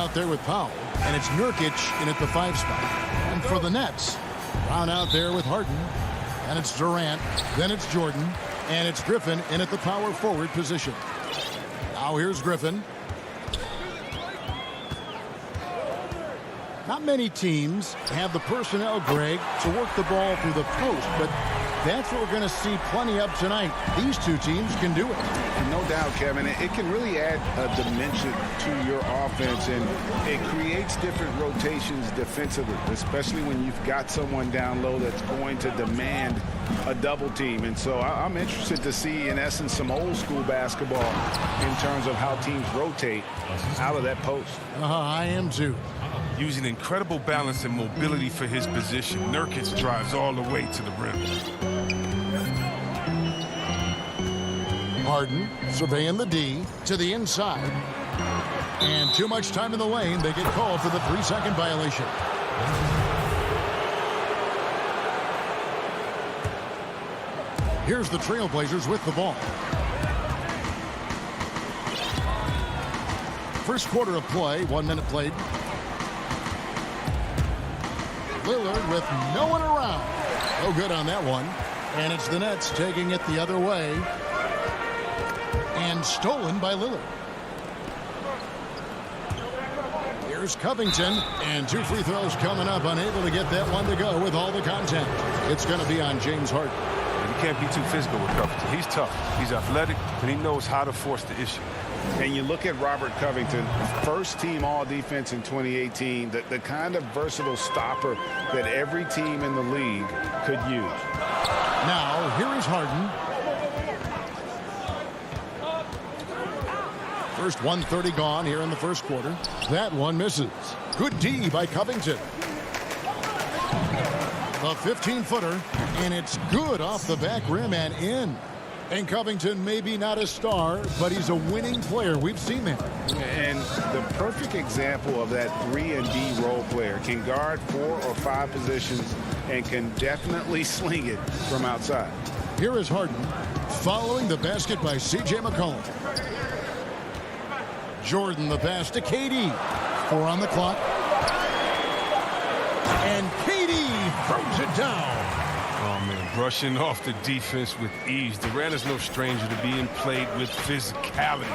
out there with Powell, and it's Nurkic in at the 5 spot. And for the Nets, Brown out there with Harden, and it's Durant, then it's Jordan, and it's Griffin in at the power forward position. Now here's Griffin. Not many teams have the personnel, Greg, to work the ball through the post, but that's what we're going to see plenty of tonight. These two teams can do it. No doubt, Kevin. It can really add a dimension to your offense, and it creates different rotations defensively, especially when you've got someone down low that's going to demand a double team. And so I'm interested to see, in essence, some old school basketball in terms of how teams rotate out of that post. I am too. Using incredible balance and mobility for his position, Nurkic drives all the way to the rim. Harden surveying the D to the inside. And too much time in the lane. They get called for the 3-second violation. Here's the Trailblazers with the ball. First quarter of play, 1 minute played. Lillard with no one around. No good on that one. And it's the Nets taking it the other way. And stolen by Lillard. Here's Covington. And 2 free throws coming up. Unable to get that one to go with all the content. It's going to be on James Harden. You can't be too physical with Covington. He's tough. He's athletic. And he knows how to force the issue. And you look at Robert Covington, first team all-defense in 2018, the kind of versatile stopper that every team in the league could use. Now, here is Harden. First 1:30 gone here in the first quarter. That one misses. Good D by Covington. A 15-footer, and it's good off the back rim and in. And Covington maybe not a star, but he's a winning player. We've seen that. And the perfect example of that 3 and D role player. Can guard 4 or 5 positions and can definitely sling it from outside. Here is Harden following the basket by C.J. McCollum. Jordan the pass to KD. 4 on the clock. And KD throws it down. Oh, man, brushing off the defense with ease. Durant is no stranger to being played with physicality.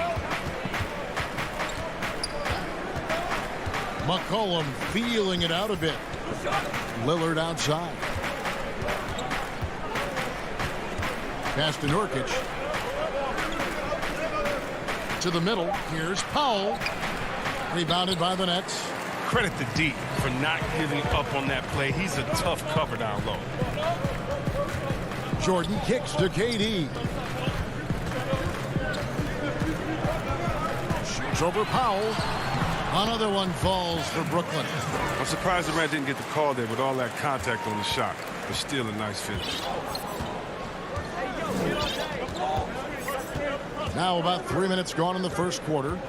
McCollum feeling it out a bit. Lillard outside. Pass to Nurkic. To the middle. Here's Powell. Rebounded by the Nets. Credit the D for not giving up on that play. He's a tough cover down low. Jordan kicks to KD. Shoots over Powell. Another one falls for Brooklyn. I'm surprised Durant didn't get the call there with all that contact on the shot. But still a nice finish. Now about 3 minutes gone in the first quarter.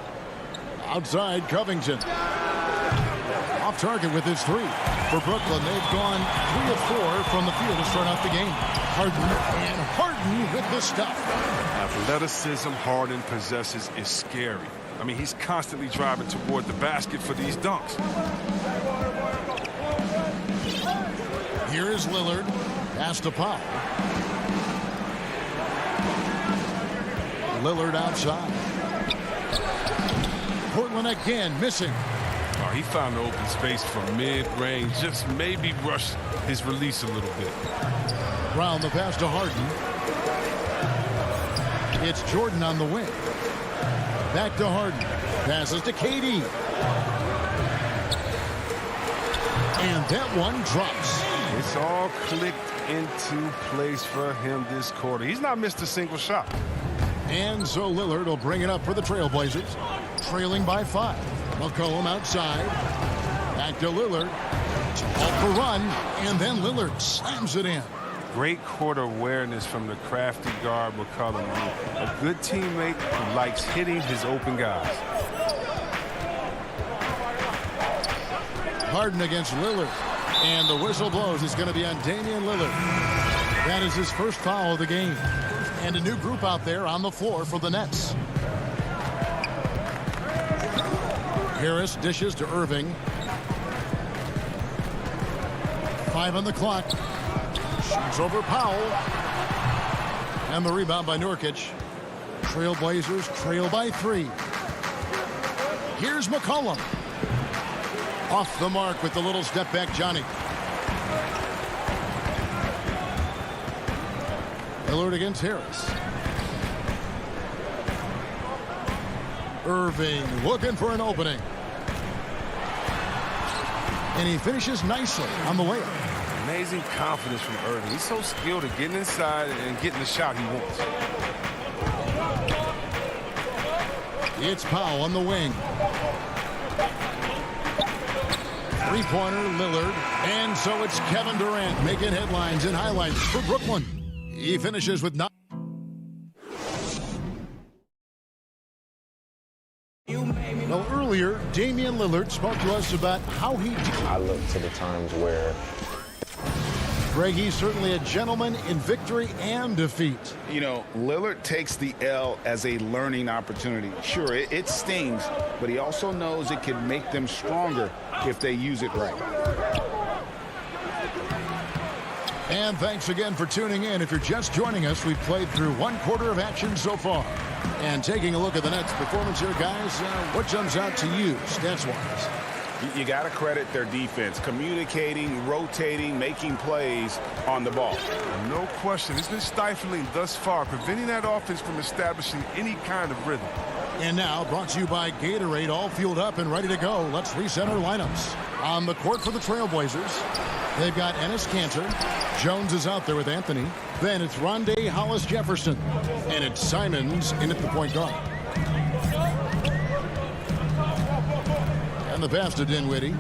Outside Covington. Off target with his 3. For Brooklyn, they've gone 3 of 4 from the field to start off the game. Harden with the stuff. Athleticism Harden possesses is scary. I mean, he's constantly driving toward the basket for these dunks. Here is Lillard. Pass to Powell. Lillard outside. Portland again missing. Oh, he found the open space from mid-range. Just maybe rush his release a little bit. Brown the pass to Harden. It's Jordan on the wing. Back to Harden. Passes to KD. And that one drops. It's all clicked into place for him this quarter. He's not missed a single shot. And so Lillard will bring it up for the Trailblazers. Trailing by 5. McCollum outside. Back to Lillard. Off the run. And then Lillard slams it in. Great court awareness from the crafty guard McCollum. A good teammate who likes hitting his open guys. Harden against Lillard. And the whistle blows. It's going to be on Damian Lillard. That is his first foul of the game. And a new group out there on the floor for the Nets. Harris dishes to Irving. 5 on the clock. Shoots over Powell. And the rebound by Nurkic. Trailblazers trail by 3. Here's McCollum. Off the mark with the little step back, Johnny. Lillard against Harris. Irving looking for an opening. And he finishes nicely on the layup. Amazing confidence from Irving. He's so skilled at getting inside and getting the shot he wants. It's Powell on the wing. Three-pointer, Lillard. And so it's Kevin Durant making headlines and highlights for Brooklyn. He finishes with 9. Well, earlier, Damian Lillard spoke to us about how he... I look to the times where... Greg, he's certainly a gentleman in victory and defeat. You know, Lillard takes the L as a learning opportunity. Sure, it stings, but he also knows it can make them stronger if they use it right. And thanks again for tuning in. If you're just joining us, we've played through 1 quarter of action so far. And taking a look at the Nets' performance here, guys, what jumps out to you, stats-wise? You got to credit their defense, communicating, rotating, making plays on the ball. No question. It's been stifling thus far, preventing that offense from establishing any kind of rhythm. And now, brought to you by Gatorade, all fueled up and ready to go. Let's reset our lineups. On the court for the Trailblazers, they've got Enes Kanter. Jones is out there with Anthony. Then it's Rondé Hollis-Jefferson. And it's Simons in at the point guard. And the pass to Dinwiddie.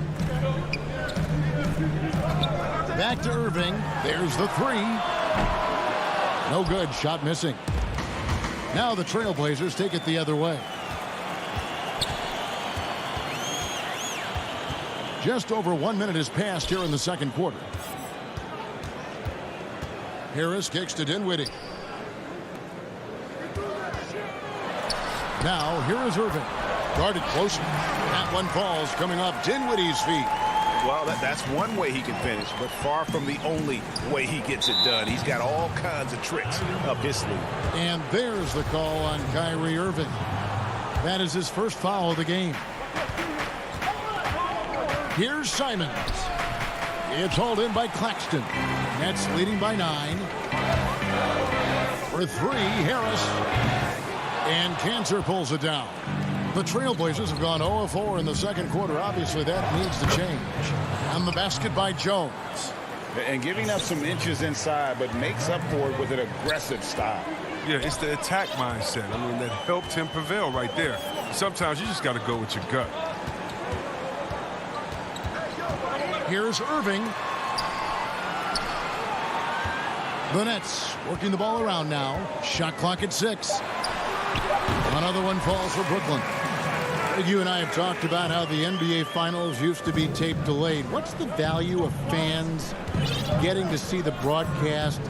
Back to Irving. There's the 3. No good. Shot missing. Now the Trailblazers take it the other way. Just over 1 minute has passed here in the second quarter. Harris kicks to Dinwiddie. Now here is Irving. Guarded closely. That one falls coming off Dinwiddie's feet. Well, that's one way he can finish, but far from the only way he gets it done. He's got all kinds of tricks up his sleeve. And there's the call on Kyrie Irving. That is his first foul of the game. Here's Simons. It's hauled in by Claxton. Nets leading by 9. For 3, Harris. And Kanter pulls it down. The Trailblazers have gone 0-4 in the second quarter. Obviously, that needs to change. And the basket by Jones. And giving up some inches inside, but makes up for it with an aggressive style. Yeah, it's the attack mindset. I mean, that helped him prevail right there. Sometimes you just got to go with your gut. Here's Irving. The Nets working the ball around now. Shot clock at 6. Another one falls for Brooklyn. You and I have talked about how the NBA Finals used to be tape delayed. What's the value of fans getting to see the broadcast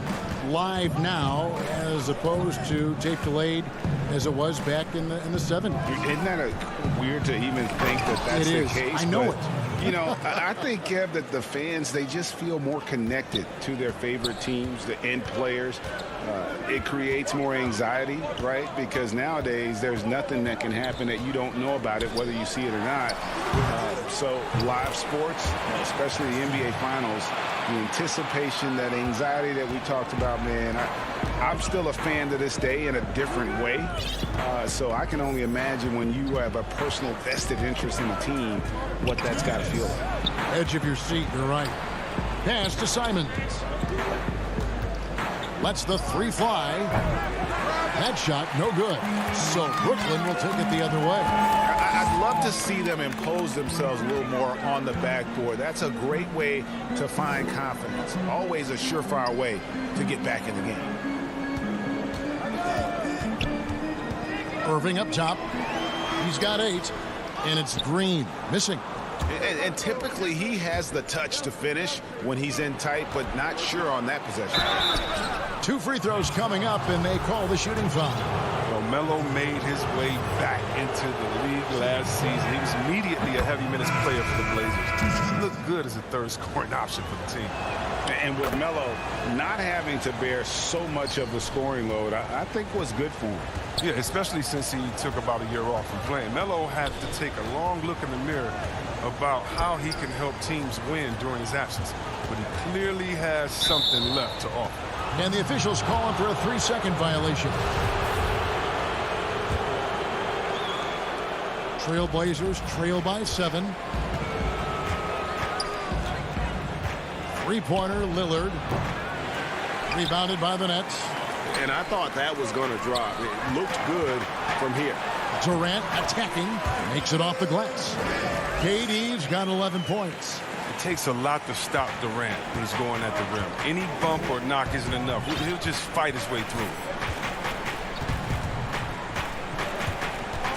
live now as opposed to tape delayed as it was back in the 70s? Isn't that weird to even think that that's the case? I know it. You know, I think, Kev, that the fans, they just feel more connected to their favorite teams, the end players. It creates more anxiety, right? Because nowadays there's nothing that can happen that you don't know about it, whether you see it or not. So live sports, especially the NBA Finals, the anticipation, that anxiety that we talked about, man, I'm still a fan to this day in a different way. So I can only imagine when you have a personal vested interest in a team, what that's got to feel like. Edge of your seat, you're right. Pass to Simons. Lets the 3 fly. That shot, no good. So Brooklyn will take it the other way. I'd love to see them impose themselves a little more on the backboard. That's a great way to find confidence. Always a surefire way to get back in the game. Irving up top. He's got 8. And it's Green missing. And typically he has the touch to finish when he's in tight, but not sure on that possession. 2 free throws coming up, and they call the shooting foul. Well, Melo made his way back into the league last season. He was immediately a heavy minutes player for the Blazers. He looked good as a third scoring option for the team. And with Melo not having to bear so much of the scoring load, I think was good for him. Yeah, especially since he took about a year off from playing. Melo had to take a long look in the mirror about how he can help teams win during his absence. But he clearly has something left to offer. And the officials calling for a 3-second violation. Trailblazers trail by 7. Three-pointer, Lillard. Rebounded by the Nets. And I thought that was going to drop. It looked good from here. Durant attacking. Makes it off the glass. KD's got 11 points. It takes a lot to stop Durant when he's going at the rim. Any bump or knock isn't enough. He'll just fight his way through.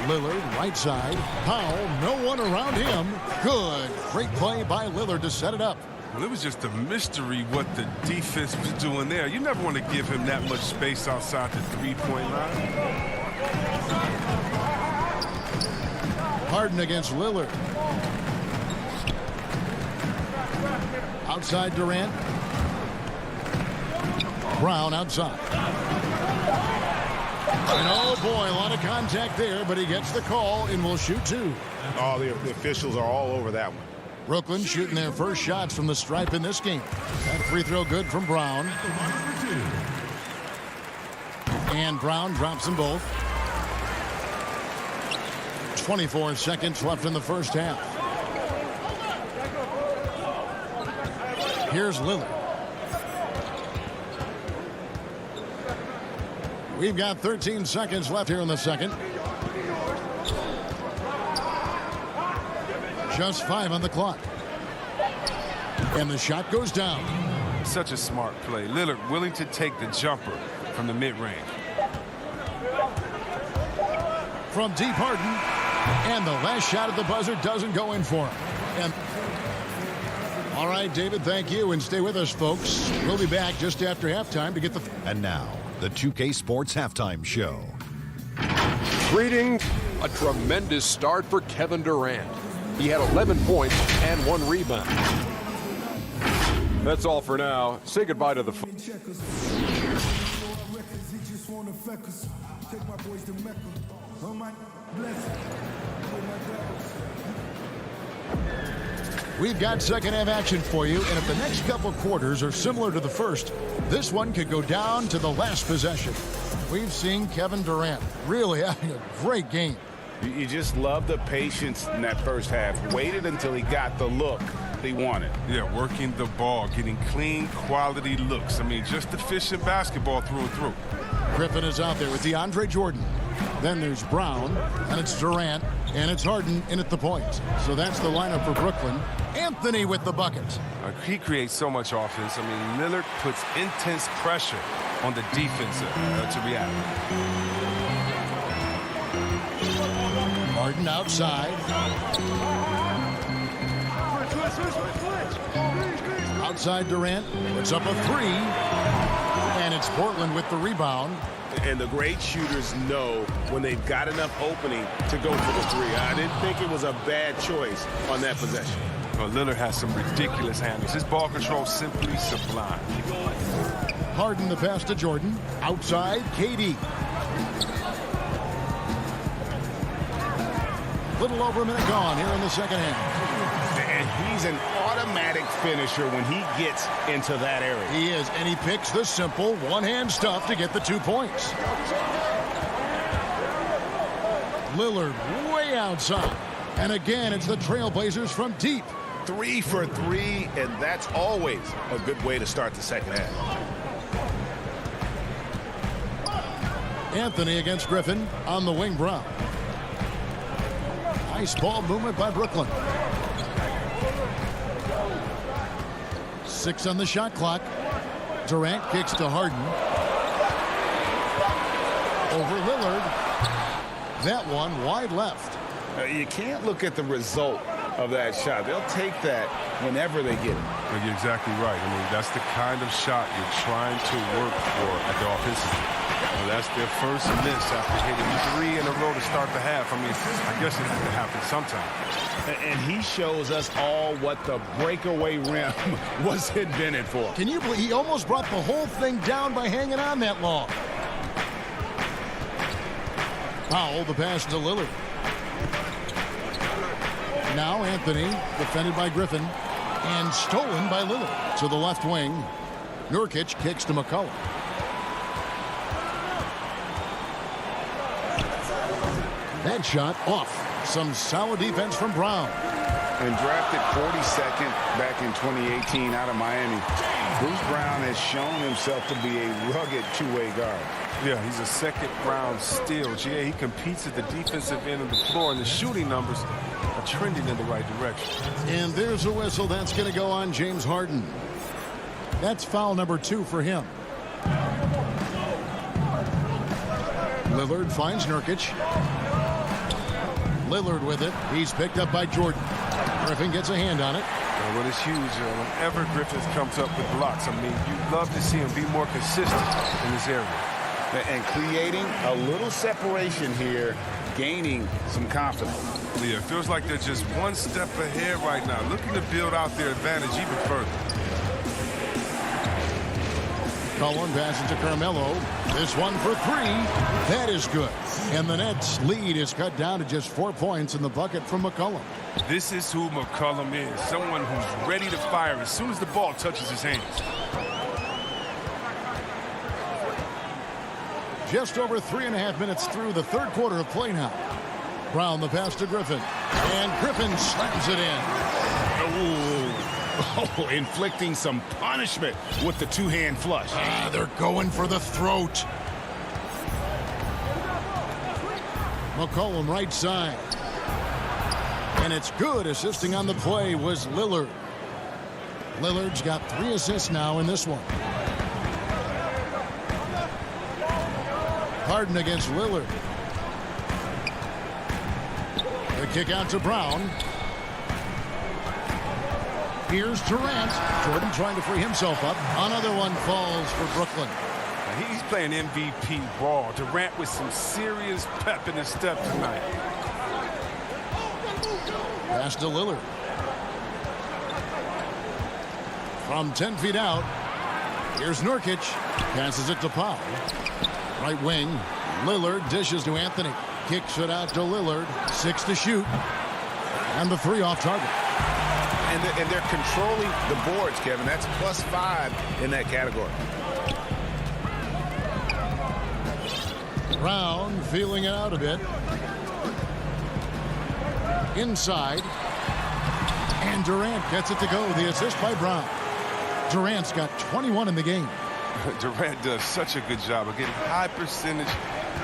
Lillard, right side. Powell, no one around him. Good. Great play by Lillard to set it up. Well, it was just a mystery what the defense was doing there. You never want to give him that much space outside the three-point line. Harden against Lillard. Outside Durant. Brown outside. And oh boy, a lot of contact there, but he gets the call and will shoot 2. Oh, the officials are all over that one. Brooklyn shooting their first shots from the stripe in this game. That free throw good from Brown. And Brown drops them both. 24 seconds left in the first half. Here's Lillard. We've got 13 seconds left here in the second. Just 5 on the clock. And the shot goes down. Such a smart play. Lillard willing to take the jumper from the mid-range. From deep, Harden. And the last shot at the buzzer doesn't go in for him. And all right, David, thank you. And stay with us, folks. We'll be back just after halftime to get the... And now, the 2K Sports Halftime Show. Greetings. A tremendous start for Kevin Durant. He had 11 points and 1 rebound. That's all for now. Say goodbye to the... We've got second half action for you, and if the next couple quarters are similar to the first, this one could go down to the last possession. We've seen Kevin Durant really having a great game. You just love the patience in that first half. Waited until he got the look he wanted. Yeah, working the ball, getting clean, quality looks. I mean, just efficient basketball through and through. Griffin is out there with DeAndre Jordan. Then there's Brown, and it's Durant, and it's Harden in at the point. So that's the lineup for Brooklyn. Anthony with the bucket. He creates so much offense. I mean, Lillard puts intense pressure on the defense to react. Harden outside. Outside Durant. Puts up a 3. And it's Portland with the rebound. And the great shooters know when they've got enough opening to go for the 3. I didn't think it was a bad choice on that possession. Well, Lillard has some ridiculous handles. His ball control simply sublime. Harden the pass to Jordan. Outside, KD. Little over a minute gone here in the second half. And he's an automatic finisher when he gets into that area. He is, and he picks the simple one-hand stuff to get the 2 points. Lillard way outside. And again, it's the Trailblazers from deep. 3 for 3, and that's always a good way to start the second half. Anthony against Griffin on the wing. Brown. Nice ball movement by Brooklyn. 6 on the shot clock. Durant kicks to Harden. Over Lillard. That one wide left. You can't look at the result of that shot. They'll take that whenever they get it. You're exactly right. I mean, that's the kind of shot you're trying to work for at the offensive. Well, that's their first miss after hitting 3 in a row to start the half. I mean, I guess it had to happen sometime. And he shows us all what the breakaway rim was invented for. Can you believe he almost brought the whole thing down by hanging on that long? Powell, the pass to Lillard. Now Anthony, defended by Griffin, and stolen by Lillard. To the left wing, Nurkic kicks to McCollum. That shot off. Some solid defense from Brown. And drafted 42nd back in 2018 out of Miami, Bruce Brown has shown himself to be a rugged two-way guard. Yeah, he's a second-round steal. GA, he competes at the defensive end of the floor, and the shooting numbers are trending in the right direction. And there's a whistle. That's going to go on James Harden. That's foul number 2 for him. Lillard finds Nurkic. Lillard with it. He's picked up by Jordan. Griffin gets a hand on it. Well, it's huge. Whenever Griffin comes up with blocks, I mean, you'd love to see him be more consistent in this area. And creating a little separation here, gaining some confidence. Yeah, it feels like they're just one step ahead right now, looking to build out their advantage even further. Cullen passes to Carmelo. This one for 3. That is good. And the Nets' lead is cut down to just 4 points in the bucket from McCollum. This is who McCollum is, someone who's ready to fire as soon as the ball touches his hands. Just over 3.5 minutes through the third quarter of play now. Brown the pass to Griffin. And Griffin slams it in. Oh, inflicting some punishment with the two-hand flush. They're going for the throat. McCollum right side. And it's good. Assisting on the play was Lillard. Lillard's got 3 assists now in this one. Harden against Lillard. The kick out to Brown. Here's Durant. Jordan trying to free himself up. Another one falls for Brooklyn. He's playing MVP ball. Durant with some serious pep in his step tonight. Pass to Lillard. From 10 feet out, here's Nurkic. Passes it to Powell. Right wing, Lillard dishes to Anthony. Kicks it out to Lillard. 6 to shoot. And the 3 off target. And they're controlling the boards, Kevin. That's +5 in that category. Brown feeling it out a bit. Inside. And Durant gets it to go. The assist by Brown. Durant's got 21 in the game. Durant does such a good job of getting high percentage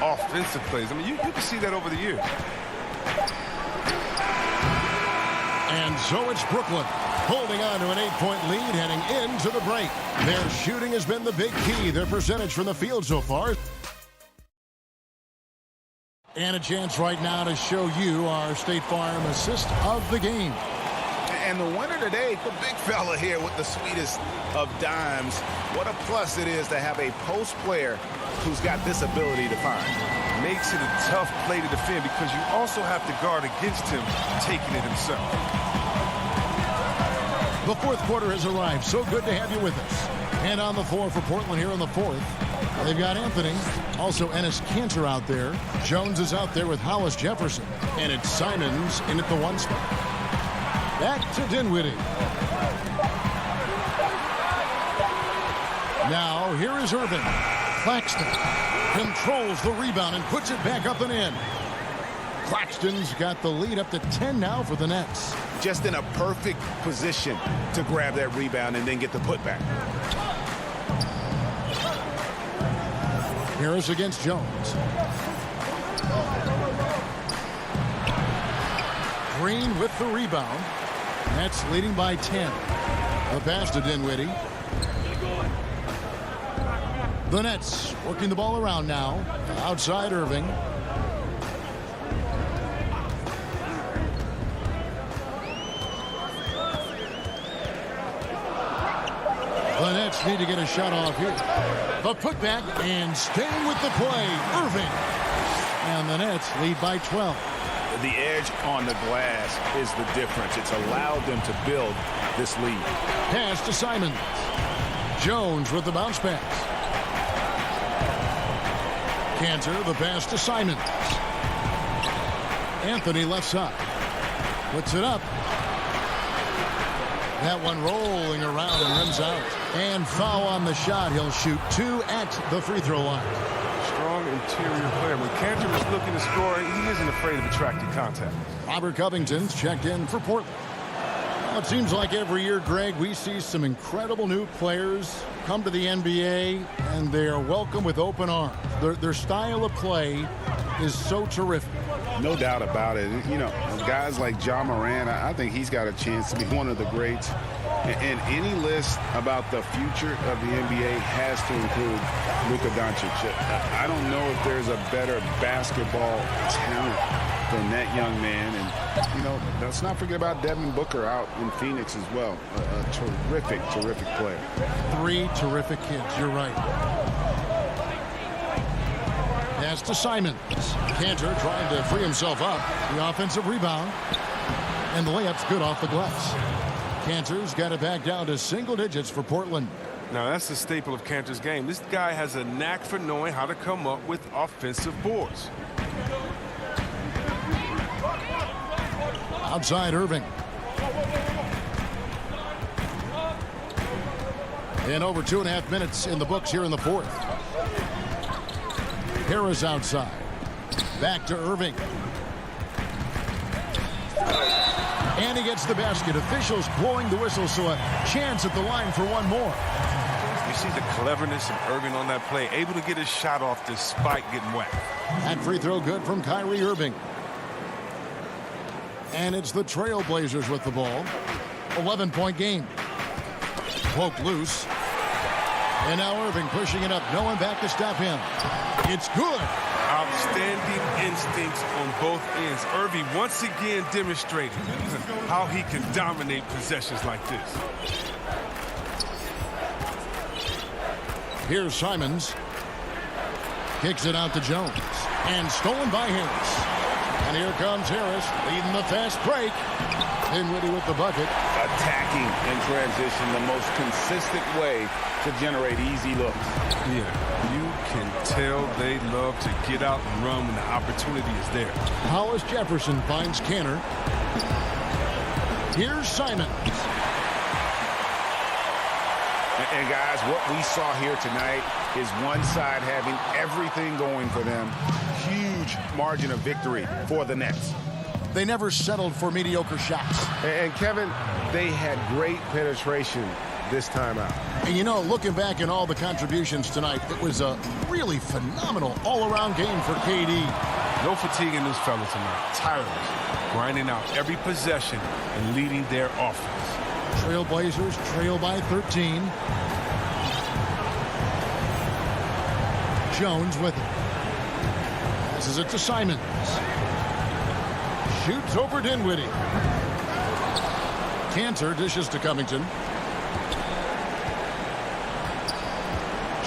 offensive plays. I mean, you can see that over the years. And so it's Brooklyn holding on to an 8-point lead heading into the break. Their shooting has been the big key. Their percentage from the field so far. And a chance right now to show you our State Farm assist of the game. And the winner today, the big fella here with the sweetest of dimes. What a plus it is to have a post player who's got this ability to find. Makes it a tough play to defend because you also have to guard against him taking it himself. The fourth quarter has arrived. So good to have you with us. And on the floor for Portland here in the fourth, they've got Anthony. Also Ennis Cantor out there. Jones is out there with Hollis Jefferson. And it's Simons in at the 1 spot. Back to Dinwiddie. Now here is Irving. Claxton controls the rebound and puts it back up and in. Claxton's got the lead up to 10 now for the Nets. Just in a perfect position to grab that rebound and then get the putback. Harris against Jones. Green with the rebound. Nets leading by 10. The pass to Dinwiddie. The Nets working the ball around now. Outside Irving. The Nets Nets need to get a shot off here. The putback and staying with the play, Irving. And the Nets lead by 12. The edge on the glass is the difference. It's allowed them to build this lead. Pass to Simons. Jones with the bounce pass. Cantor, the pass to Simons. Anthony left side. Puts it up. That one rolling around and rims out. And foul on the shot. He'll shoot 2 at the free throw line. Strong interior player. When Cantor is looking to score, he isn't afraid of attracting contact. Robert Covington's checked in for Portland. Well, it seems like every year, Greg, we see some incredible new players come to the NBA, and they are welcome with open arms. Their style of play is so terrific. No doubt about it. You know, guys like Ja Morant, I think he's got a chance to be one of the greats. And any list about the future of the NBA has to include Luka Doncic. I don't know if there's a better basketball talent than that young man. And, you know, let's not forget about Devin Booker out in Phoenix as well. A terrific, terrific player. 3 terrific kids. You're right. Pass to Simons. Cantor trying to free himself up. The offensive rebound. And the layup's good off the glass. Cantor's got it back down to single digits for Portland. Now, that's the staple of Cantor's game. This guy has a knack for knowing how to come up with offensive boards. Outside Irving. And over 2.5 minutes in the books here in the fourth. Harris outside. Back to Irving. And he gets the basket. Officials blowing the whistle, so a chance at the line for one more. You see the cleverness of Irving on that play, able to get his shot off despite getting whacked. That free throw good from Kyrie Irving. And it's the Trailblazers with the ball. 11-point game. Poked loose. And now Irving pushing it up. No one back to stop him. It's good. Outstanding instincts on both ends. Irving once again demonstrating how he can dominate possessions like this. Here's Simons. Kicks it out to Jones. And stolen by Harris. And here comes Harris leading the fast break. Dinwiddie with the bucket. Attacking in transition, the most consistent way to generate easy looks. Yeah, you can tell they love to get out and run when the opportunity is there. Hollis Jefferson finds Cantor. Here's Simons. And guys, what we saw here tonight is one side having everything going for them. Huge margin of victory for the Nets. They never settled for mediocre shots. And Kevin, they had great penetration this time out. And you know, looking back at all the contributions tonight, it was a really phenomenal all-around game for KD. No fatigue in this fella tonight. Tireless, grinding out every possession and leading their offense. Trailblazers trail by 13. Jones with it. Passes it to Simons. Shoots over Dinwiddie. Cantor dishes to Covington.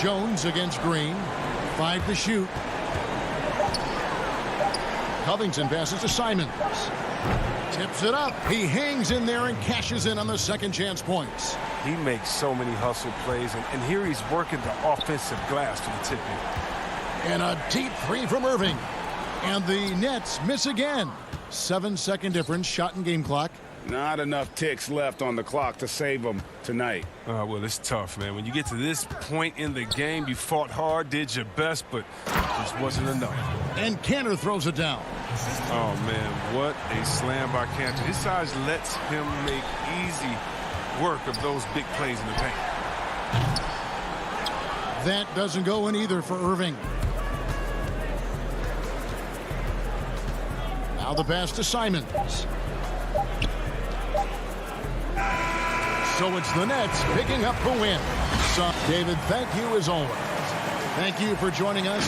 Jones against Green. 5 to shoot. Covington passes to Simons. Tips it up. He hangs in there and cashes in on the second chance points. He makes so many hustle plays, and here he's working the offensive glass to the tip in. And a deep three from Irving. And the Nets miss again. 7-second difference, shot and game clock. Not enough ticks left on the clock to save them tonight. Well, it's tough, man. When you get to this point in the game, you fought hard, did your best, but it just wasn't enough. And Cantor throws it down. Oh, man, what a slam by Cantor. His size lets him make easy work of those big plays in the paint. That doesn't go in either for Irving. Now the pass to Simons. So it's the Nets picking up the win. So, David, thank you as always. Thank you for joining us.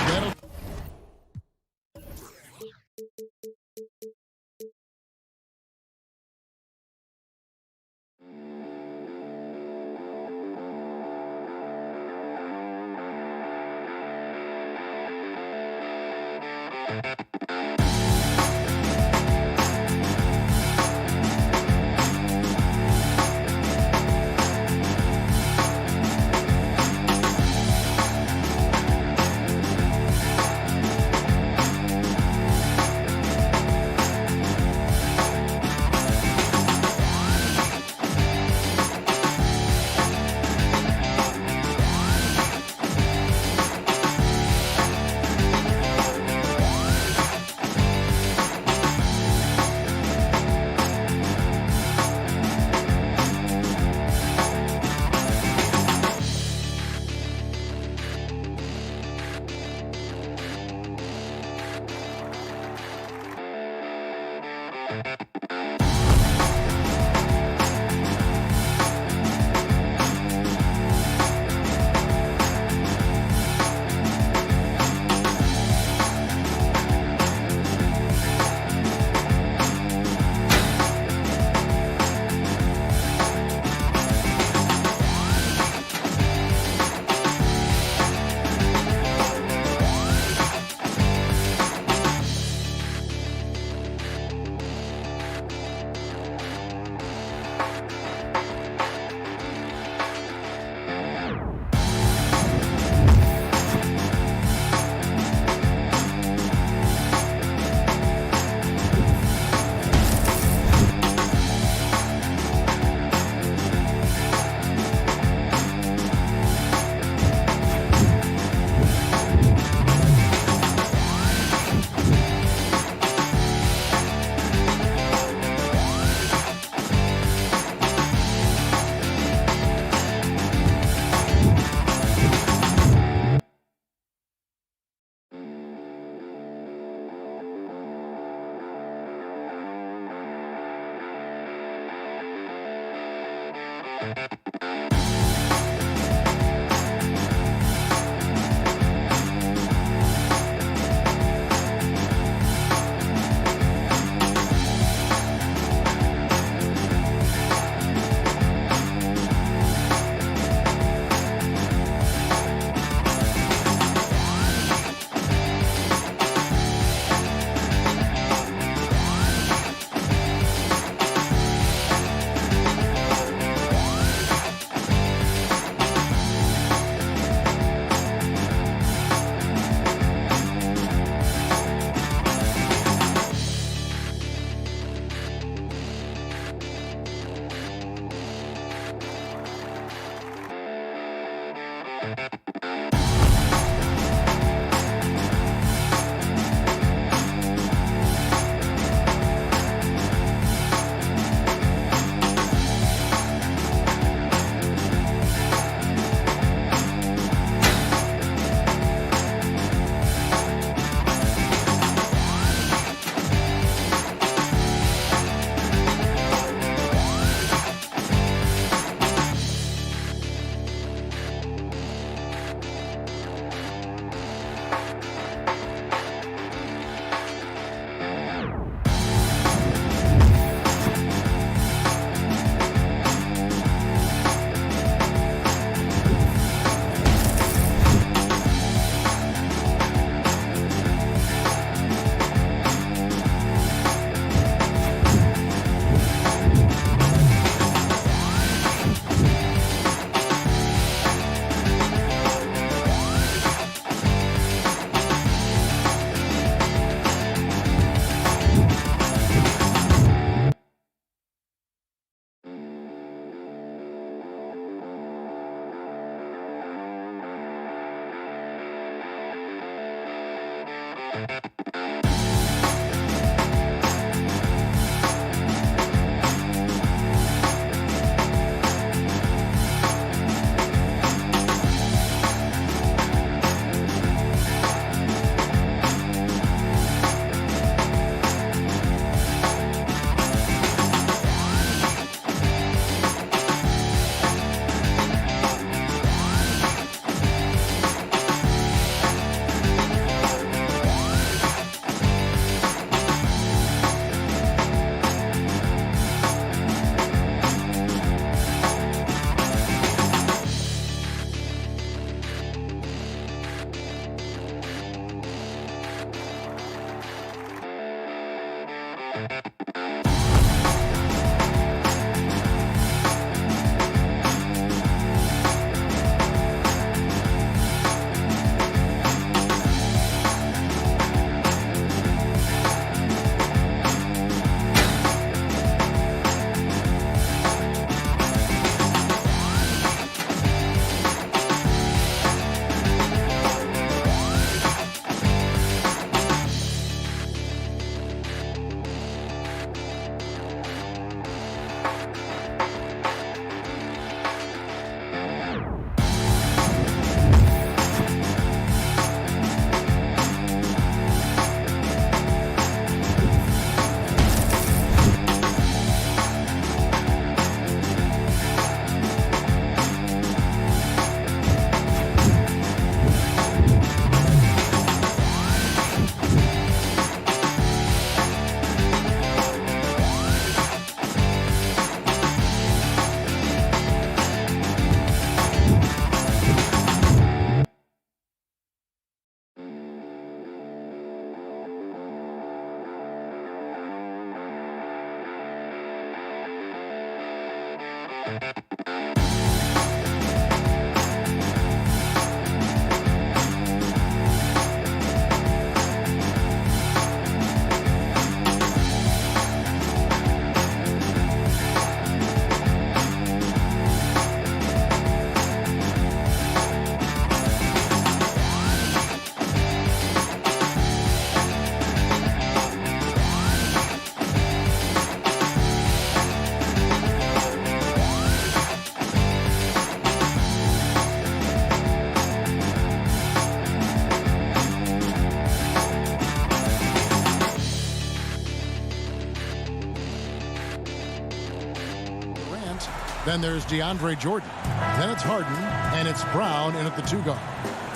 Then there's DeAndre Jordan. Then it's Harden, and it's Brown in at the 2 guard.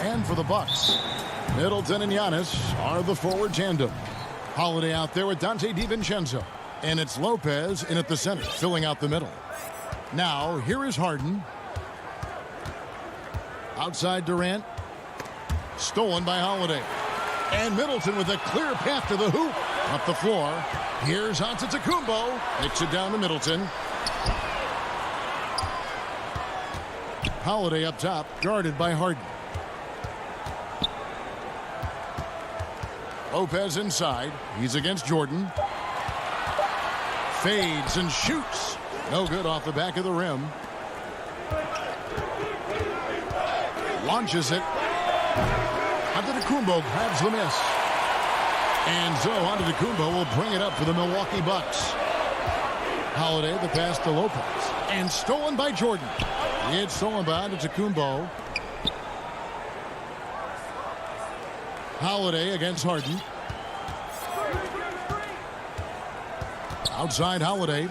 And for the Bucks, Middleton and Giannis are the forward tandem. Holiday out there with Dante DiVincenzo. And it's Lopez in at the center, filling out the middle. Now, here is Harden. Outside Durant. Stolen by Holiday. And Middleton with a clear path to the hoop. Up the floor. Here's Antetokounmpo. Picks it down to Middleton. Holiday up top, guarded by Harden. Lopez inside. He's against Jordan. Fades and shoots. No good off the back of the rim. Launches it. Antetokounmpo grabs the miss. And so Antetokounmpo will bring it up for the Milwaukee Bucks. Holiday, the pass to Lopez. And stolen by Jordan. It's stolen by Antetokounmpo. Holiday against Harden. Outside Holiday.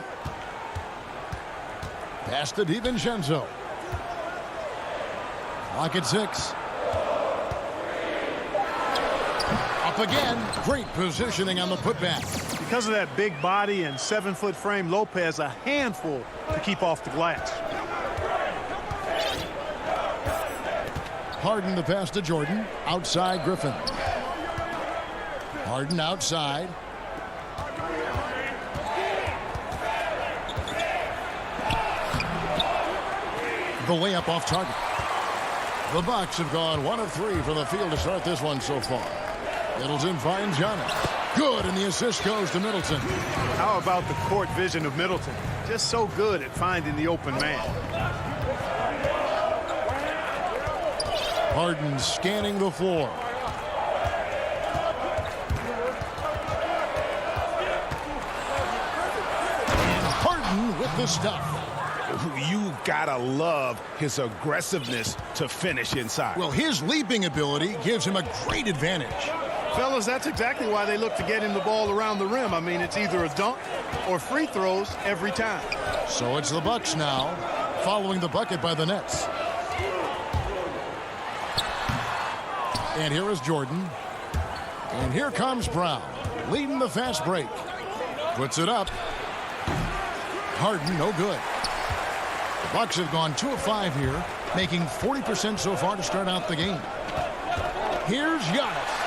Pass to DiVincenzo. Clock at 6. Up again. Great positioning on the putback. Because of that big body and 7-foot frame, Lopez a handful to keep off the glass. Harden the pass to Jordan. Outside Griffin. Harden outside. The layup off target. The Bucks have gone 1 of 3 from the field to start this one so far. Middleton finds Giannis. Good, and the assist goes to Middleton. How about the court vision of Middleton? Just so good at finding the open man. Harden scanning the floor. And Harden with the stuff. You gotta love his aggressiveness to finish inside. Well, his leaping ability gives him a great advantage. Fellas, that's exactly why they look to get him the ball around the rim. I mean, it's either a dunk or free throws every time. So it's the Bucks now, following the bucket by the Nets. And here is Jordan. And here comes Brown, leading the fast break. Puts it up. Harden, no good. The Bucks have gone 2 of 5 here, making 40% so far to start out the game. Here's Giannis.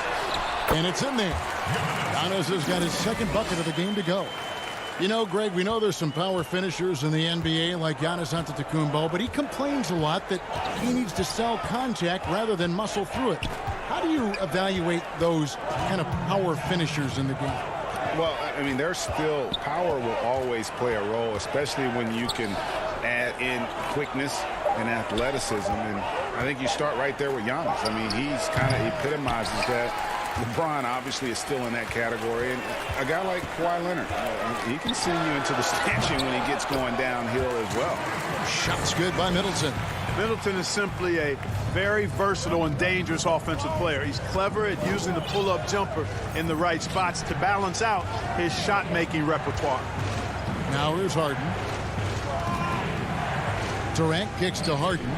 And it's in there. Giannis has got his second bucket of the game to go. You know, Greg, we know there's some power finishers in the NBA like Giannis Antetokounmpo, but he complains a lot that he needs to sell contact rather than muscle through it. How do you evaluate those kind of power finishers in the game? Well, I mean, there's still power will always play a role, especially when you can add in quickness and athleticism. And I think you start right there with Giannis. I mean, he's kind of epitomizes that. LeBron obviously is still in that category. And a guy like Kawhi Leonard, he can send you into the stanchion when he gets going downhill as well. Shots good by Middleton. Middleton is simply a very versatile and dangerous offensive player. He's clever at using the pull-up jumper in the right spots to balance out his shot-making repertoire. Now here's Harden. Durant kicks to Harden.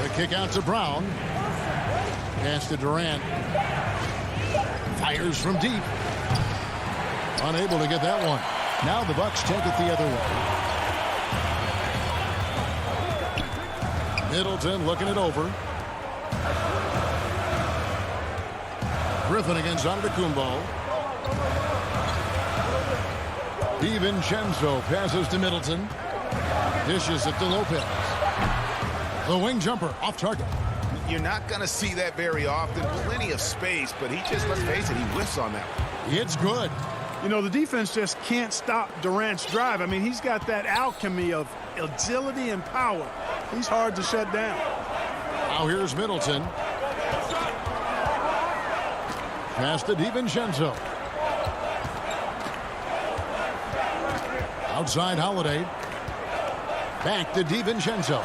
The kick out to Brown. Pass to Durant. Fires from deep. Unable to get that one. Now the Bucks take it the other way. Middleton looking it over. Griffin against Antetokounmpo. DiVincenzo passes to Middleton. Dishes it to Lopez. The wing jumper off target. You're not going to see that very often. Plenty of space, but he just, let's face it, he whiffs on that one. It's good. You know, the defense just can't stop Durant's drive. I mean, he's got that alchemy of agility and power. He's hard to shut down. Now here's Middleton. Pass to DiVincenzo. Outside Holiday. Back to DiVincenzo.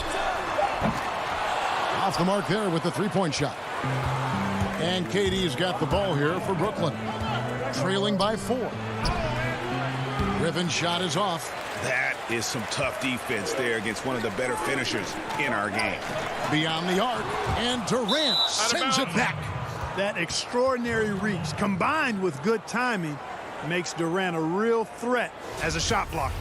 Off the mark there with the three-point shot. And KD's got the ball here for Brooklyn. Trailing by 4. Griffin's shot is off. That is some tough defense there against one of the better finishers in our game. Beyond the arc, and Durant sends it back. That extraordinary reach combined with good timing makes Durant a real threat as a shot blocker.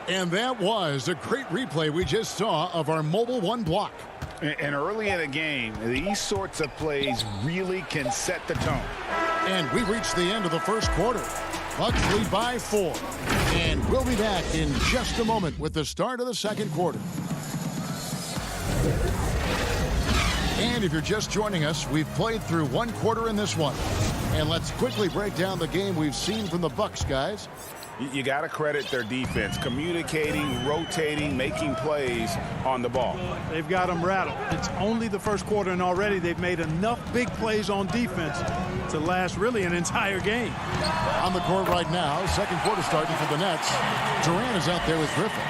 And that was a great replay we just saw of our mobile one block. And early in a game, these sorts of plays really can set the tone. And we reached the end of the first quarter. Bucks lead by 4. And we'll be back in just a moment with the start of the second quarter. And if you're just joining us, we've played through one quarter in this one. And let's quickly break down the game we've seen from the Bucks, guys. You got to credit their defense, communicating, rotating, making plays on the ball. They've got them rattled. It's only the first quarter, and already they've made enough big plays on defense to last really an entire game. On the court right now, second quarter starting for the Nets. Durant is out there with Griffin.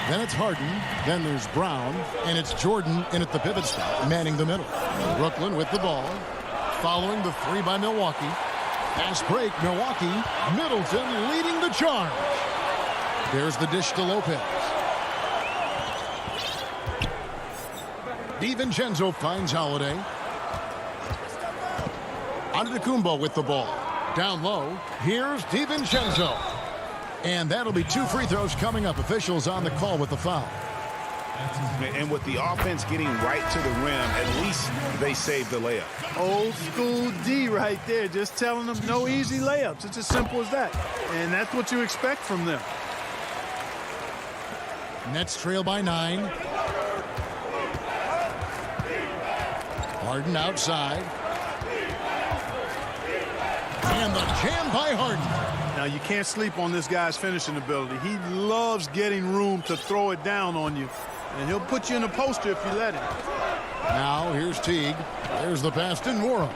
Then it's Harden, then there's Brown, and it's Jordan in at the pivot spot, manning the middle. Brooklyn with the ball, following the 3 by Milwaukee. Fast break, Milwaukee. Middleton leading the charge. There's the dish to Lopez. DiVincenzo finds Holiday. Antetokounmpo with the ball. Down low, here's DiVincenzo. And that'll be 2 free throws coming up. Officials on the call with the foul. And with the offense getting right to the rim, at least they saved the layup. Old school D right there, just telling them no easy layups. It's as simple as that. And that's what you expect from them. Nets trail by 9. Harden outside. And the jam by Harden. Now, you can't sleep on this guy's finishing ability. He loves getting room to throw it down on you. And he'll put you in a poster if you let him. Now, here's Teague. There's the pass to Nora.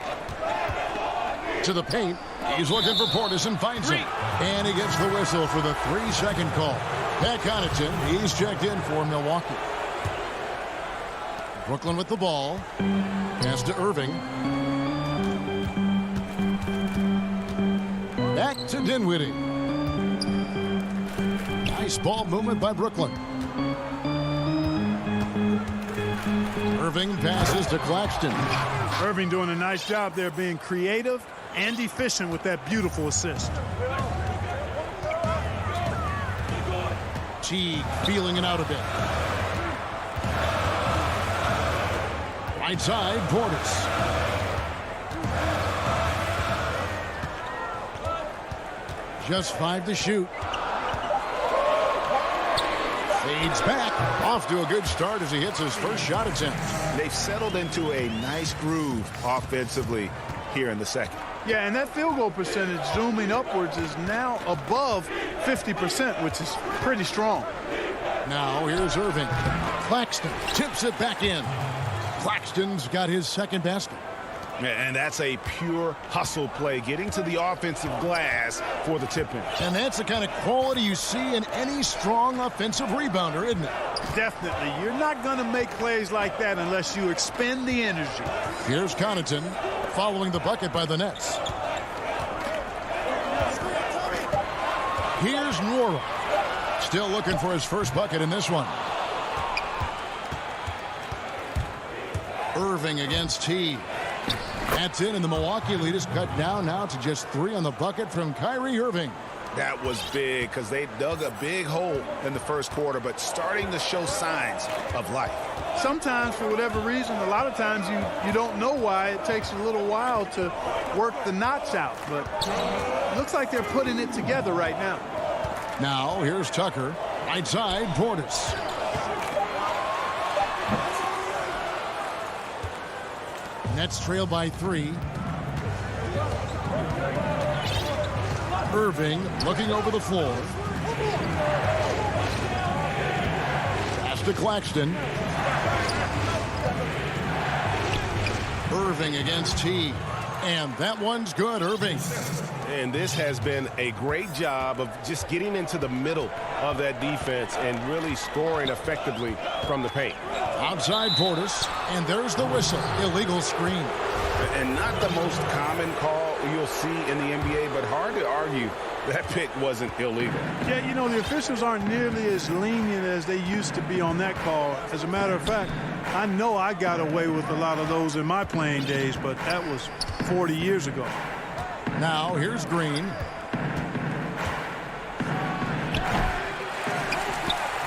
To the paint. He's looking for Portis and finds him. And he gets the whistle for the 3-second call. Pat Connaughton, he's checked in for Milwaukee. Brooklyn with the ball. Pass to Irving. Back to Dinwiddie. Nice ball movement by Brooklyn. Irving passes to Claxton. Irving doing a nice job there being creative and efficient with that beautiful assist. Teague feeling it out a bit. Right side, Portis. Just 5 to shoot. Fades back. Off to a good start as he hits his first shot attempt. They've settled into a nice groove offensively here in the second. Yeah, and that field goal percentage zooming upwards is now above 50%, which is pretty strong. Now here's Irving. Claxton tips it back in. Claxton's got his second basket. And that's a pure hustle play, getting to the offensive glass for the tip-in. And that's the kind of quality you see in any strong offensive rebounder, isn't it? Definitely. You're not going to make plays like that unless you expend the energy. Here's Connaughton following the bucket by the Nets. Here's Nora. Still looking for his first bucket in this one. Irving against Teague. That's in, and the Milwaukee lead is cut down now to just 3 on the bucket from Kyrie Irving. That was big because they dug a big hole in the first quarter, but starting to show signs of life. Sometimes, for whatever reason, a lot of times you don't know why. It takes a little while to work the knots out, but it looks like they're putting it together right now. Now, here's Tucker. Right side, Portis. Nets trail by 3. Irving looking over the floor. Pass to Claxton. Irving against Teague. And that one's good, Irving. And this has been a great job of just getting into the middle of that defense and really scoring effectively from the paint. Outside Portis, and there's the whistle. Illegal screen. And not the most common call you'll see in the NBA, but hard to argue that pick wasn't illegal. Yeah, you know, the officials aren't nearly as lenient as they used to be on that call. As a matter of fact, I know I got away with a lot of those in my playing days, but that was 40 years ago. Now, here's Green.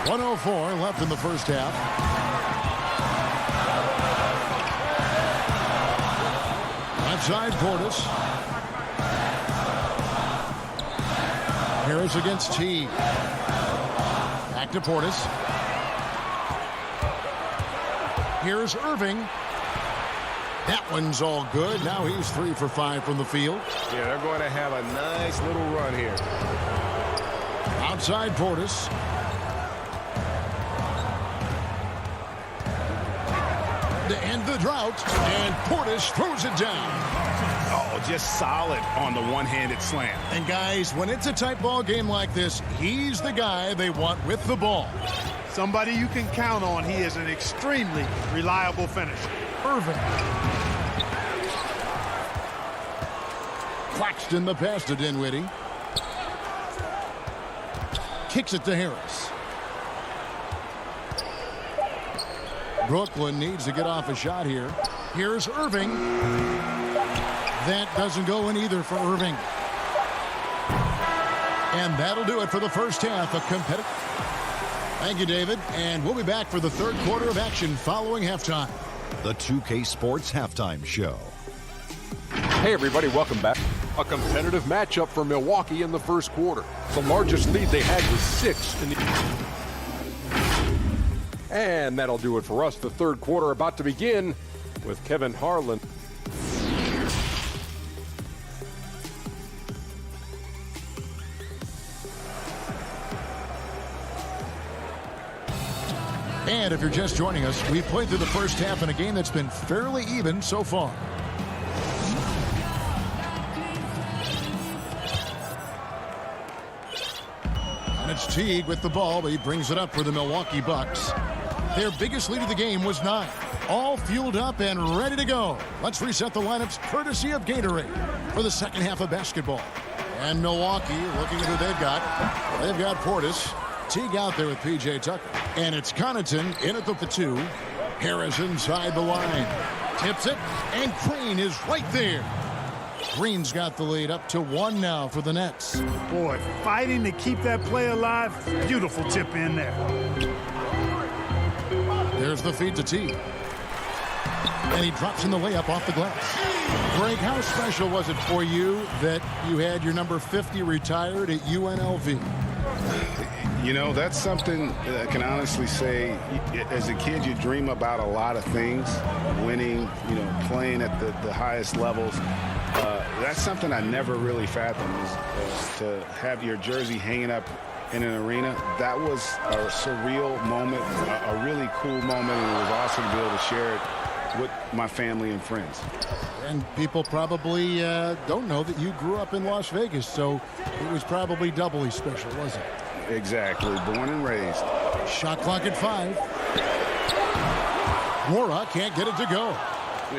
1:04 left in the first half. Outside Portis. Harris against T. Back to Portis. Here's Irving. That one's all good. Now he's 3 for 5 from the field. Yeah, they're going to have a nice little run here. Outside Portis. To end the drought, and Portis throws it down. Oh, just solid on the one-handed slam. And guys, when it's a tight ball game like this, he's the guy they want with the ball. Somebody you can count on. He is an extremely reliable finisher. Irving. Claxton the pass to Dinwiddie. Kicks it to Harris. Brooklyn needs to get off a shot here. Here's Irving. That doesn't go in either for Irving. And that'll do it for the first half of competitive. Thank you, David. And we'll be back for the third quarter of action following halftime. The 2K Sports Halftime Show. Hey everybody, welcome back. A competitive matchup for Milwaukee in the first quarter. The largest lead they had was 6 in the... And that'll do it for us. The third quarter about to begin with Kevin Harlan. And if you're just joining us, we've played through the first half in a game that's been fairly even so far. And it's Teague with the ball, but he brings it up for the Milwaukee Bucks. Their biggest lead of the game was 9. All fueled up and ready to go. Let's reset the lineups courtesy of Gatorade for the second half of basketball. And Milwaukee, looking at who they've got. They've got Portis. Teague out there with P.J. Tucker. And it's Connaughton in at the 2. Harris inside the line. Tips it, and Green is right there. Green's got the lead up to 1 now for the Nets. Boy, fighting to keep that play alive. Beautiful tip in there. There's the feed to Teague. And he drops in the layup off the glass. Greg, how special was it for you that you had your number 50 retired at UNLV? You know, that's something I can honestly say. As a kid, you dream about a lot of things. Winning, you know, playing at the highest levels. That's something I never really fathomed, is to have your jersey hanging up in an arena. That was a surreal moment, a really cool moment, and it was awesome to be able to share it with my family and friends. And people probably don't know that you grew up in Las Vegas, so it was probably doubly special, wasn't it? Exactly. Born and raised. Shot clock at 5. Wara can't get it to go.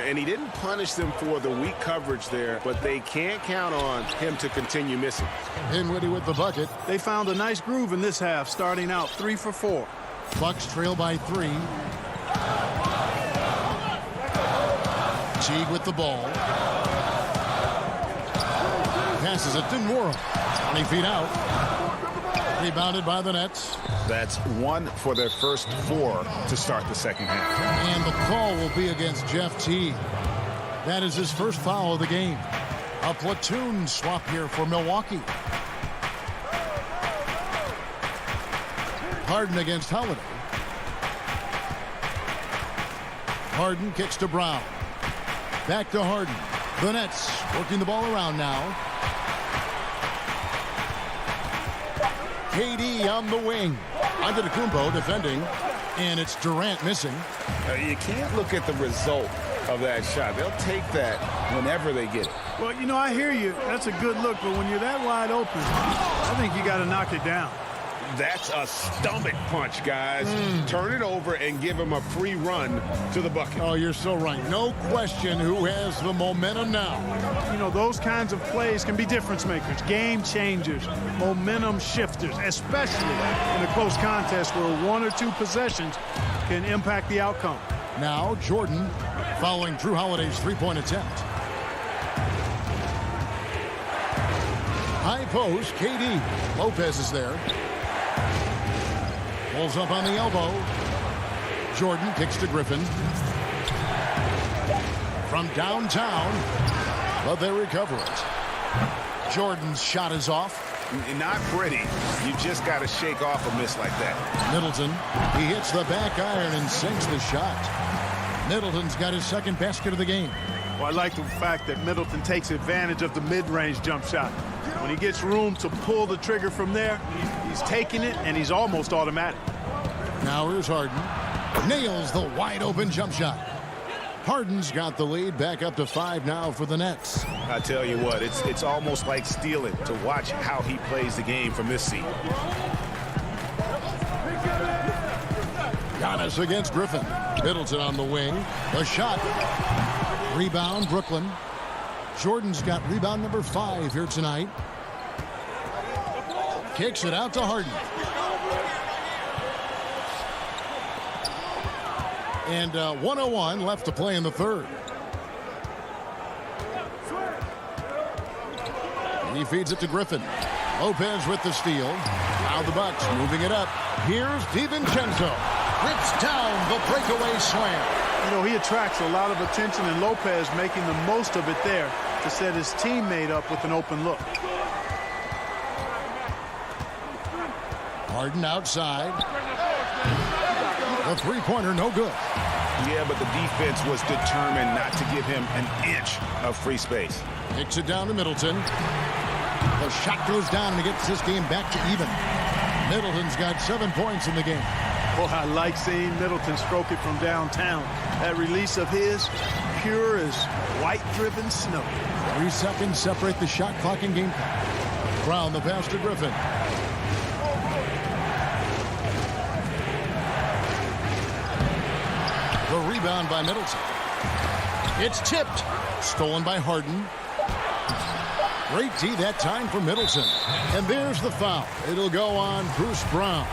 And he didn't punish them for the weak coverage there, but they can't count on him to continue missing. Dinwiddie with the bucket. They found a nice groove in this half, starting out 3 for 4. Bucks trail by 3. Teague with the ball. Passes it to Wara. 20 feet out. Rebounded by the Nets. That's 1 for their first 4 to start the second half. And the call will be against Jeff Teague. That is his first foul of the game. A platoon swap here for Milwaukee. Harden against Holiday. Harden kicks to Brown. Back to Harden. The Nets working the ball around now. KD on the wing. Antetokounmpo defending. And it's Durant missing. You can't look at the result of that shot. They'll take that whenever they get it. Well, you know, I hear you. That's a good look, but when you're that wide open, I think you got to knock it down. That's a stomach punch, guys. Turn it over and give him a free run to the bucket. Oh, you're so right. No question who has the momentum now. You know, those kinds of plays can be difference makers, game changers, momentum shifters, especially in a close contest where 1 or 2 possessions can impact the outcome. Now Jordan following Drew Holiday's three-point attempt. High post, KD. Lopez is there. Pulls up on the elbow. Jordan kicks to Griffin. From downtown, but they recover it. Jordan's shot is off. Not pretty. You just got to shake off a miss like that. Middleton, he hits the back iron and sinks the shot. Middleton's got his second basket of the game. Well, I like the fact that Middleton takes advantage of the mid-range jump shot. When he gets room to pull the trigger from there, he's taking it, and he's almost automatic. Now here's Harden. Nails the wide-open jump shot. Harden's got the lead, back up to 5 now for the Nets. I tell you what, it's almost like stealing to watch how he plays the game from this seat. Giannis against Griffin. Middleton on the wing. The shot. Rebound, Brooklyn. Jordan's got rebound number 5 here tonight. Kicks it out to Harden. And 1:01 left to play in the third. He feeds it to Griffin. Lopez with the steal. Now the Bucks moving it up. Here's DiVincenzo. Rips down the breakaway slam. You know, he attracts a lot of attention, and Lopez making the most of it there to set his teammate up with an open look. Harden outside. The three-pointer no good. Yeah, but the defense was determined not to give him an inch of free space. Kicks it down to Middleton. The shot goes down and gets this game back to even. Middleton's got 7 points in the game. Well, I like seeing Middleton stroke it from downtown. That release of his, pure as white-driven snow. 3 seconds separate the shot clock and game clock. Brown the pass to Griffin. The rebound by Middleton. It's tipped. Stolen by Harden. Great D that time for Middleton. And there's the foul. It'll go on Bruce Brown.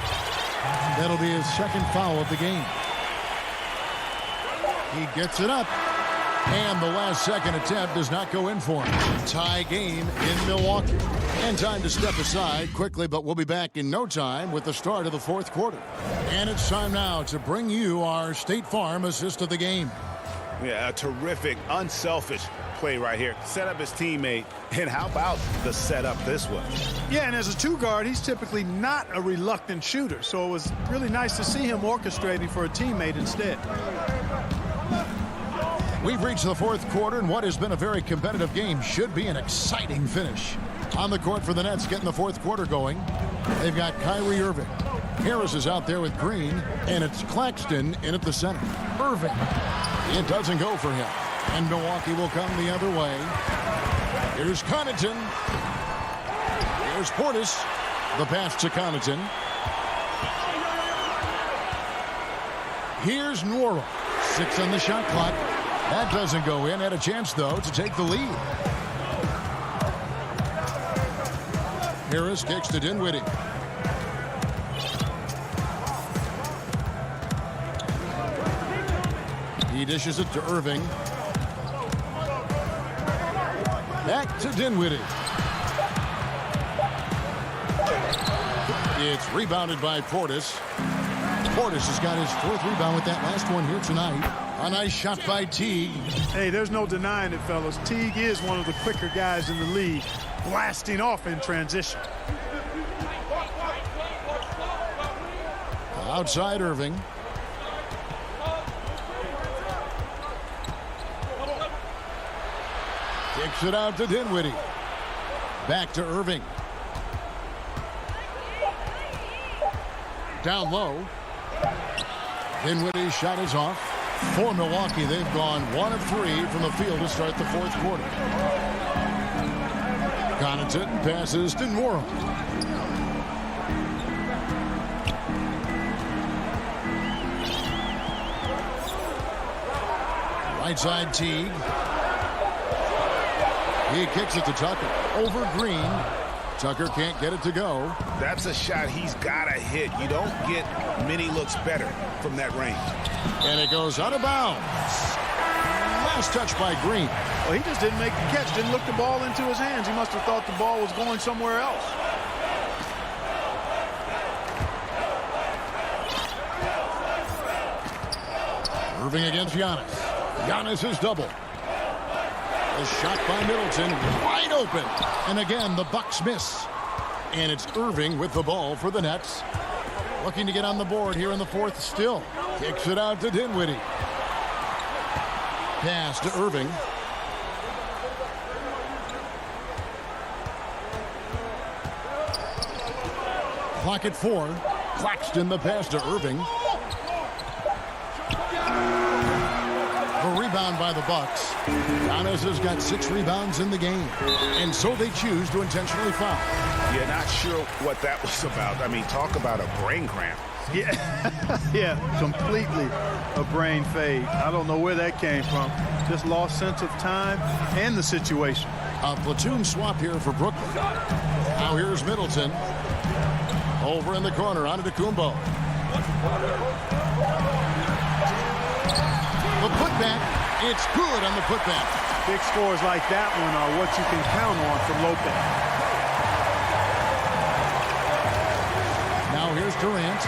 That'll be his second foul of the game. He gets it up. And the last second attempt does not go in for him. Tie game in Milwaukee. And time to step aside quickly, but we'll be back in no time with the start of the fourth quarter. And it's time now to bring you our State Farm assist of the game. Yeah, a terrific, unselfish play right here. Set up his teammate, and how about the setup this way? Yeah, and as a two-guard, he's typically not a reluctant shooter, so it was really nice to see him orchestrating for a teammate instead. We've reached the fourth quarter, and what has been a very competitive game should be an exciting finish. On the court for the Nets, getting the fourth quarter going. They've got Kyrie Irving. Harris is out there with Green, and it's Claxton in at the center. Irving. It doesn't go for him. And Milwaukee will come the other way. Here's Connaughton. Here's Portis. The pass to Connaughton. Here's Nwora. 6 on the shot clock. That doesn't go in. Had a chance, though, to take the lead. Harris kicks to Dinwiddie. He dishes it to Irving. Back to Dinwiddie. It's rebounded by Portis. Portis has got his 4th rebound with that last one here tonight. A nice shot by Teague. Hey, there's no denying it, fellas. Teague is one of the quicker guys in the league, blasting off in transition. Outside Irving. Kicks it out to Dinwiddie. Back to Irving. Down low. Dinwiddie's shot is off. For Milwaukee, they've gone 1 of 3 from the field to start the fourth quarter. Connaughton passes to Nwora. Right side Teague. He kicks it to Tucker. Over Green. Tucker can't get it to go. That's a shot he's got to hit. You don't get many looks better from that range. And it goes out of bounds. Last touch by Green. Well, he just didn't make the catch, didn't look the ball into his hands. He must have thought the ball was going somewhere else. Irving against Giannis. Giannis is double. A shot by Middleton, wide open. And again, the Bucks miss. And it's Irving with the ball for the Nets. Looking to get on the board here in the fourth still. Kicks it out to Dinwiddie. Pass to Irving. Clock at 4. Claxton the pass to Irving. A rebound by the Bucks. Giannis has got 6 rebounds in the game. And so they choose to intentionally foul. You're not sure what that was about. I mean, talk about a brain cramp. Yeah, yeah, completely a brain fade. I don't know where that came from. Just lost sense of time and the situation. A platoon swap here for Brooklyn. Now here's Middleton. Over in the corner, Antetokounmpo. The putback, it's good on the putback. Big scores like that one are what you can count on from Lopez. Now here's Durant.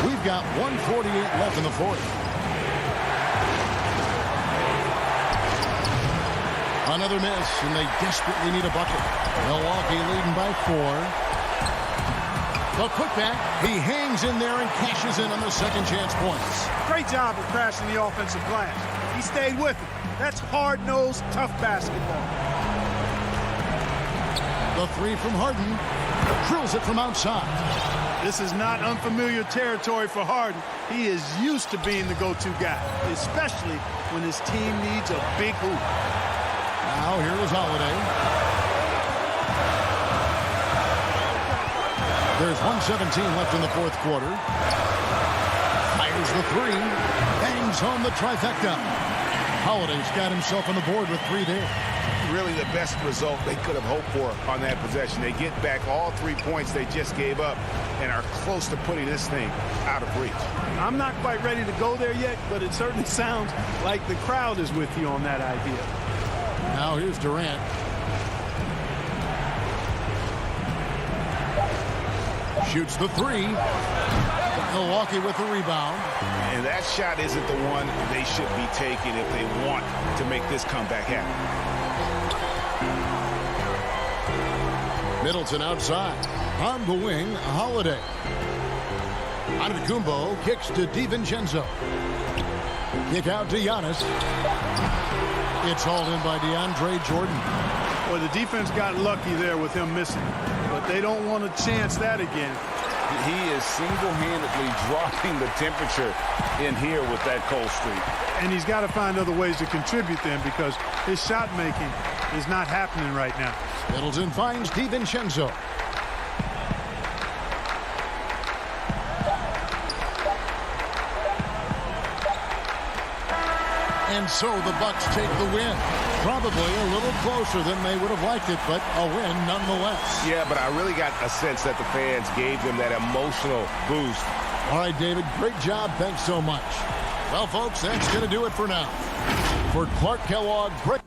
We've got 1:48 left in the fourth. Another miss, and they desperately need a bucket. Milwaukee leading by 4. The putback, he hangs in there and cashes in on the second chance points. Great job of crashing the offensive glass. He stayed with it. That's hard-nosed, tough basketball. The 3 from Harden. Drills it from outside. This is not unfamiliar territory for Harden. He is used to being the go-to guy, especially when his team needs a big hoop. Now here is Holiday. There's 1:17 left in the fourth quarter. Fires the 3. Bangs home the trifecta. Holiday's got himself on the board with 3 there. Really the best result they could have hoped for on that possession. They get back all 3 points they just gave up and are close to putting this thing out of reach. I'm not quite ready to go there yet, but it certainly sounds like the crowd is with you on that idea. Now here's Durant. Shoots the 3. Milwaukee with the rebound. And that shot isn't the one they should be taking if they want to make this comeback happen. Middleton outside. On the wing, Holiday. Antetokounmpo kicks to DiVincenzo. Kick out to Giannis. It's hauled in by DeAndre Jordan. Well, the defense got lucky there with him missing, but they don't want to chance that again. He is single-handedly dropping the temperature in here with that cold streak. And he's got to find other ways to contribute then because his shot making is not happening right now. Middleton finds DiVincenzo. And so the Bucks take the win. Probably a little closer than they would have liked it, but a win nonetheless. Yeah, but I really got a sense that the fans gave them that emotional boost. All right, David, great job. Thanks so much. Well, folks, that's going to do it for now. For Clark Kellogg, Brick.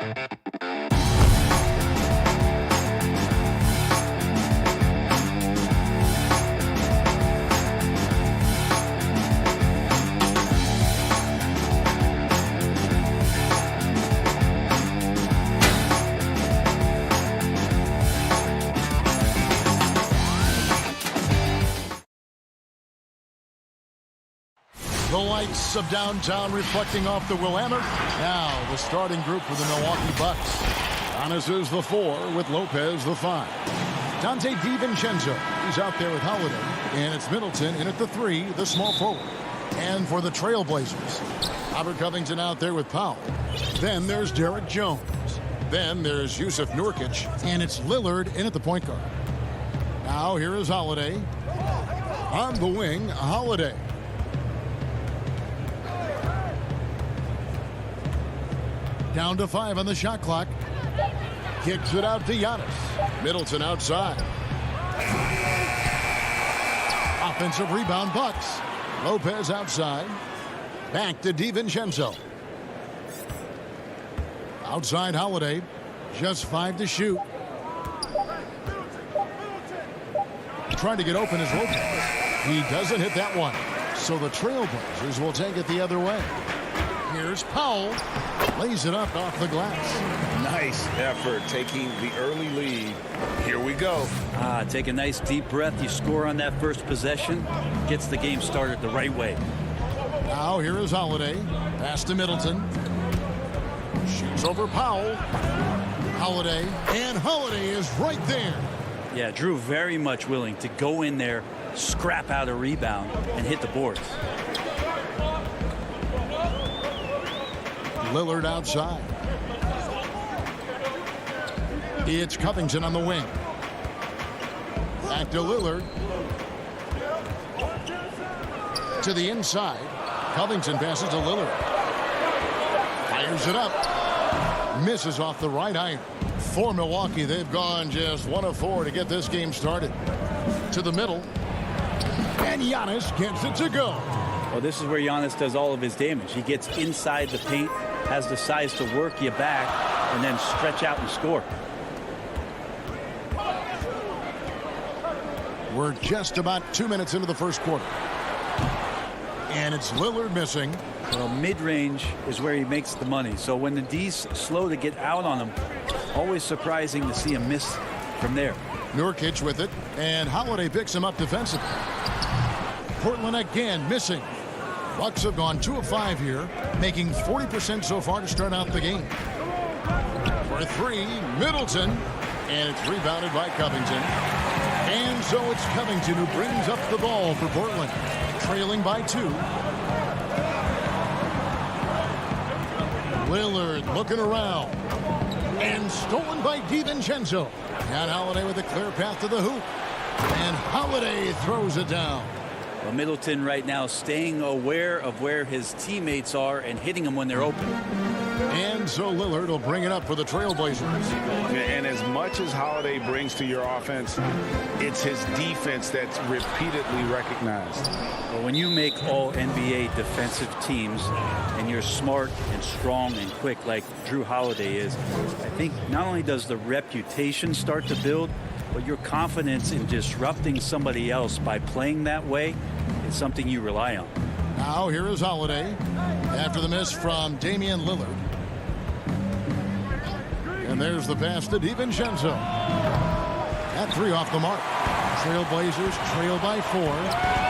The lights of downtown reflecting off the Willamette. Now the starting group for the Milwaukee Bucks. Giannis is the 4 with Lopez the 5. Dante DiVincenzo, he's out there with Holiday. And it's Middleton in at the 3, the small forward. And for the Trailblazers, Robert Covington out there with Powell. Then there's Derek Jones. Then there's Yusuf Nurkic. And it's Lillard in at the point guard. Now here is Holiday. On the wing, Holiday. Down to 5 on the shot clock. Kicks it out to Giannis. Middleton outside. Offensive rebound, Bucks. Lopez outside. Back to DiVincenzo. Outside Holiday. Just 5 to shoot. Trying to get open is Lopez. He doesn't hit that one. So the Trailblazers will take it the other way. Here's Powell. Lays it up off the glass. Nice effort taking the early lead. Here we go. Take a nice deep breath. You score on that first possession. Gets the game started the right way. Now here is Holiday. Pass to Middleton. Shoots over Powell. Holiday. And Holiday is right there. Yeah, Drew very much willing to go in there, scrap out a rebound, and hit the boards. Lillard outside. It's Covington on the wing. Back to Lillard. To the inside. Covington passes to Lillard. Fires it up. Misses off the right iron. For Milwaukee, they've gone just 1 of 4 to get this game started. To the middle. And Giannis gets it to go. Well, this is where Giannis does all of his damage. He gets inside the paint, has the size to work you back, and then stretch out and score. We're just about 2 minutes into the first quarter. And it's Lillard missing. Well, mid-range is where he makes the money. So when the D's slow to get out on him, always surprising to see him miss from there. Nurkic with it, and Holiday picks him up defensively. Portland again missing. Bucks have gone 2 of 5 here, making 40% so far to start out the game. For 3, Middleton, and it's rebounded by Covington. And so it's Covington who brings up the ball for Portland, trailing by 2. Lillard looking around, and stolen by DiVincenzo. And Holiday with a clear path to the hoop, and Holiday throws it down. Well, Middleton right now staying aware of where his teammates are and hitting them when they're open. And so Lillard will bring it up for the Trailblazers. And as much as Holiday brings to your offense, it's his defense that's repeatedly recognized. Well, when you make all NBA defensive teams and you're smart and strong and quick like Drew Holiday is, I think not only does the reputation start to build, but your confidence in disrupting somebody else by playing that way is something you rely on. Now here is Holiday after the miss from Damian Lillard. And there's the pass to DiVincenzo. That 3 off the mark. Trailblazers trail by 4.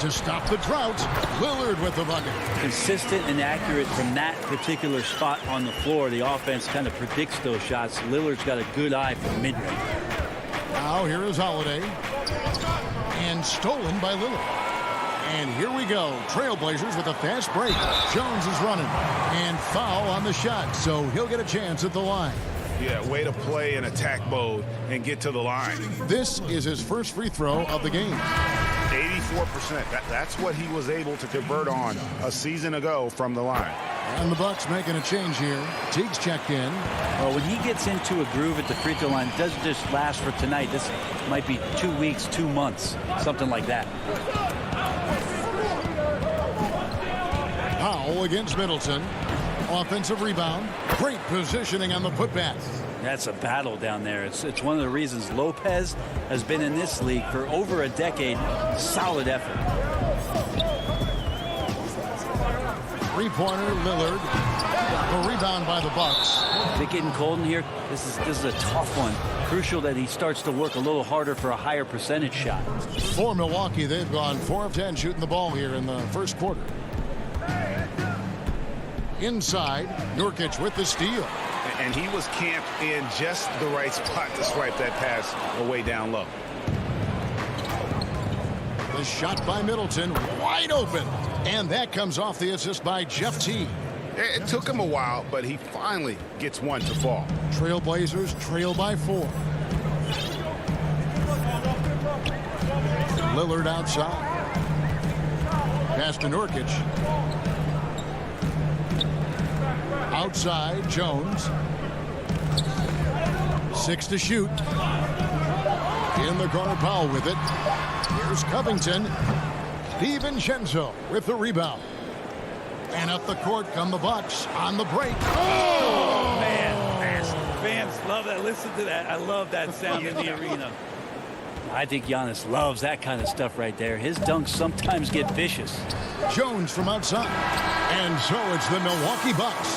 To stop the drought, Lillard with the bucket. Consistent and accurate from that particular spot on the floor. The offense kind of predicts those shots. Lillard's got a good eye for mid-range. Now here is Holiday. And stolen by Lillard. And here we go. Trailblazers with a fast break. Jones is running. And foul on the shot, so he'll get a chance at the line. Yeah, way to play in attack mode and get to the line. This is his first free throw of the game. 84%. That's what he was able to convert on a season ago from the line. And the Bucks making a change here. Teague's checked in. Well, when he gets into a groove at the free throw line, it doesn't just last for tonight. This might be 2 weeks, 2 months, something like that. Powell against Middleton. Offensive rebound. Great positioning on the putback. That's a battle down there. It's one of the reasons Lopez has been in this league for over a decade. Solid effort. Three-pointer, Lillard. The rebound by the Bucks. Is it getting cold in here? This is a tough one. Crucial that he starts to work a little harder for a higher percentage shot. For Milwaukee, they've gone 4 of 10 shooting the ball here in the first quarter. Inside, Nurkic with the steal. And he was camped in just the right spot to swipe that pass away down low. The shot by Middleton, wide open. And that comes off the assist by Jeff Teague. It took him a while, but he finally gets one to fall. Trailblazers trail by 4. Lillard outside. Pass to Nurkic. Outside, Jones. 6 to shoot. In the corner, Powell with it. Here's Covington. DiVincenzo with the rebound. And up the court come the Bucks on the break. Oh, man. Fans love that. Listen to that. I love that sound in the arena. I think Giannis loves that kind of stuff right there. His dunks sometimes get vicious. Jones from outside. And so it's the Milwaukee Bucks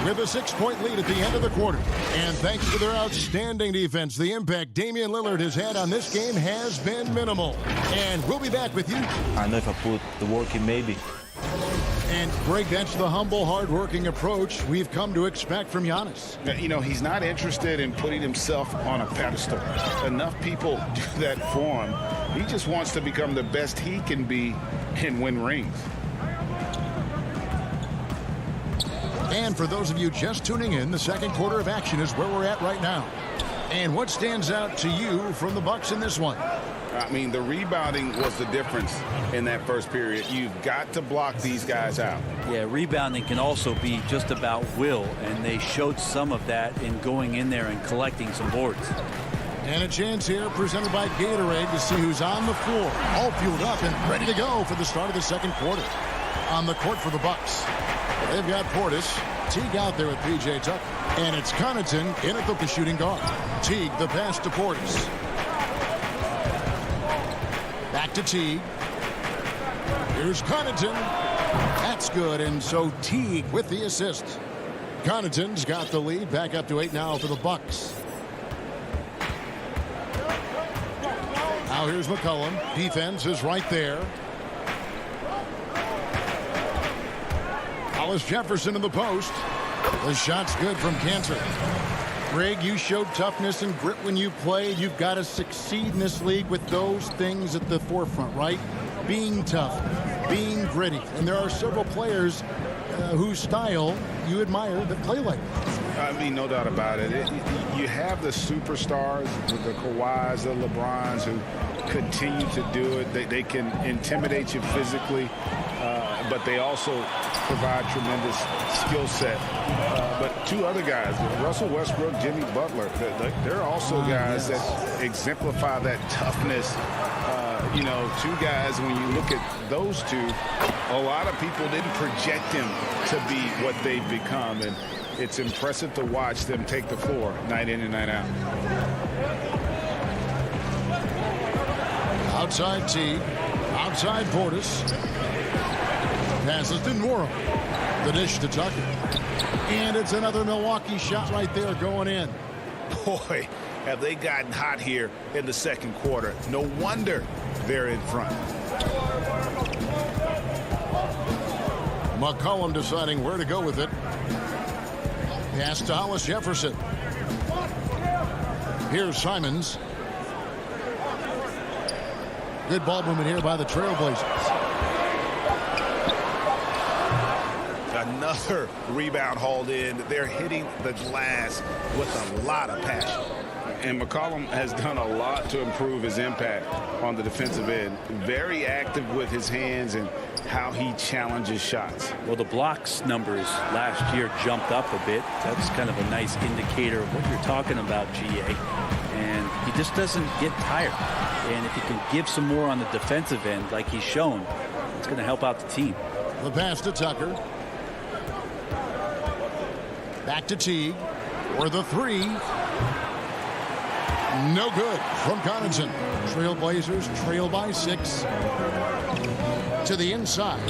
with a 6-point lead at the end of the quarter. And thanks to their outstanding defense, the impact Damian Lillard has had on this game has been minimal. And we'll be back with you. I know if I put the work in, maybe. And Greg, that's the humble, hard-working approach we've come to expect from Giannis. You know, he's not interested in putting himself on a pedestal. Enough people do that for him. He just wants to become the best he can be and win rings. And for those of you just tuning in, the second quarter of action is where we're at right now. And what stands out to you from the Bucks in this one? I mean, the rebounding was the difference in that first period. You've got to block these guys out. Yeah, rebounding can also be just about will, and they showed some of that in going in there and collecting some boards. And a chance here presented by Gatorade to see who's on the floor, all fueled up and ready to go for the start of the second quarter. On the court for the Bucks, they've got Portis, Teague out there with P.J. Tucker, and it's Connaughton in at the shooting guard. Teague, the pass to Portis. Back to Teague. Here's Connaughton. That's good, and so Teague with the assist. Connaughton's got the lead, back up to 8 now for the Bucks. Now here's McCollum. Defense is right there. Hollis Jefferson in the post. The shot's good from Cantor. Greg, you showed toughness and grit when you played. You've got to succeed in this league with those things at the forefront, right? Being tough, being gritty. And there are several players whose style you admire that play like that. I mean, no doubt about it. You have the superstars, the Kawhis, the LeBrons, who continue to do it. They can intimidate you physically, but they also provide tremendous skill set. But two other guys, Russell Westbrook, Jimmy Butler, they're also guys that exemplify that toughness. You know, two guys, when you look at those two, a lot of people didn't project him to be what they've become. And it's impressive to watch them take the floor night in and night out. Outside Teague, outside Portis. Passes to Nora. The dish to Tucker. And it's another Milwaukee shot right there going in. Boy, have they gotten hot here in the second quarter. No wonder they're in front. McCollum deciding where to go with it. Pass to Hollis Jefferson. Here's Simons. Good ball movement here by the Trailblazers. Another rebound hauled in. They're hitting the glass with a lot of passion. And McCollum has done a lot to improve his impact on the defensive end. Very active with his hands and how he challenges shots. Well, the blocks numbers last year jumped up a bit. That's kind of a nice indicator of what you're talking about, GA. And he just doesn't get tired. And if he can give some more on the defensive end like he's shown, it's going to help out the team. The pass to Tucker. Back to Teague. For the three. No good from Connaughton. Trailblazers trail by 6. To the inside.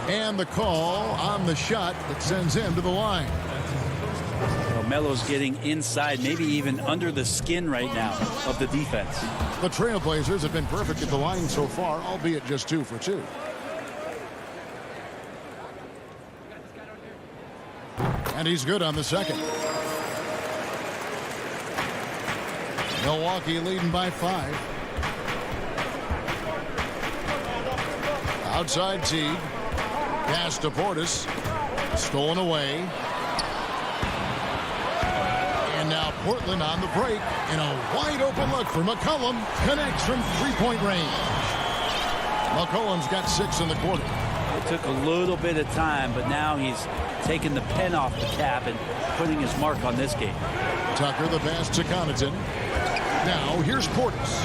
And the call on the shot that sends him to the line. Well, Melo's getting inside, maybe even under the skin right now of the defense. The Trailblazers have been perfect at the line so far, albeit just 2 for 2. And he's good on the second. Milwaukee leading by 5. Outside Teague. Pass to Portis. Stolen away. And now Portland on the break. And a wide open look for McCollum. Connects from 3-point range. McCollum's got 6 in the quarter. It took a little bit of time, but now he's taking the pen off the cap and putting his mark on this game. Tucker the pass to Connaughton. Now here's Portis.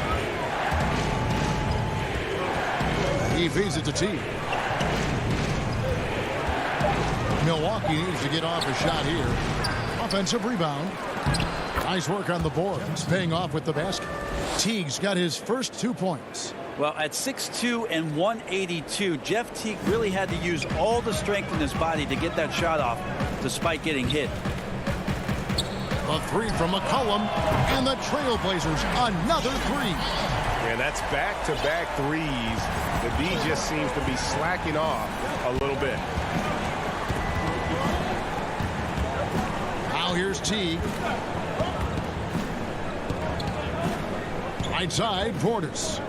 He feeds it to Teague. Milwaukee needs to get off a shot here. Offensive rebound. Nice work on the boards. Paying off with the basket. Teague's got his first 2 points. Well, at 6'2" and 182, Jeff Teague really had to use all the strength in his body to get that shot off, despite getting hit. A 3 from McCollum, and the Trailblazers another 3. And that's back-to-back threes. The D just seems to be slacking off a little bit. Now here's Teague. Right side, Portis.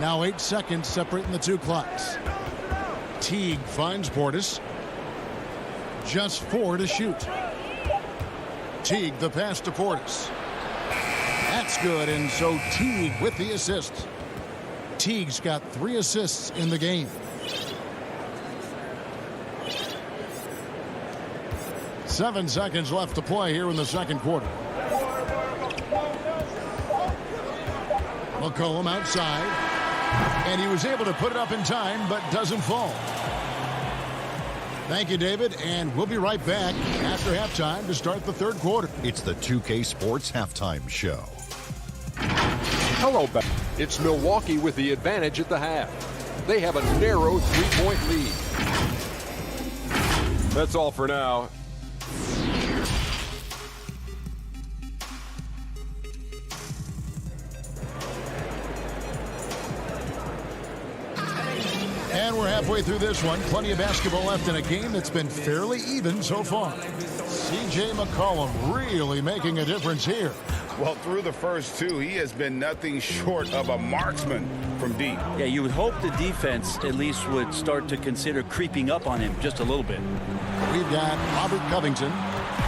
Now 8 seconds separating the 2 clocks. Teague finds Portis. Just 4 to shoot. Teague the pass to Portis. That's good, and so Teague with the assist. Teague's got 3 assists in the game. 7 seconds left to play here in the second quarter. McCollum outside. And he was able to put it up in time, but doesn't fall. Thank you, David, and we'll be right back after halftime to start the third quarter. It's the 2K Sports Halftime Show. Hello, back. It's Milwaukee with the advantage at the half. They have a narrow 3-point lead. That's all for now. And we're halfway through this one. Plenty of basketball left in a game that's been fairly even so far. C.J. McCollum really making a difference here. Well, through the first 2, he has been nothing short of a marksman from deep. Yeah, you would hope the defense at least would start to consider creeping up on him just a little bit. We've got Robert Covington,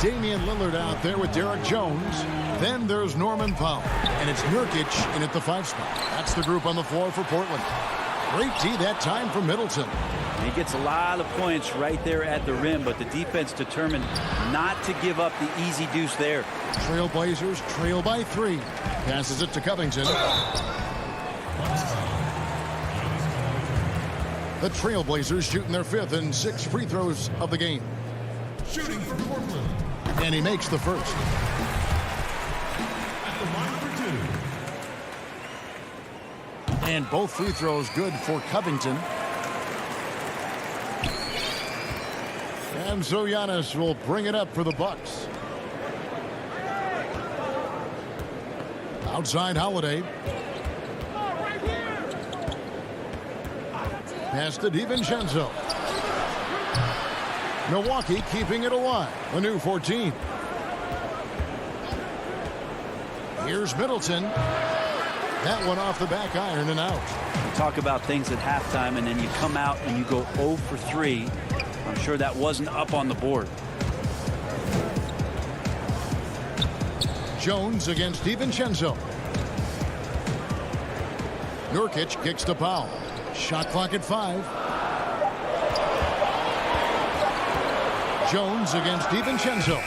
Damian Lillard out there with Derek Jones. Then there's Norman Powell. And it's Nurkic in at the 5 spot. That's the group on the floor for Portland. Great D that time from Middleton. He gets a lot of points right there at the rim, but the defense determined not to give up the easy deuce there. Trailblazers trail by 3. Passes it to Covington. The Trailblazers shooting their 5th and 6th free throws of the game. Shooting for Portland. And he makes the first. At the line for 2. And both free throws good for Covington. And so Giannis will bring it up for the Bucks. Outside Holiday. Pass to DiVincenzo. Milwaukee keeping it alive. A new 14. Here's Middleton. That one off the back iron and out. You talk about things at halftime, and then you come out and you go 0 for 3. I'm sure that wasn't up on the board. Jones against DiVincenzo. Nurkic kicks to Powell. Shot clock at 5. Jones against DiVincenzo.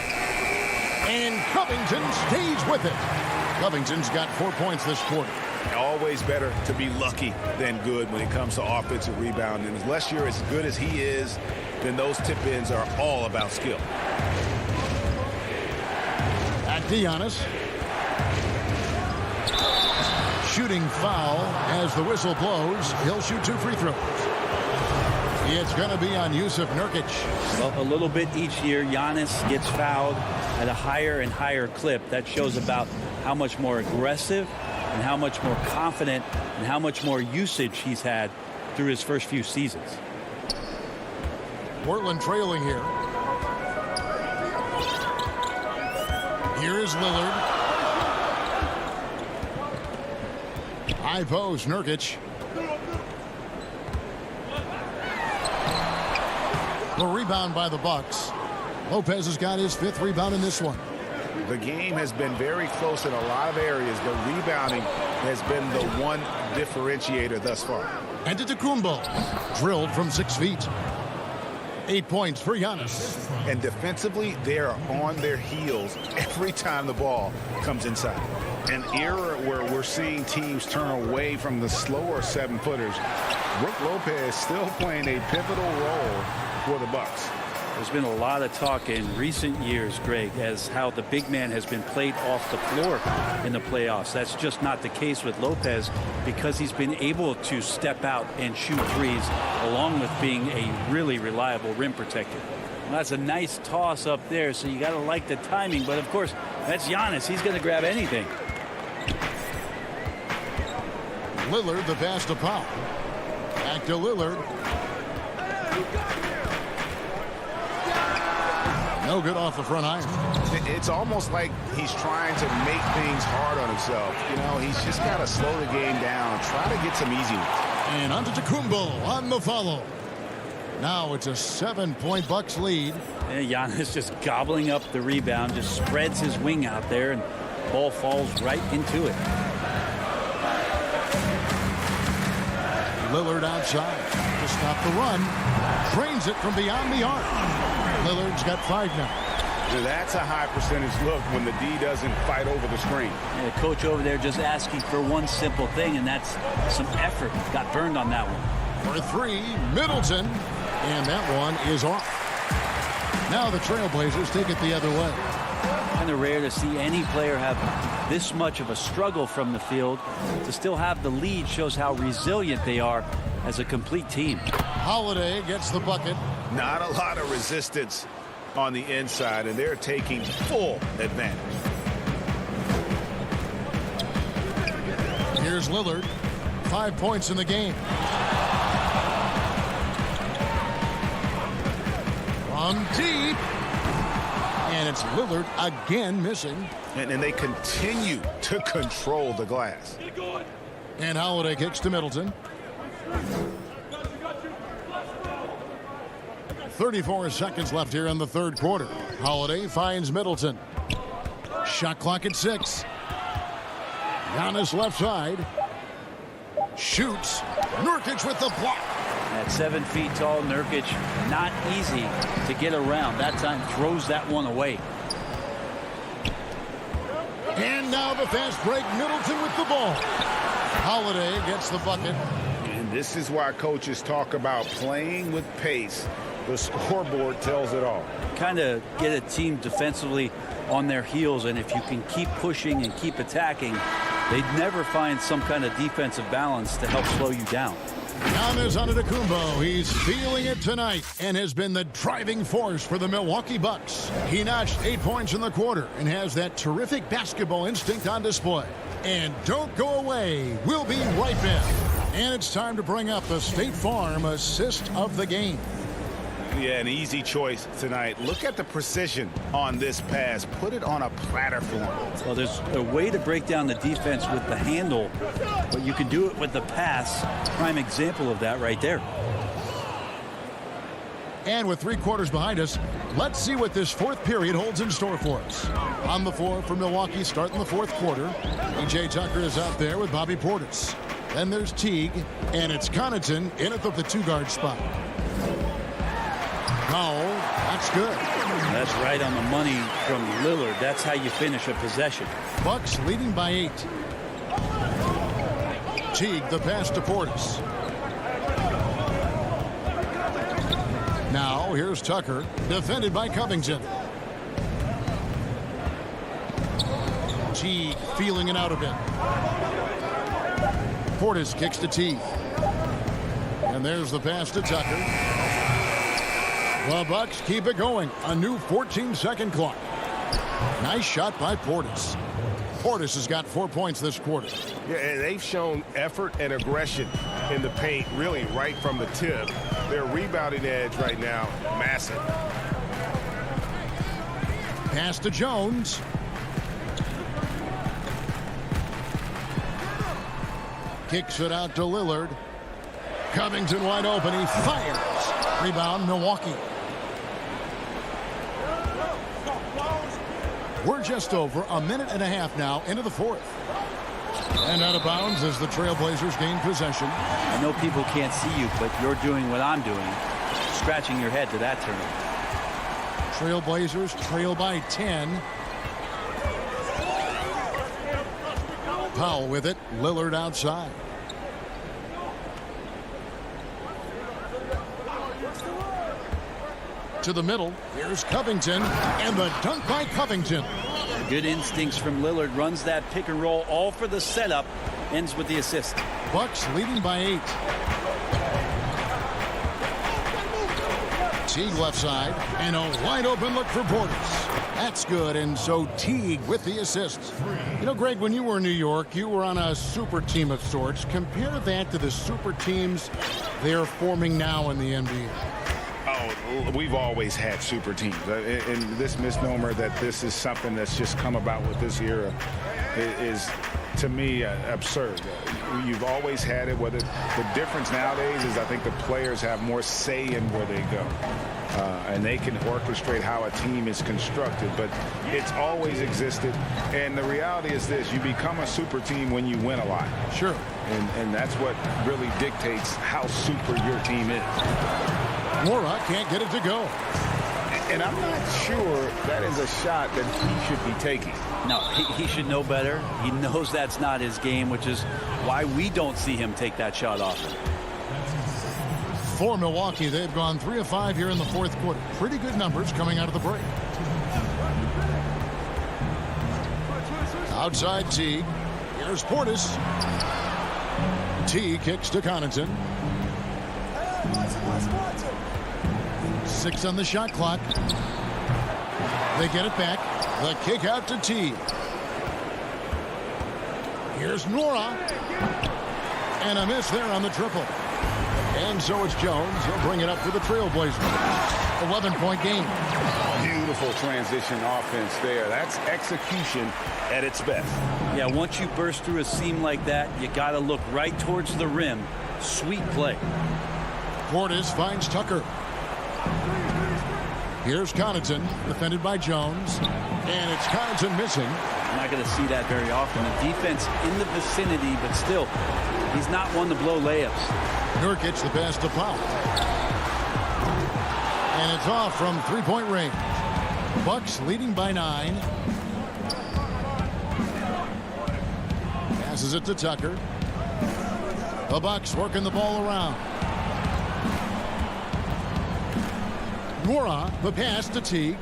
And Covington stays with it. Covington's got 4 points this quarter. Always better to be lucky than good when it comes to offensive rebounding. And unless you're as good as he is, then those tip-ins are all about skill. At Giannis. Shooting foul as the whistle blows. He'll shoot 2 free throws. It's going to be on Yusuf Nurkic. Well, a little bit each year, Giannis gets fouled at a higher and higher clip. That shows about how much more aggressive and how much more confident and how much more usage he's had through his first few seasons. Portland trailing here. Here is Lillard. High post, Nurkic. The rebound by the Bucks. Lopez has got his 5th rebound in this one. The game has been very close in a lot of areas, but rebounding has been the one differentiator thus far. Antetokounmpo drilled from 6 feet. 8 points for Giannis. And defensively, they are on their heels every time the ball comes inside. An era where we're seeing teams turn away from the slower 7-footers. Brook Lopez still playing a pivotal role for the Bucks. There's been a lot of talk in recent years, Greg, as how the big man has been played off the floor in the playoffs. That's just not the case with Lopez because he's been able to step out and shoot threes along with being a really reliable rim protector. Well, that's a nice toss up there, so you got to like the timing. But, of course, that's Giannis. He's going to grab anything. Lillard, the pass to Powell. Back to Lillard. No good off the front iron. It's almost like he's trying to make things hard on himself. You know, he's just got to slow the game down and try to get some easy ones. And Antetokounmpo on the follow. Now it's a 7-point Bucks lead. And Giannis just gobbling up the rebound, just spreads his wing out there, and ball falls right into it. Lillard outside to stop the run. Drains it from beyond the arc. Lillard's got 5 now. That's a high percentage look when the D doesn't fight over the screen. And the coach over there just asking for one simple thing, and that's some effort. Got burned on that one. For 3, Middleton. And that one is off. Now the Trailblazers take it the other way. Kind of rare to see any player have this much of a struggle from the field. To still have the lead shows how resilient they are as a complete team. Holiday gets the bucket. Not a lot of resistance on the inside, and they're taking full advantage. Here's Lillard. 5 points in the game. From deep. And it's Lillard again missing. And they continue to control the glass. And Holiday kicks to Middleton. 34 seconds left here in the 3rd quarter. Holiday finds Middleton. Shot clock at 6. Giannis left side. Shoots. Nurkic with the block. At 7 feet tall, Nurkic, not easy to get around. That time throws that one away. And now the fast break. Middleton with the ball. Holiday gets the bucket. And this is why coaches talk about playing with pace. The scoreboard tells it all. Kind of get a team defensively on their heels, and if you can keep pushing and keep attacking, they'd never find some kind of defensive balance to help slow you down. Giannis Antetokounmpo, he's feeling it tonight and has been the driving force for the Milwaukee Bucks. He notched 8 points in the quarter and has that terrific basketball instinct on display. And don't go away. We'll be right back. And it's time to bring up the State Farm assist of the game. Yeah, an easy choice tonight. Look at the precision on this pass. Put it on a platter form. Well, there's a way to break down the defense with the handle, but you can do it with the pass. Prime example of that right there. And with 3 quarters behind us, let's see what this 4th period holds in store for us. On the floor for Milwaukee starting the 4th quarter. E.J. Tucker is out there with Bobby Portis. Then there's Teague, and it's Connaughton in at the 2-guard spot. Powell, that's good. That's right on the money from Lillard. That's how you finish a possession. Bucks leading by 8. Teague, the pass to Portis. Now, here's Tucker, defended by Covington. Teague feeling it out a bit. Portis kicks to Teague. And there's the pass to Tucker. The Bucks keep it going. A new 14-second clock. Nice shot by Portis. Portis has got 4 points this quarter. Yeah, and they've shown effort and aggression in the paint, really right from the tip. Their rebounding edge right now, massive. Pass to Jones. Kicks it out to Lillard. Covington wide open. He fires. Rebound, Milwaukee. We're just over a minute and a half now into the fourth. And out of bounds as the Trailblazers gain possession. I know people can't see you, but you're doing what I'm doing. Scratching your head to that turnover. Trailblazers trail by 10. Powell with it. Lillard outside. To the middle. Here's Covington. And the dunk by Covington. Good instincts from Lillard. Runs that pick and roll all for the setup. Ends with the assist. Bucks leading by 8. Teague left side. And a wide open look for Portis. That's good. And so Teague with the assist. You know, Greg, when you were in New York, you were on a super team of sorts. Compare that to the super teams they're forming now in the NBA. Oh, we've always had super teams. And this misnomer that this is something that's just come about with this era is, to me, absurd. You've always had it. Whether the difference nowadays is I think the players have more say in where they go. And they can orchestrate how a team is constructed. But it's always existed. And the reality is this. You become a super team when you win a lot. Sure. And that's what really dictates how super your team is. Mora can't get it to go. And I'm not sure that is a shot that he should be taking. No, he should know better. He knows that's not his game, which is why we don't see him take that shot off. For Milwaukee, they've gone 3 of 5 here in the fourth quarter. Pretty good numbers coming out of the break. Outside Teague. Here's Portis. Teague kicks to Connaughton. 6 on the shot clock. They get it back. The kick out to Teague. Here's Nora. And a miss there on the triple. And so it's Jones. He'll bring it up for the Trailblazers. 11-point game. Beautiful transition offense there. That's execution at its best. Yeah, once you burst through a seam like that, you got to look right towards the rim. Sweet play. Portis finds Tucker. Here's Connaughton, defended by Jones. And it's Connaughton missing. I'm not going to see that very often. The defense in the vicinity, but still, he's not one to blow layups. Nurkic the pass to Powell. And it's off from three-point range. Bucks leading by 9. Passes it to Tucker. The Bucks working the ball around. Nora, the pass to Teague.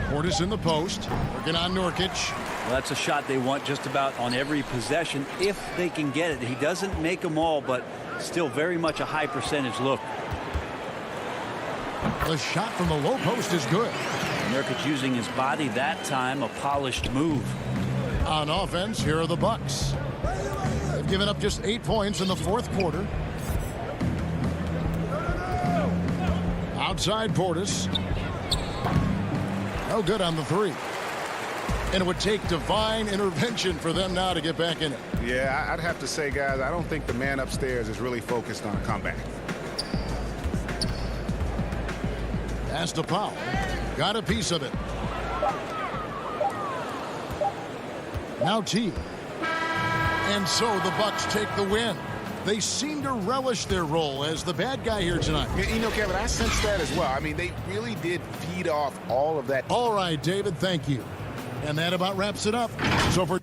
Portis in the post, working on Nurkic. Well, that's a shot they want just about on every possession if they can get it. He doesn't make them all, but still very much a high percentage look. The shot from the low post is good. Nurkic using his body that time, a polished move. On offense, here are the Bucks. They've given up just 8 points in the fourth quarter. Outside Portis. No good on the 3. And it would take divine intervention for them now to get back in it. Yeah, I'd have to say, guys, I don't think the man upstairs is really focused on a comeback. Pass to Powell. Got a piece of it. Now Teague. And so the Bucks take the win. They seem to relish their role as the bad guy here tonight. You know, Kevin, I sense that as well. I mean, they really did feed off all of that. All right, David, thank you. And that about wraps it up. So for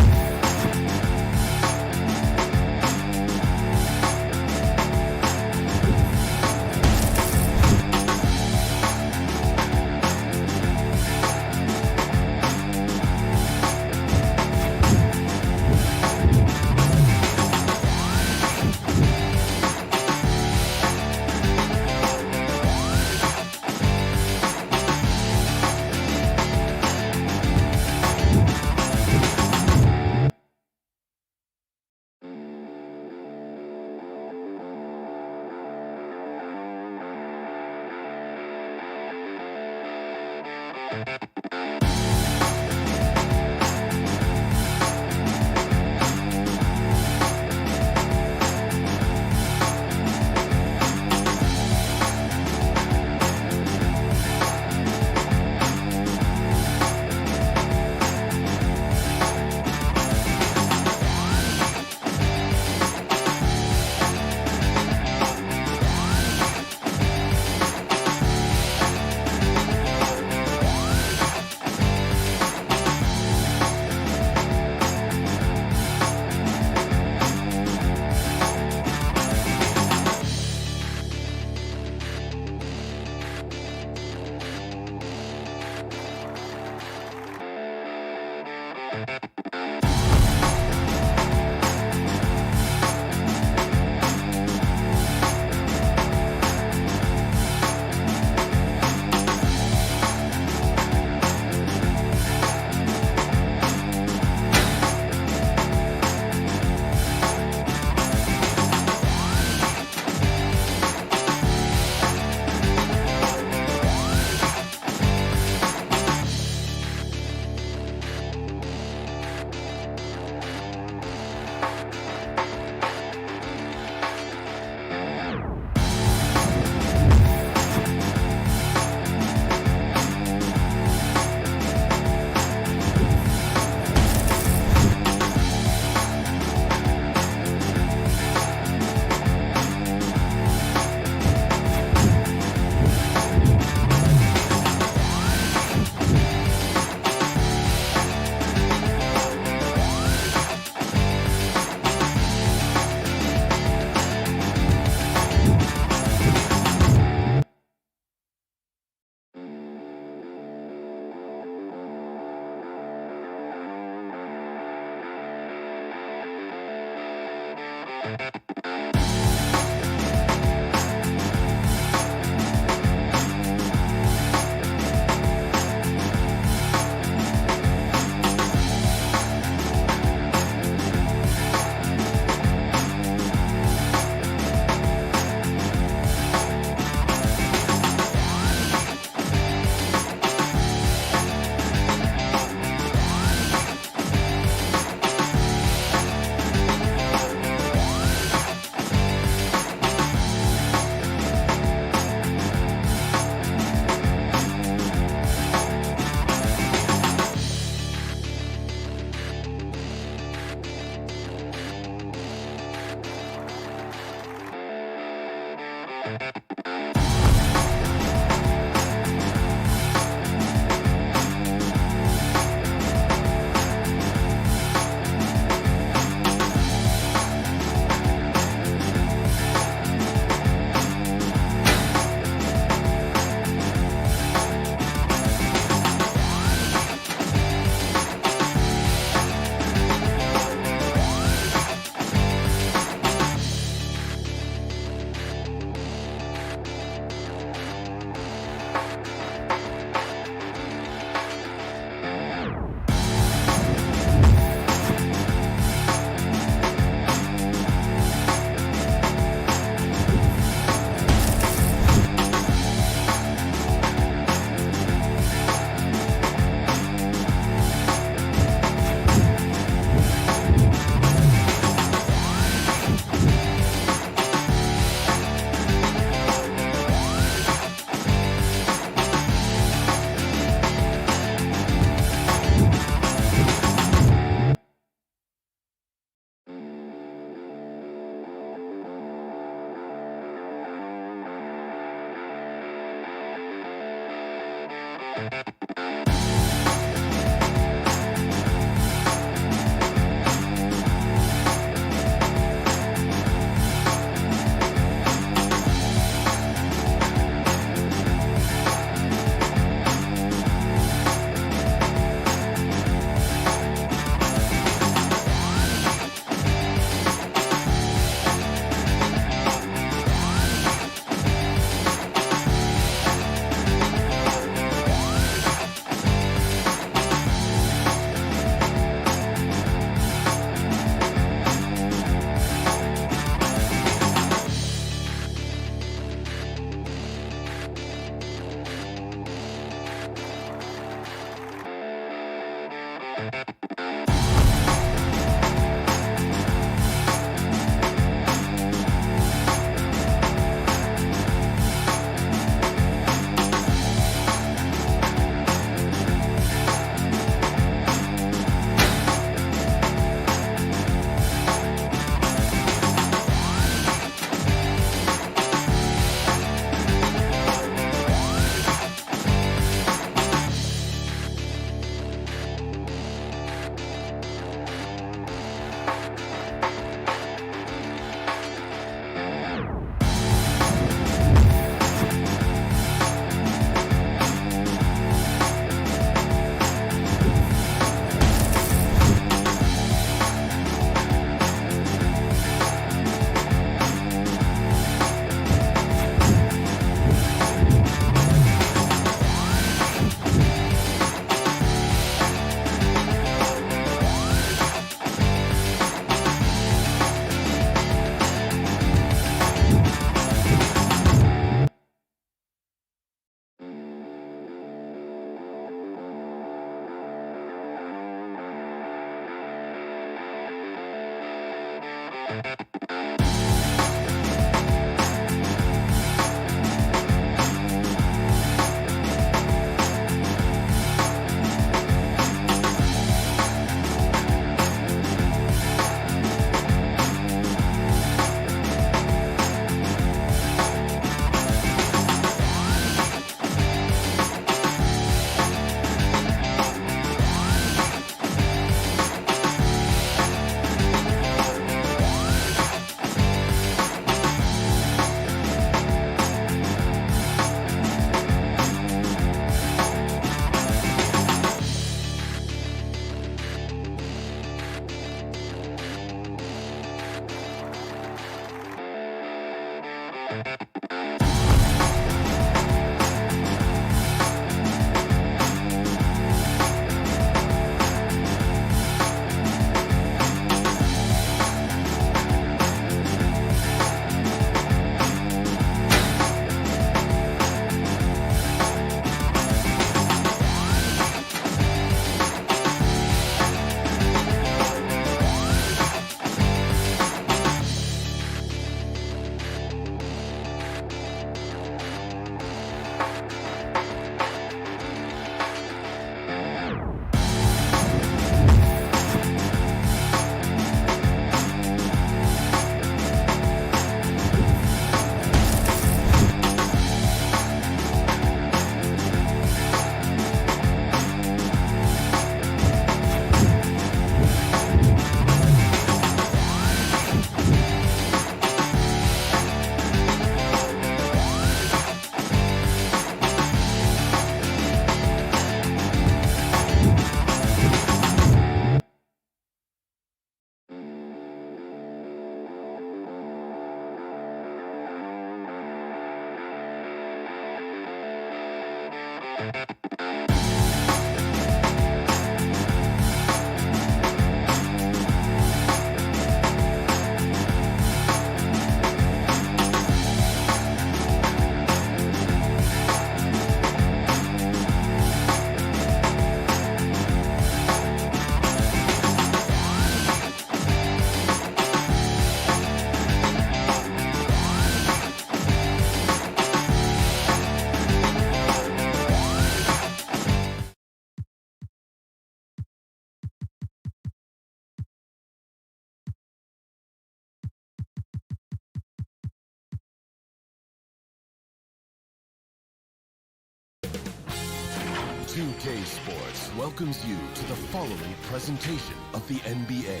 2K Sports welcomes you to the following presentation of the NBA.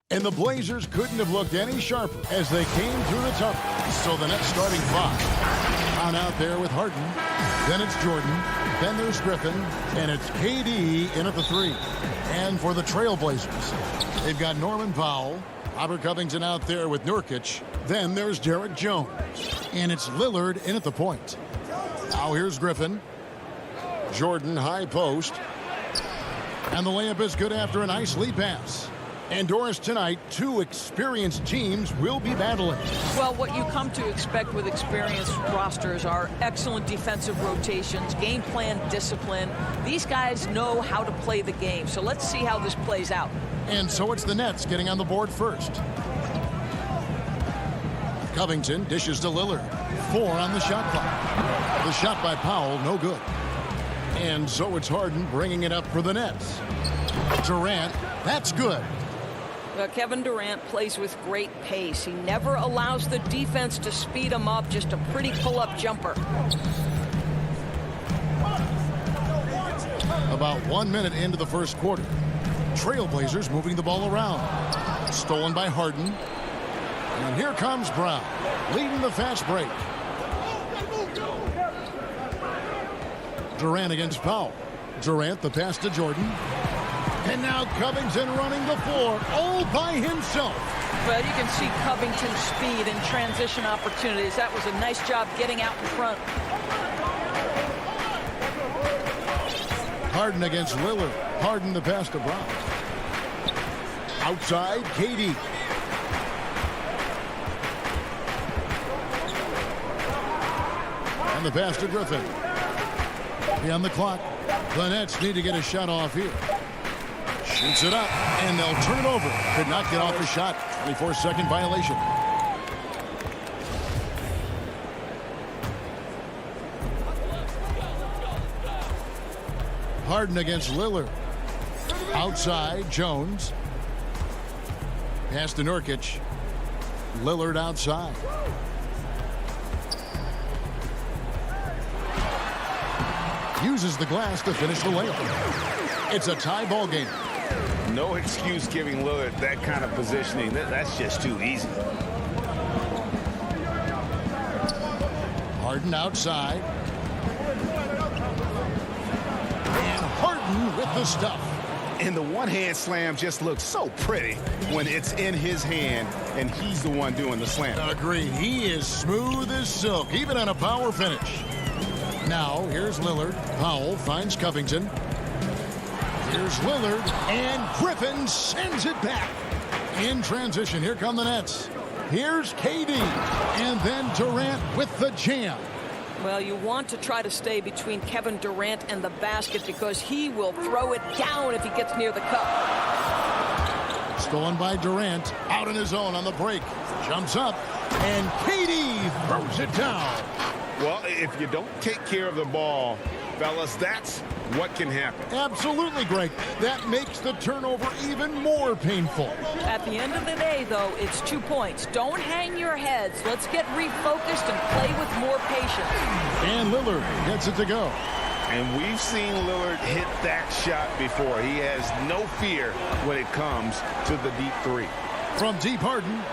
And the Blazers couldn't have looked any sharper as they came through the tunnel. So the next starting five. On out there with Harden. Then it's Jordan. Then there's Griffin. And it's KD in at the three. And for the Trailblazers, they've got Norman Powell. Robert Covington out there with Nurkic. Then there's Derek Jones. And it's Lillard in at the point. Now here's Griffin. Jordan high post. And the layup is good after a nice lead pass. And Doris, tonight, two experienced teams will be battling. Well, what you come to expect with experienced rosters are excellent defensive rotations, game plan discipline. These guys know how to play the game. So let's see how this plays out. And so it's the Nets getting on the board first. Covington dishes to Lillard. 4 on the shot clock. The shot by Powell, no good. And so it's Harden bringing it up for the Nets. Durant, that's good. Kevin Durant plays with great pace. He never allows the defense to speed him up. Just a pretty pull-up jumper. About 1 minute into the first quarter. Trailblazers moving the ball around. Stolen by Harden. And here comes Brown, leading the fast break. Durant against Powell. Durant, the pass to Jordan. And now Covington running the floor all by himself. Well, you can see Covington's speed and transition opportunities. That was a nice job getting out in front. Harden against Lillard. Harden, the pass to Brown. Outside, KD. And the pass to Griffin. Beyond the clock. The Nets need to get a shot off here. Shoots it up, and they'll turn it over. Could not get off the shot. 24-second violation. Harden against Lillard. Outside, Jones. Pass to Nurkic. Lillard outside. Uses the glass to finish the layup. It's a tie ball game. No excuse giving Lillard that kind of positioning. That's just too easy. Harden outside. And Harden with the stuff. And the one-hand slam just looks so pretty when it's in his hand and he's the one doing the slam. Agreed. He is smooth as silk, even on a power finish. Now, here's Lillard. Powell finds Covington. Here's Lillard, and Griffin sends it back. In transition, here come the Nets. Here's KD, and then Durant with the jam. Well, you want to try to stay between Kevin Durant and the basket because he will throw it down if he gets near the cup. Stolen by Durant, out on his own on the break. Jumps up, and KD throws it down. Well, if you don't take care of the ball, fellas, that's what can happen. Absolutely, Greg. That makes the turnover even more painful. At the end of the day, though, it's 2 points. Don't hang your heads. Let's get refocused and play with more patience. And Lillard gets it to go. And we've seen Lillard hit that shot before. He has no fear when it comes to the deep three. From deep, Harden.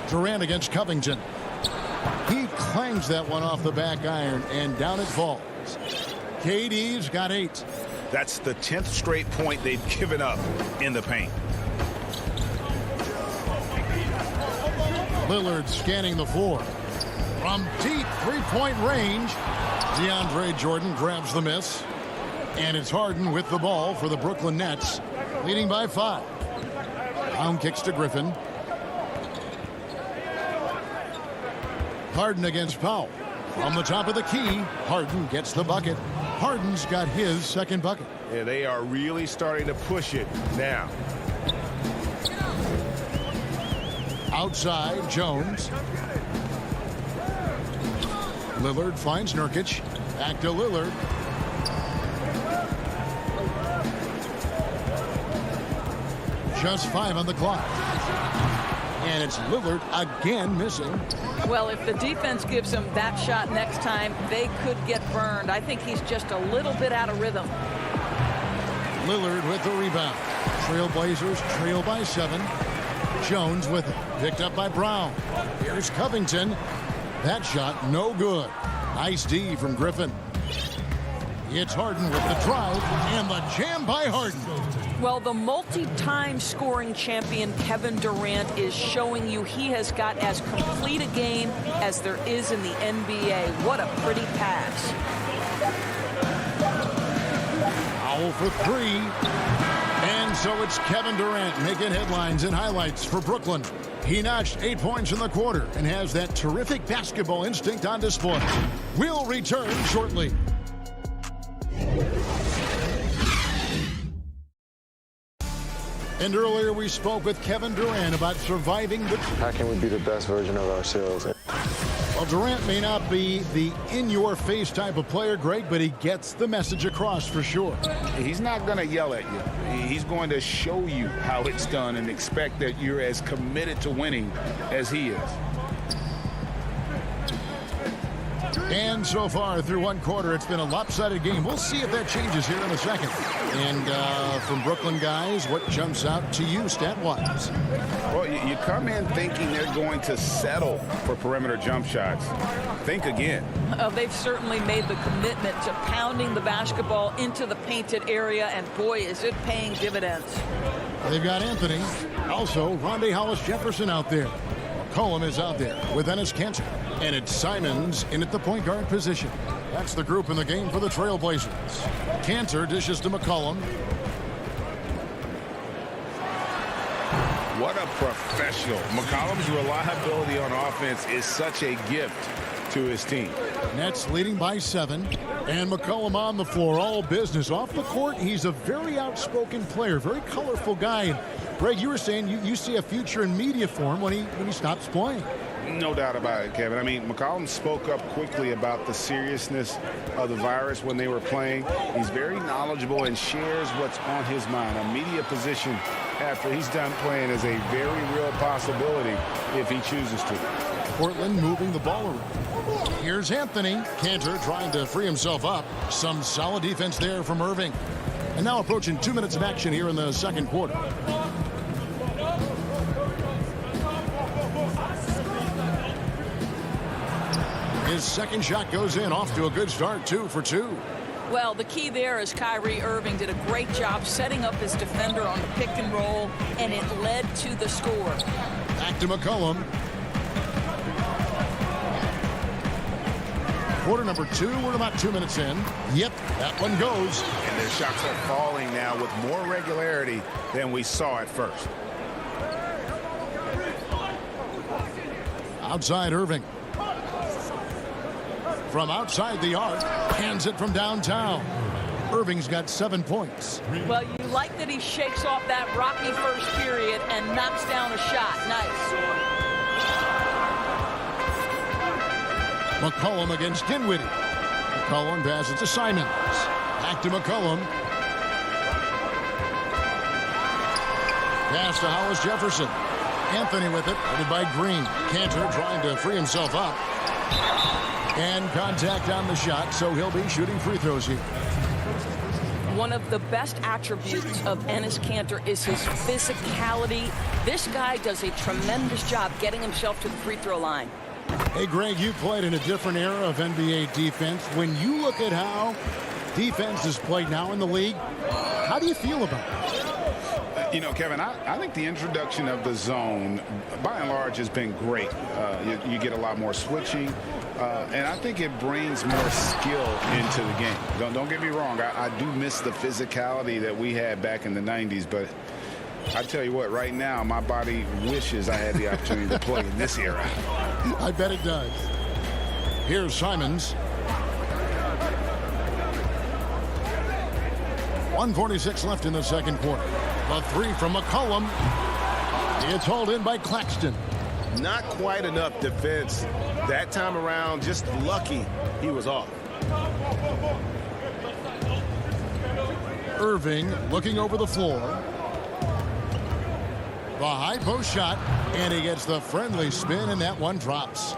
Durant against Covington. He clangs that one off the back iron, and down it falls. KD's got 8. That's the 10th straight point they've given up in the paint. Lillard scanning the floor. From deep three-point range, DeAndre Jordan grabs the miss. And it's Harden with the ball for the Brooklyn Nets, leading by 5. Brown kicks to Griffin. Harden against Powell. From the top of the key, Harden gets the bucket. Harden's got his second bucket. Yeah, they are really starting to push it now. Outside, Jones. Lillard finds Nurkic. Back to Lillard. Just 5 on the clock. And it's Lillard again missing. Well, if the defense gives him that shot next time, they could get burned. I think he's just a little bit out of rhythm. Lillard with the rebound. Trailblazers trail by 7. Jones with it. Picked up by Brown. Here's Covington. That shot no good. Nice D from Griffin. It's Harden with the drive and the jam by Harden. Well, the multi-time scoring champion Kevin Durant is showing you he has got as complete a game as there is in the NBA. What a pretty pass. Powell for three. And so it's Kevin Durant making headlines and highlights for Brooklyn. He notched 8 points in the quarter and has that terrific basketball instinct on display. We'll return shortly. And earlier we spoke with Kevin Durant about surviving the... How can we be the best version of ourselves? Well, Durant may not be the in-your-face type of player, Greg, but he gets the message across for sure. He's not going to yell at you. He's going to show you how it's done and expect that you're as committed to winning as he is. And so far through one quarter, it's been a lopsided game. We'll see if that changes here in a second. And from Brooklyn guys, what jumps out to you stat-wise? Well, you come in thinking they're going to settle for perimeter jump shots. Think again. They've certainly made the commitment to pounding the basketball into the painted area, and boy, is it paying dividends. They've got Anthony. Also, Rondae Hollis-Jefferson out there. McCollum is out there with Enes Kanter. And it's Simons in at the point guard position. That's the group in the game for the Trailblazers. Kanter dishes to McCollum. What a professional. McCollum's reliability on offense is such a gift to his team. Nets leading by 7. And McCollum on the floor, all business. Off the court, he's a very outspoken player, very colorful guy. And Greg, you were saying you see a future in media for him when he stops playing. No doubt about it, Kevin. I mean, McCollum spoke up quickly about the seriousness of the virus when they were playing. He's very knowledgeable and shares what's on his mind. A media position after he's done playing is a very real possibility if he chooses to. Portland moving the ball around. Here's Anthony. Kanter trying to free himself up. Some solid defense there from Irving. And now approaching 2 minutes of action here in the second quarter. His second shot goes in, off to a good start, 2 for 2. Well, the key there is Kyrie Irving did a great job setting up his defender on the pick and roll, and it led to the score. Back to McCollum. Quarter number 2, we're about 2 minutes in. Yep, that one goes. And their shots are falling now with more regularity than we saw at first. Outside Irving. From outside the arc, hands it from downtown. Irving's got 7 points. Well, you like that he shakes off that rocky first period and knocks down a shot. Nice. McCollum against Dinwiddie. McCollum passes to Simons. Back to McCollum. Pass to Hollis-Jefferson. Anthony with it, headed by Green. Kanter trying to free himself up. And contact on the shot, so he'll be shooting free throws here. One of the best attributes of Enes Kanter is his physicality. This guy does a tremendous job getting himself to the free throw line. Hey, Greg, you played in a different era of NBA defense. When you look at how defense is played now in the league, how do you feel about it? You know, Kevin, I think the introduction of the zone, by and large, has been great. You get a lot more switching, and I think it brings more skill into the game. Don't get me wrong. I do miss the physicality that we had back in the 90s, but I tell you what, right now, my body wishes I had the opportunity to play in this era. I bet it does. Here's Simons. 1:46 left in the second quarter. A 3 from McCollum. It's hauled in by Claxton. Not quite enough defense that time around. Just lucky he was off. Irving looking over the floor. The high post shot, and he gets the friendly spin, and that one drops.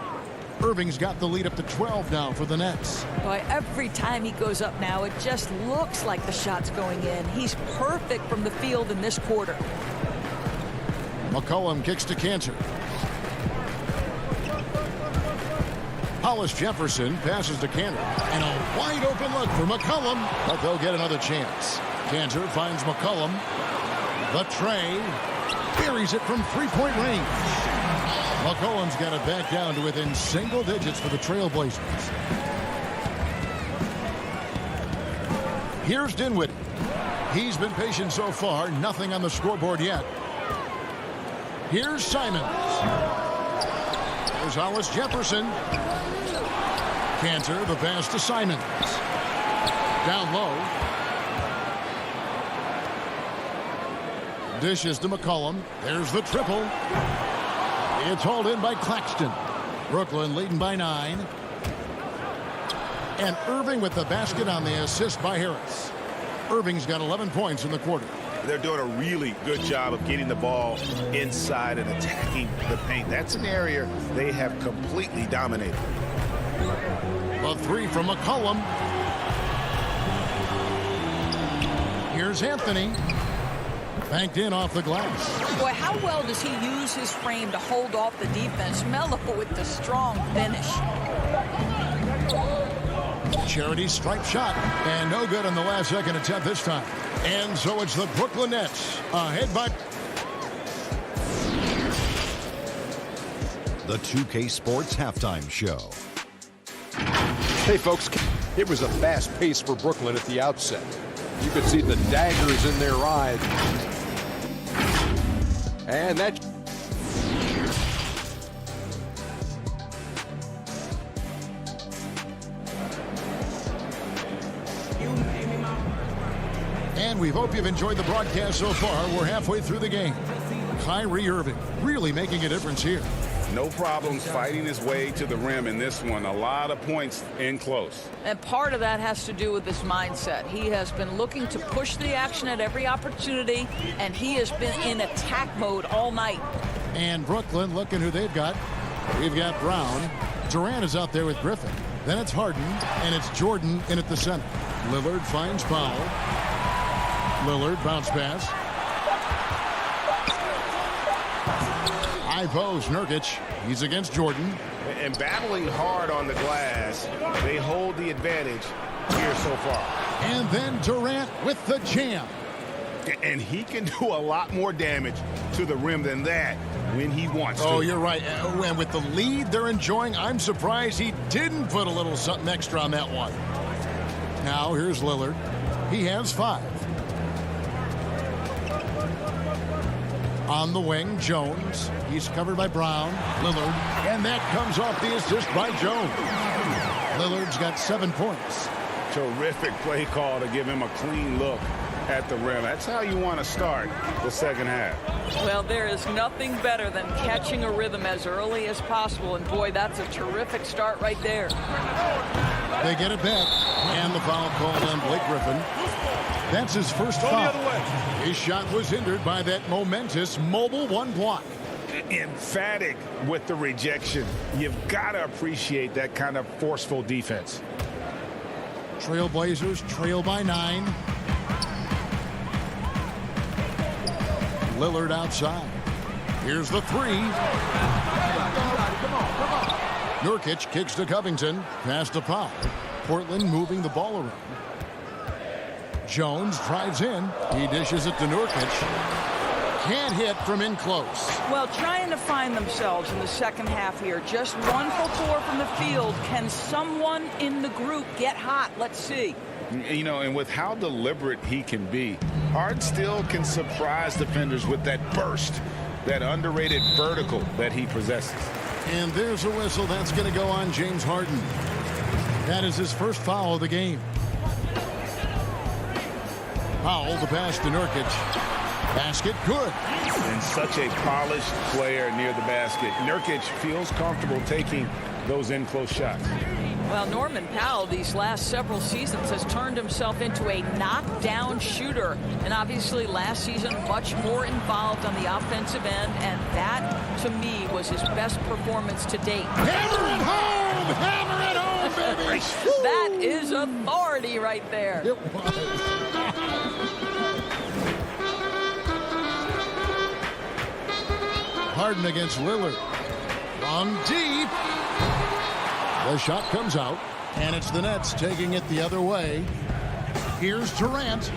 Irving's got the lead up to 12 now for the Nets. Boy, every time he goes up now, it just looks like the shot's going in. He's perfect from the field in this quarter. McCollum kicks to Kanter. Hollis-Jefferson passes to Kanter. And a wide open look for McCollum, but they'll get another chance. Kanter finds McCollum. The tray. Buries it from three-point range. McCollum's got it back down to within single digits for the Trailblazers. Here's Dinwiddie. He's been patient so far. Nothing on the scoreboard yet. Here's Simons. There's Hollis Jefferson. Cantor, the pass to Simons. Down low. Dishes to McCollum. There's the triple. It's hauled in by Claxton. Brooklyn leading by 9. And Irving with the basket on the assist by Harris. Irving's got 11 points in the quarter. They're doing a really good job of getting the ball inside and attacking the paint. That's an area they have completely dominated. A 3 from McCollum. Here's Anthony. Banked in off the glass. Boy, how well does he use his frame to hold off the defense? Melo with the strong finish. Charity stripe shot. And no good on the last second attempt this time. And so it's the Brooklyn Nets ahead by... The 2K Sports Halftime Show. Hey, folks, it was a fast pace for Brooklyn at the outset. You could see the daggers in their eyes. And that... And we hope you've enjoyed the broadcast so far. We're halfway through the game. Kyrie Irving really making a difference here. No problems fighting his way to the rim in this one. A lot of points in close. And part of that has to do with his mindset. He has been looking to push the action at every opportunity, and he has been in attack mode all night. And Brooklyn, looking who they've got. We've got Brown. Durant is out there with Griffin. Then it's Harden, and it's Jordan in at the center. Lillard finds Powell. Lillard bounce pass. High post, Nurkic. He's against Jordan. And battling hard on the glass, they hold the advantage here so far. And then Durant with the jam. And he can do a lot more damage to the rim than that when he wants to. Oh, you're right. And with the lead they're enjoying, I'm surprised he didn't put a little something extra on that one. Now here's Lillard. He has 5. On the wing, Jones. He's covered by Brown. Lillard. And that comes off the assist by Jones. Lillard's got 7 points. Terrific play call to give him a clean look at the rim. That's how you want to start the second half. Well, there is nothing better than catching a rhythm as early as possible. And, boy, that's a terrific start right there. They get it back. And the foul called on Blake Griffin. That's his first foul. His shot was hindered by that momentous mobile 1 block. Emphatic with the rejection. You've got to appreciate that kind of forceful defense. Trailblazers trail by 9. Lillard outside. Here's the 3. Nurkic kicks to Covington. Pass to Powell. Portland moving the ball around. Jones drives in. He dishes it to Nurkic. Can't hit from in close. Well, trying to find themselves in the second half here. Just 1 for 4 from the field. Can someone in the group get hot? Let's see. You know, and with how deliberate he can be, Harden still can surprise defenders with that burst, that underrated vertical that he possesses. And there's a whistle. That's going to go on James Harden. That is his first foul of the game. Powell, the pass to Nurkic. Basket good. And such a polished player near the basket. Nurkic feels comfortable taking those in-close shots. Well, Norman Powell these last several seasons has turned himself into a knockdown shooter. And obviously last season much more involved on the offensive end. And that, to me, was his best performance to date. Hammer it home! Hammer it home, baby! That is authority right there. It was. Harden against Lillard. From deep. The shot comes out, and it's the Nets taking it the other way. Here's Durant.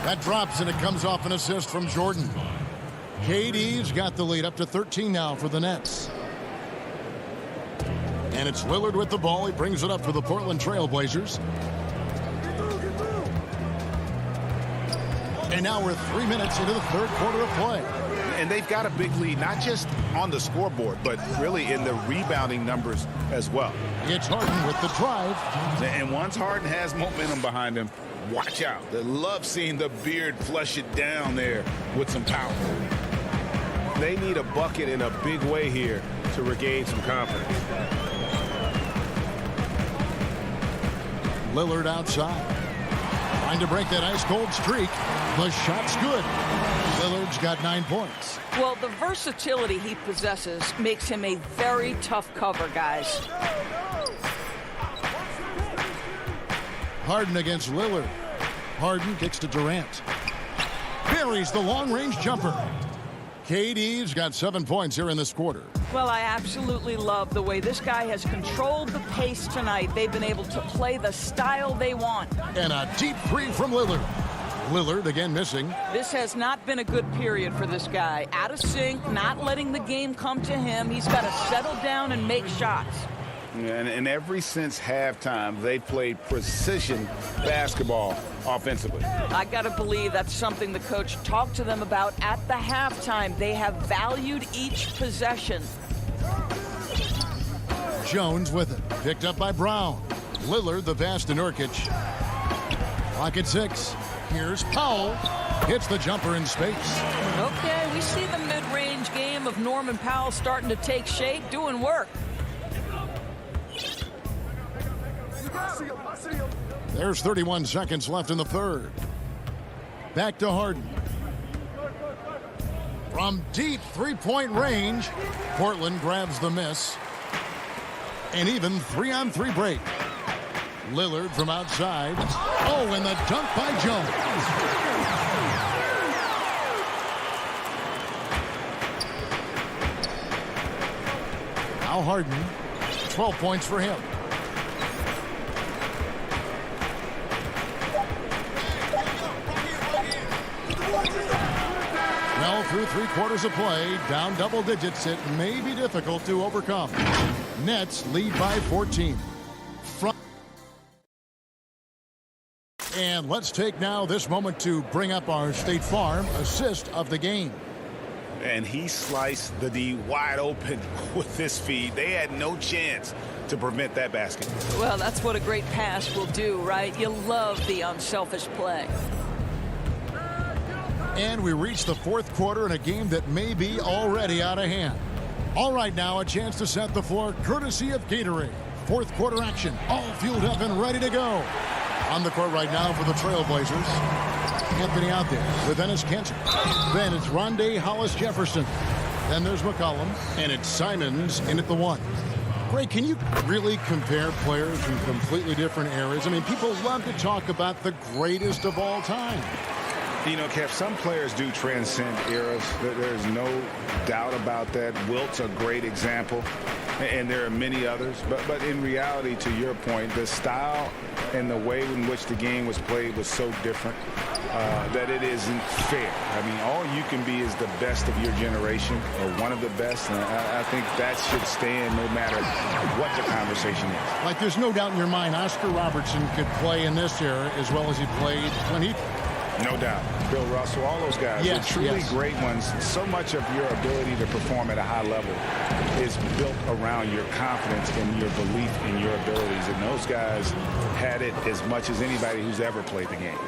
That drops, and it comes off an assist from Jordan. KD's got the lead up to 13 now for the Nets. And it's Lillard with the ball. He brings it up for the Portland Trail Blazers. And now we're 3 minutes into the third quarter of play. And they've got a big lead, not just on the scoreboard, but really in the rebounding numbers as well. It's Harden with the drive. And once Harden has momentum behind him, watch out. They love seeing the beard flush it down there with some power. They need a bucket in a big way here to regain some confidence. Lillard outside. Trying to break that ice-cold streak. The shot's good. Lillard's got 9 points. Well, the versatility he possesses makes him a very tough cover, guys. Harden against Lillard. Harden kicks to Durant. Buries the long-range jumper. KD's got 7 points here in this quarter. Well, I absolutely love the way this guy has controlled the pace tonight. They've been able to play the style they want. And a deep three from Lillard. Lillard again missing. This has not been a good period for this guy. Out of sync, not letting the game come to him. He's got to settle down and make shots. And ever since halftime, they played precision basketball offensively. I got to believe that's something the coach talked to them about at the halftime. They have valued each possession. Jones with it. Picked up by Brown. Lillard, the pass to Nurkic. Clock at 6. Here's Powell. Hits the jumper in space. Okay, we see the mid-range game of Norman Powell starting to take shape, doing work. There's 31 seconds left in the third. Back to Harden. From deep three-point range, Portland grabs the miss. An even 3-on-3 break. Lillard from outside. Oh, and the dunk by Jones. Now Harden. 12 points for him. Well, through 3 quarters of play, down double digits, it may be difficult to overcome. Nets lead by 14. And let's take now this moment to bring up our State Farm assist of the game. And he sliced the D wide open with this feed. They had no chance to prevent that basket. Well, that's what a great pass will do, right? You love the unselfish play. And we reach the fourth quarter in a game that may be already out of hand. All right, now a chance to set the floor courtesy of Gatorade. Fourth quarter action, all fueled up and ready to go. On the court right now for the Trailblazers. Anthony out there with Ennis Cantor. Then it's Rondé Hollis-Jefferson. Then there's McCollum. And it's Simons in at the 1. Ray, can you really compare players from completely different eras? I mean, people love to talk about the greatest of all time. You know, Kev, some players do transcend eras. There's no doubt about that. Wilt's a great example, and there are many others. But in reality, to your point, the style and the way in which the game was played was so different that it isn't fair. I mean, all you can be is the best of your generation or one of the best, and I think that should stand no matter what the conversation is. Like, there's no doubt in your mind Oscar Robertson could play in this era as well as he played when he... No doubt. Bill Russell, all those guys, they're truly great ones. So much of your ability to perform at a high level is built around your confidence and your belief in your abilities. And those guys had it as much as anybody who's ever played the game.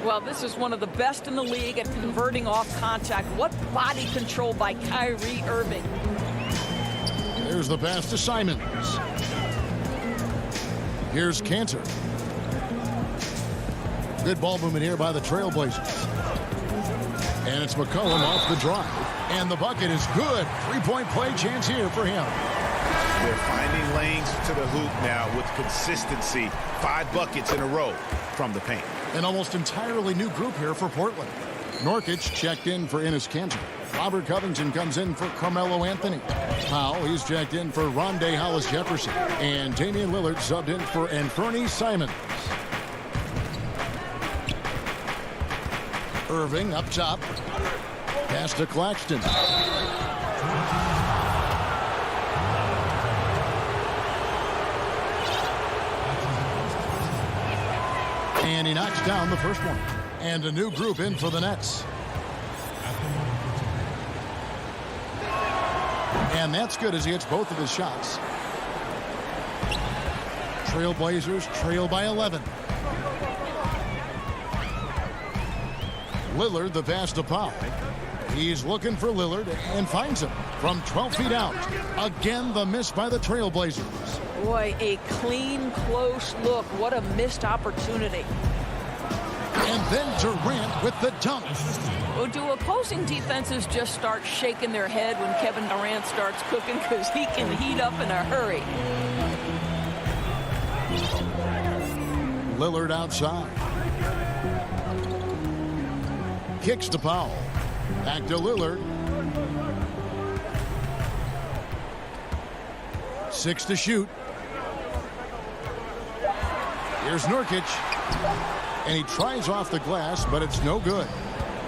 Well, this is one of the best in the league at converting off contact. What body control by Kyrie Irving. There's the pass to Simons. Here's Cantor. Good ball movement here by the Trailblazers. And it's McCollum off the drive. And the bucket is good. 3-point play chance here for him. They're finding lanes to the hoop now with consistency. 5 buckets in a row from the paint. An almost entirely new group here for Portland. Norkic checked in for Ennis Cantor. Robert Covington comes in for Carmelo Anthony. Powell, he's checked in for Rondé Hollis-Jefferson. And Damian Lillard subbed in for Anthony Simons. Irving up top. Pass to Claxton. And he knocks down the first one. And a new group in for the Nets. And that's good as he hits both of his shots. Trailblazers trail by 11. Lillard, the pass to Powell. He's looking for Lillard and finds him from 12 feet out. Again, the miss by the Trailblazers. Boy, a clean, close look. What a missed opportunity. And then Durant with the dunk. Well, do opposing defenses just start shaking their head when Kevin Durant starts cooking? Because he can heat up in a hurry. Lillard outside. Kicks to Powell. Back to Lillard. 6 to shoot. Here's Nurkic. And he tries off the glass, but it's no good.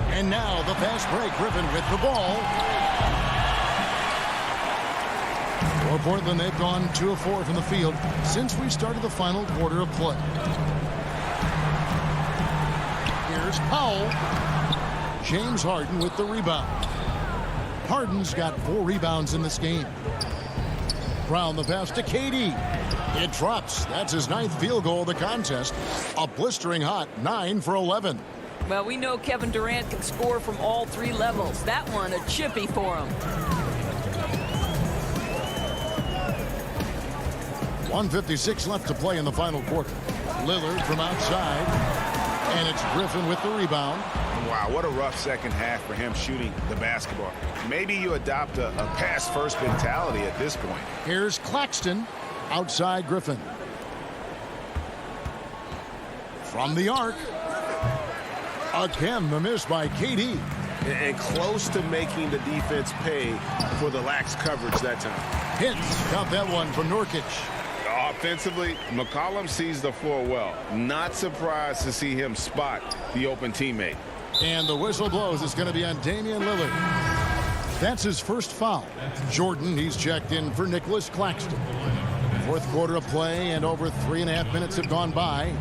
And now the fast break. Griffin with the ball. For Portland, they've gone 2 of 4 from the field since we started the final quarter of play. Here's Powell. James Harden with the rebound. Harden's got 4 rebounds in this game. Brown the pass to KD. It drops. That's his 9th field goal of the contest. A blistering hot 9 for 11. Well, we know Kevin Durant can score from all 3 levels. That one, a chippy for him. 1:56 left to play in the final quarter. Lillard from outside. And it's Griffin with the rebound. Wow, what a rough second half for him shooting the basketball. Maybe you adopt a pass-first mentality at this point. Here's Claxton outside Griffin. From the arc. Again, the miss by KD. And close to making the defense pay for the lax coverage that time. Hits. Got that one from Nurkic. Offensively, McCollum sees the floor well. Not surprised to see him spot the open teammate. And the whistle blows. It's going to be on Damian Lillard. That's his first foul. Jordan, he's checked in for Nicholas Claxton. 4th quarter of play, and over 3.5 minutes have gone by.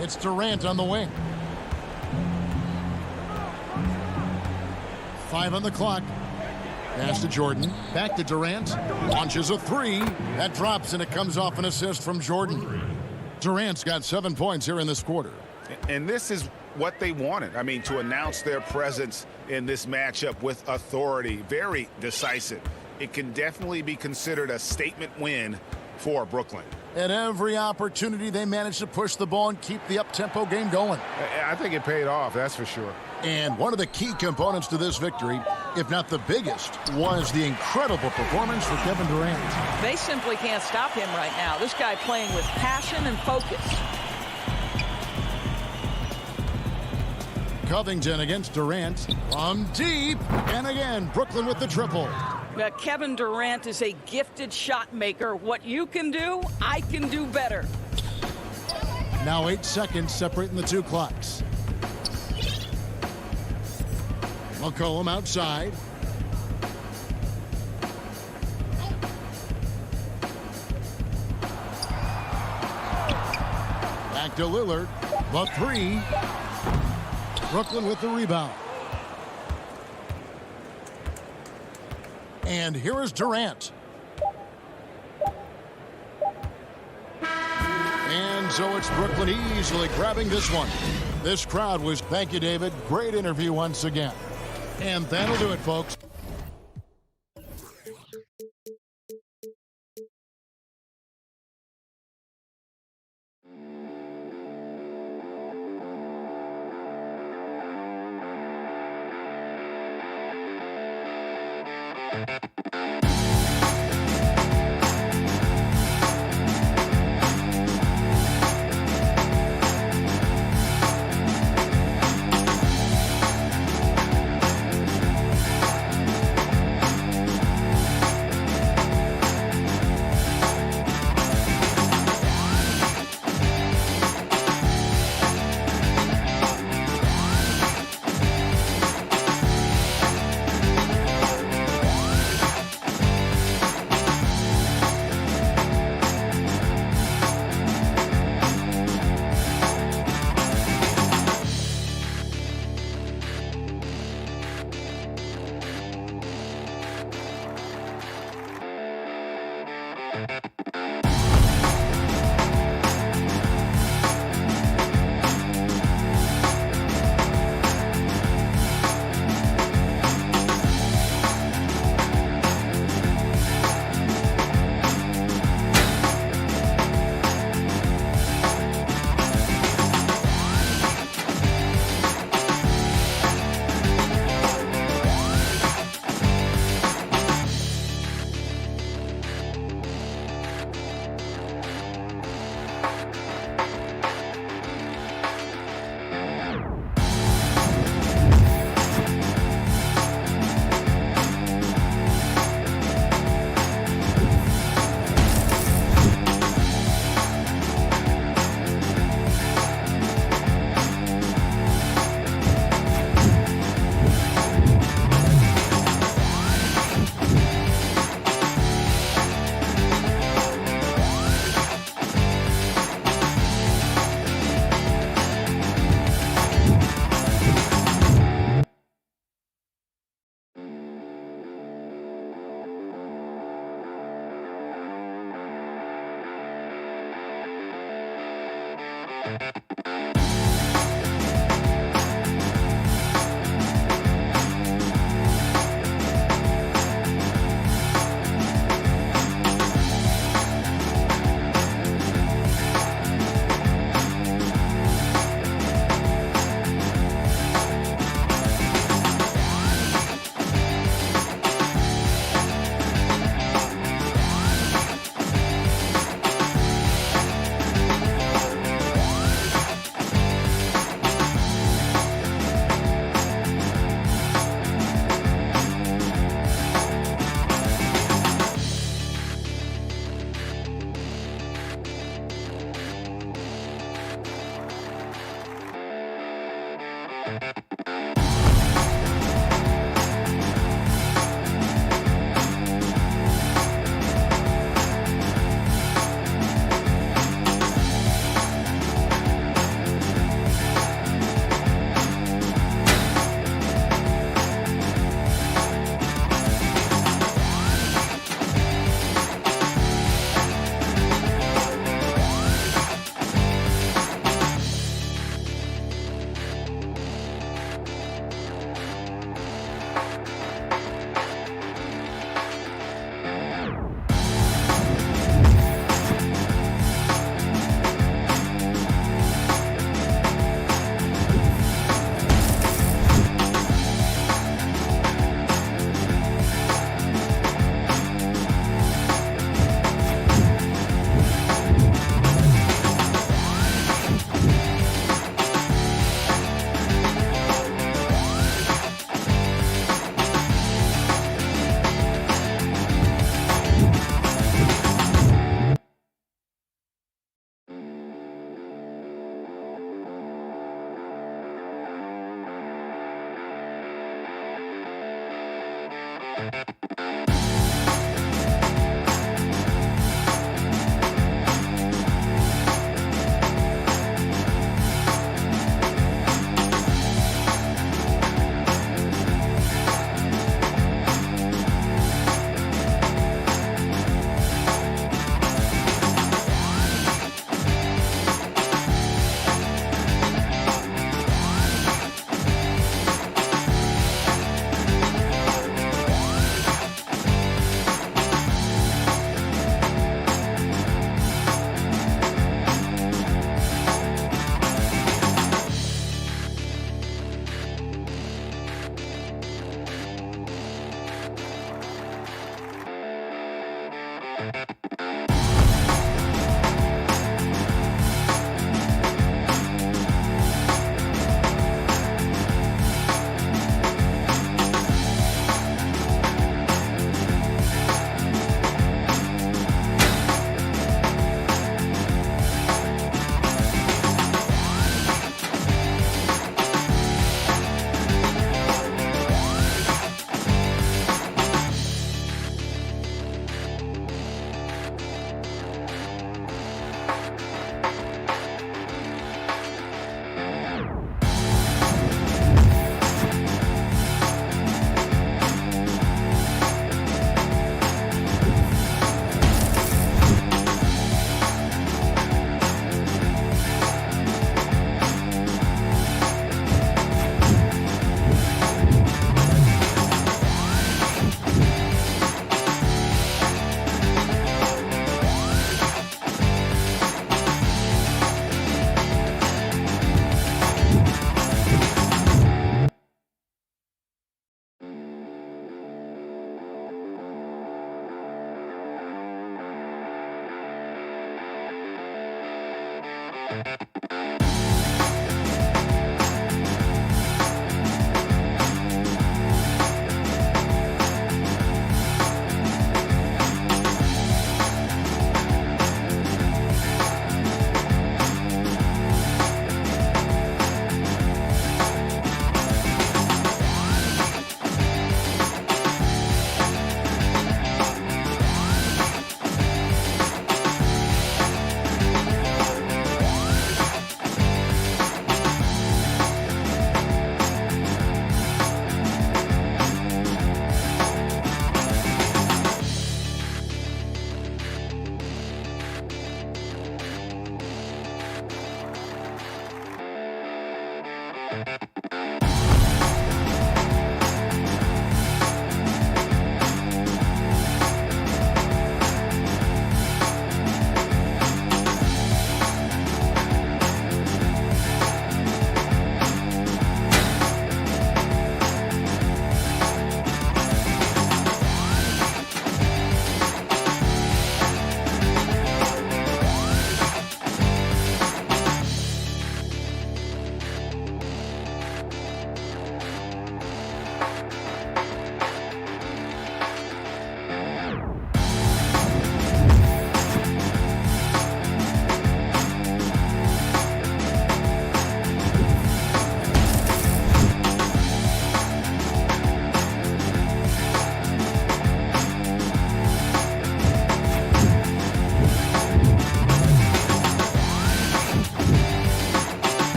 It's Durant on the wing. 5 on the clock. Pass to Jordan. Back to Durant. Launches a 3. That drops, and it comes off an assist from Jordan. Durant's got 7 points here in this quarter. And this is what they wanted. I mean, to announce their presence in this matchup with authority. Very decisive. It can definitely be considered a statement win for Brooklyn. At every opportunity, they managed to push the ball and keep the up-tempo game going. I think it paid off, that's for sure. And one of the key components to this victory, if not the biggest, was the incredible performance for Kevin Durant. They simply can't stop him right now. This guy playing with passion and focus. Covington against Durant from deep. And again, Brooklyn with the triple. Kevin Durant is a gifted shot maker. What you can do, I can do better. Now 8 seconds separating the 2 clocks. McCollum outside. Back to Lillard. The 3. Brooklyn with the rebound. And here is Durant. And so it's Brooklyn easily grabbing this one. This crowd was, thank you, David. Great interview once again. And that'll do it, folks.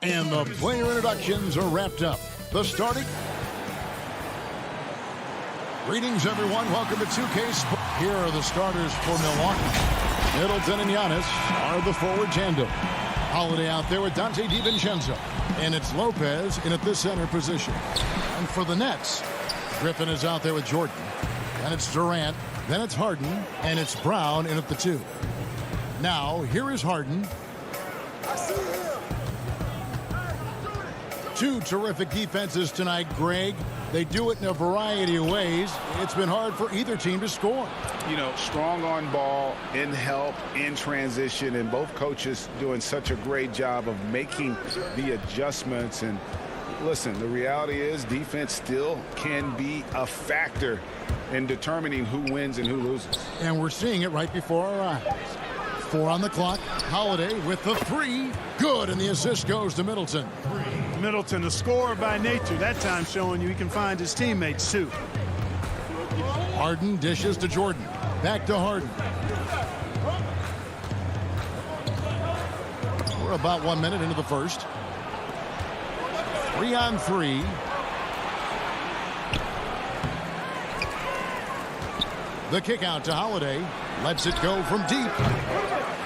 And the player introductions are wrapped up. The starting. Greetings, everyone. Welcome to 2K Sports. Here are the starters for Milwaukee. Middleton and Giannis are the forward tandem. Holiday out there with Dante DiVincenzo. And it's Lopez in at the center position. And for the Nets, Griffin is out there with Jordan. And it's Durant. Then it's Harden. And it's Brown in at the 2. Now, here is Harden. I see him. Two terrific defenses tonight, Greg. They do it in a variety of ways. It's been hard for either team to score. You know, strong on ball, in help, in transition, and both coaches doing such a great job of making the adjustments. And listen, the reality is defense still can be a factor in determining who wins and who loses. And we're seeing it right before our eyes. 4 on the clock. Holiday with the 3. Good, and the assist goes to Middleton. Middleton, a scorer by nature, that time showing you he can find his teammates too. Harden dishes to Jordan. Back to Harden. We're about 1 minute into the first. 3 on 3. The kick out to Holiday. Lets it go from deep.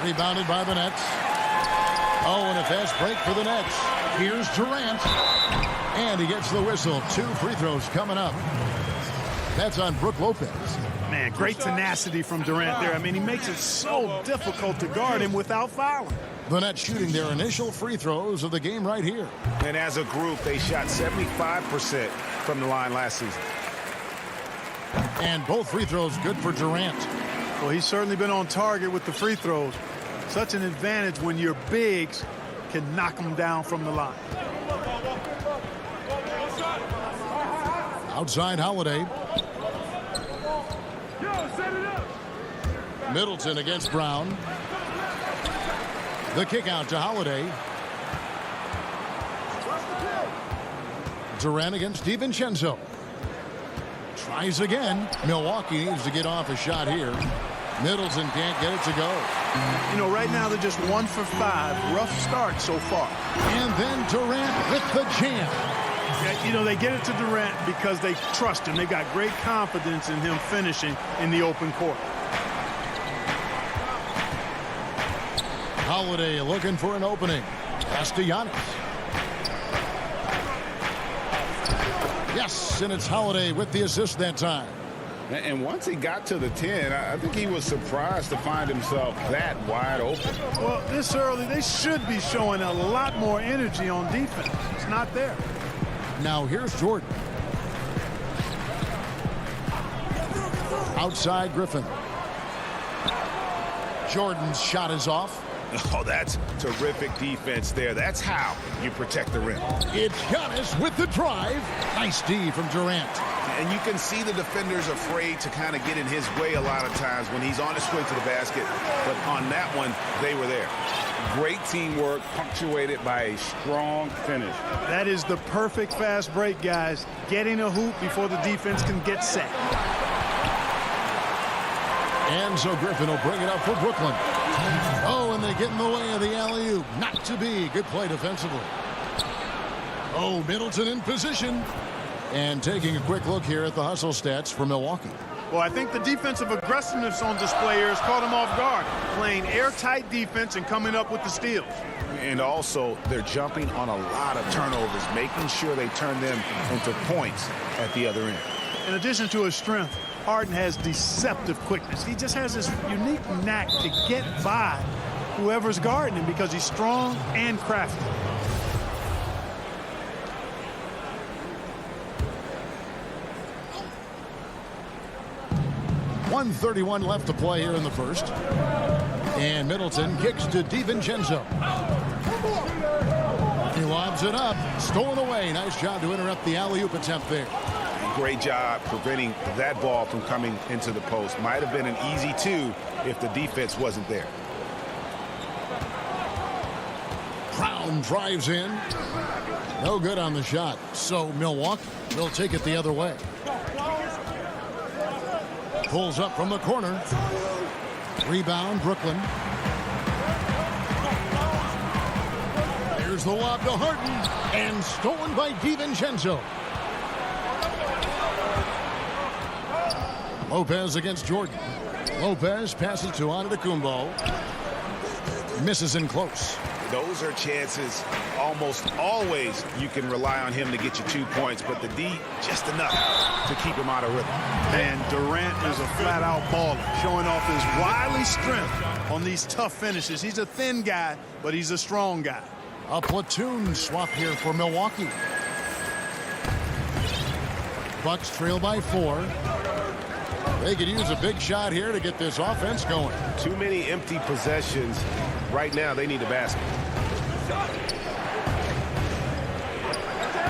Rebounded by the Nets. Oh, and a fast break for the Nets. Here's Durant. And he gets the whistle. 2 free throws coming up. That's on Brook Lopez. Man, great tenacity from Durant there. I mean, he makes it so difficult to guard him without fouling. The Nets shooting their initial free throws of the game right here. And as a group, they shot 75% from the line last season. And both free throws good for Durant. Well, he's certainly been on target with the free throws. Such an advantage when your bigs can knock them down from the line. Outside Holiday. Middleton against Brown. The kick out to Holiday. Durant against DiVincenzo. Tries again. Milwaukee needs to get off a shot here. Middleton can't get it to go. You know, right now they're just 1 for 5. Rough start so far. And then Durant with the jam. Yeah, you know, they get it to Durant because they trust him. They got great confidence in him finishing in the open court. Holiday looking for an opening. Pass to Giannis. Yes, and it's Holiday with the assist that time. And once he got to the 10, I think he was surprised to find himself that wide open. Well, this early, they should be showing a lot more energy on defense. It's not there. Now here's Jordan. Outside Griffin. Jordan's shot is off. Oh, that's terrific defense there. That's how you protect the rim. It's Giannis with the drive. Nice D from Durant. And you can see the defenders afraid to kind of get in his way a lot of times when he's on his way to the basket. But on that one, they were there. Great teamwork punctuated by a strong finish. That is the perfect fast break, guys. Getting a hoop before the defense can get set. And so Griffin will bring it up for Brooklyn. Oh, and they get in the way of the alley-oop. Not to be. Good play defensively. Oh, Middleton in position. And taking a quick look here at the hustle stats for Milwaukee. Well, I think the defensive aggressiveness on display here has caught them off guard. Playing airtight defense and coming up with the steals. And also, they're jumping on a lot of turnovers, making sure they turn them into points at the other end. In addition to his strength, Harden has deceptive quickness. He just has this unique knack to get by whoever's guarding him because he's strong and crafty. .131 left to play here in the first. And Middleton kicks to DiVincenzo. He lobs it up. Stolen away. Nice job to interrupt the alley-oop attempt there. Great job preventing that ball from coming into the post. Might have been an easy 2 if the defense wasn't there. Brown drives in. No good on the shot. So Milwaukee will take it the other way. Pulls up from the corner. Rebound, Brooklyn. There's the lob to Harden. And stolen by DiVincenzo. Lopez against Jordan. Lopez passes to Antetokounmpo. Misses in close. Those are chances almost always you can rely on him to get you 2 points, but the D just enough to keep him out of rhythm. And Durant is a flat-out baller, showing off his wily strength on these tough finishes. He's a thin guy, but he's a strong guy. A platoon swap here for Milwaukee. Bucks trail by 4. They could use a big shot here to get this offense going. Too many empty possessions. Right now, they need a basket.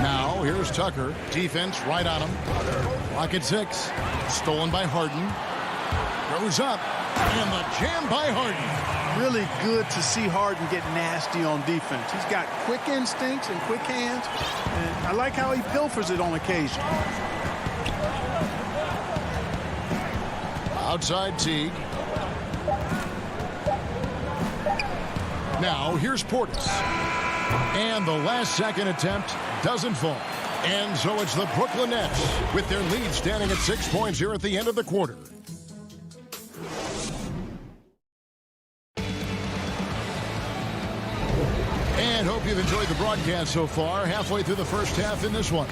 Now, here's Tucker. Defense right on him. Clock at 6. Stolen by Harden. Goes up. And the jam by Harden. Really good to see Harden get nasty on defense. He's got quick instincts and quick hands. And I like how he pilfers it on occasion. Outside Teague. Now, here's Portis. And the last second attempt doesn't fall. And so it's the Brooklyn Nets with their lead standing at 6 points here at the end of the quarter. And hope you've enjoyed the broadcast so far. Halfway through the first half in this one.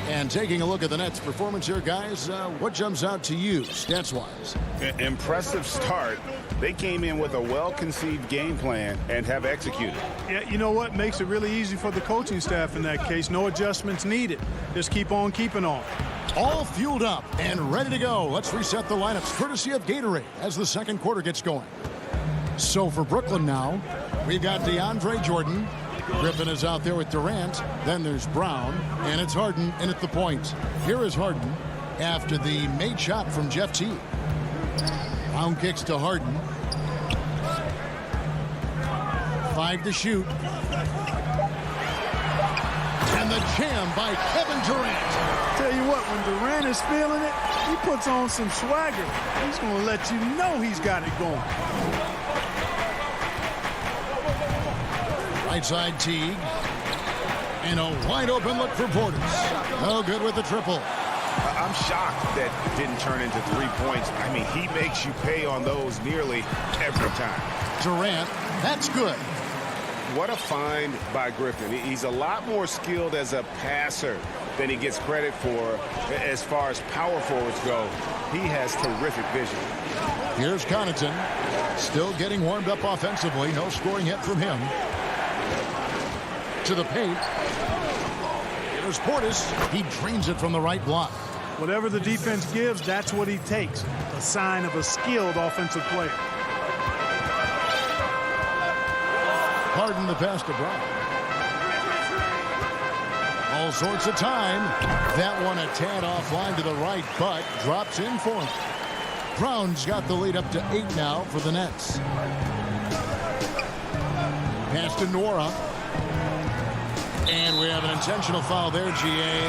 And taking a look at the Nets' performance here, guys, what jumps out to you, stats-wise? Impressive start. They came in with a well-conceived game plan and have executed. Yeah, you know what? Makes it really easy for the coaching staff in that case. No adjustments needed. Just keep on keeping on. All fueled up and ready to go. Let's reset the lineups courtesy of Gatorade as the second quarter gets going. So for Brooklyn now, we've got DeAndre Jordan. Griffin is out there with Durant. Then there's Brown, and it's Harden in at the point. Here is Harden after the made shot from Jeff Teague. Brown kicks to Harden. 5 to shoot. And the jam by Kevin Durant. Tell you what, when Durant is feeling it, he puts on some swagger. He's going to let you know he's got it going. Right side Teague. And a wide open look for Portis. No good with the triple. I'm shocked that it didn't turn into 3 points. I mean, he makes you pay on those nearly every time. Durant, that's good. What a find by Griffin. He's a lot more skilled as a passer than he gets credit for as far as power forwards go. He has terrific vision. Here's Connaughton. Still getting warmed up offensively. No scoring hit from him. To the paint. Here's Portis. He drains it from the right block. Whatever the defense gives, that's what he takes. A sign of a skilled offensive player. Harden the pass to Brown. All sorts of time. That one a tad offline to the right, but drops in for him. Brown's got the lead up to 8 now for the Nets. Pass to Nora. And we have an intentional foul there, G.A.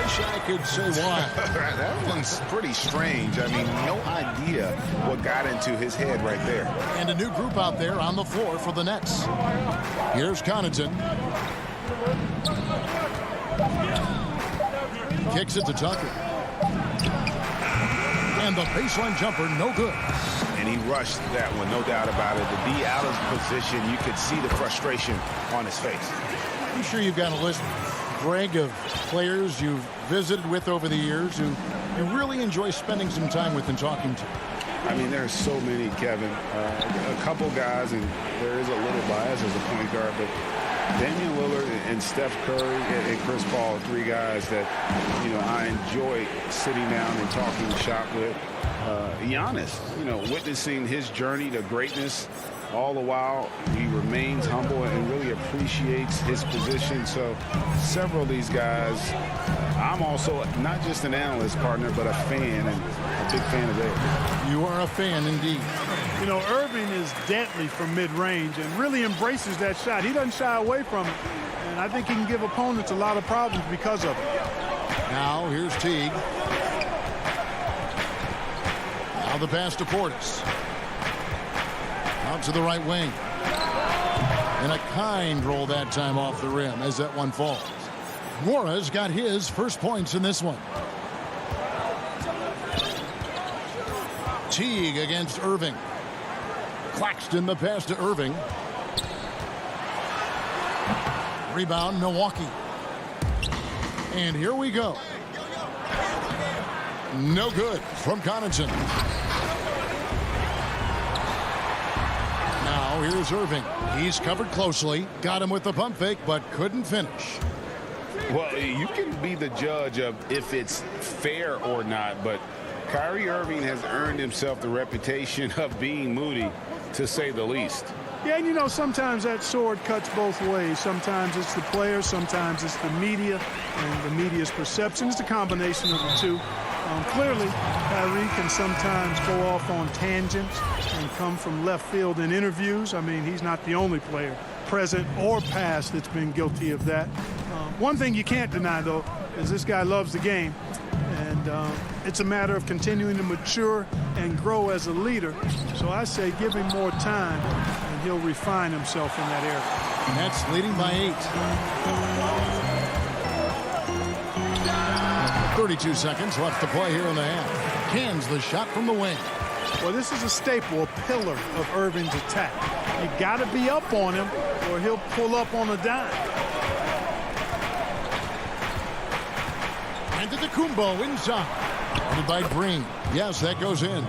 Wish I could say why. That one's pretty strange. I mean, no idea what got into his head right there. And a new group out there on the floor for the Nets. Here's Connaughton. Kicks it to Tucker. And the baseline jumper, no good. And he rushed that one, no doubt about it. To be out of position, you could see the frustration on his face. I'm sure you've got a list, Greg, of players you've visited with over the years who you really enjoy spending some time with and talking to. I mean, there's so many, Kevin. A couple guys, and there is a little bias as a point guard, but Damian Lillard and Steph Curry and Chris Paul, 3 guys that, you know, I enjoy sitting down and talking shop with. Giannis, you know, witnessing his journey to greatness. All the while, he remains humble and really appreciates his position. So several of these guys, I'm also not just an analyst partner, but a fan, and a big fan of theirs. You are a fan indeed. You know, Irving is deadly from mid-range and really embraces that shot. He doesn't shy away from it. And I think he can give opponents a lot of problems because of it. Now, here's Teague. Now the pass to Portis. Out to the right wing. And a kind roll that time off the rim as that one falls. Mora's got his first points in this one. Teague against Irving. Claxton the pass to Irving. Rebound, Milwaukee. And here we go. No good from Connaughton. Now Now here's Irving. He's covered closely. Got him with the pump fake, but couldn't finish. Well, you can be the judge of if it's fair or not, but Kyrie Irving has earned himself the reputation of being moody, to say the least. Yeah, and you know, sometimes that sword cuts both ways. Sometimes it's the player, sometimes it's the media, and the media's perception. It's a combination of the two. Clearly, Kyrie can sometimes go off on tangents and come from left field in interviews. I mean, he's not the only player, present or past, that's been guilty of that. One thing you can't deny, though, is this guy loves the game. And it's a matter of continuing to mature and grow as a leader. So I say give him more time, and he'll refine himself in that area. Nets leading by 8. 32 seconds left to play here in the half. Cans the shot from the wing. Well, this is a staple, a pillar of Irving's attack. You got to be up on him, or he'll pull up on a dime. Antetokounmpo inside. Guarded by Green. Yes, that goes in.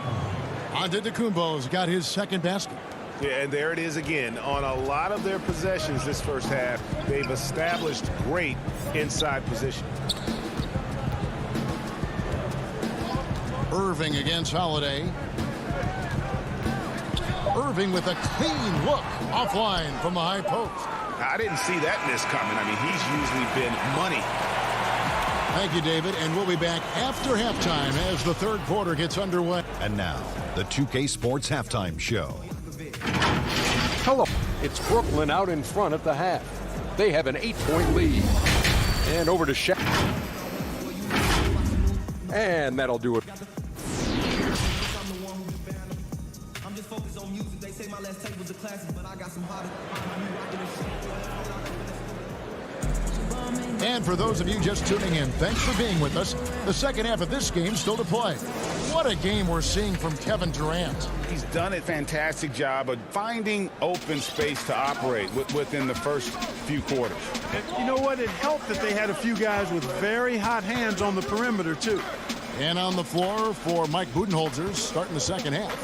Antetokounmpo's got his second basket. Yeah, and there it is again. On a lot of their possessions this first half, they've established great inside position. Irving against Holiday. Irving with a clean look offline from the high post. I didn't see that miss coming. I mean, he's usually been money. Thank you, David, and we'll be back after halftime as the third quarter gets underway. And now, the 2K Sports Halftime Show. Hello. It's Brooklyn out in front at the half. They have an 8-point lead. And over to Shaq. And that'll do it. And for those of you just tuning in, thanks for being with us. The second half of this game still to play. What a game we're seeing from Kevin Durant. He's done a fantastic job of finding open space to operate within the first few quarters. And you know what? It helped that they had a few guys with very hot hands on the perimeter, too. And on the floor for Mike Budenholzer starting the second half.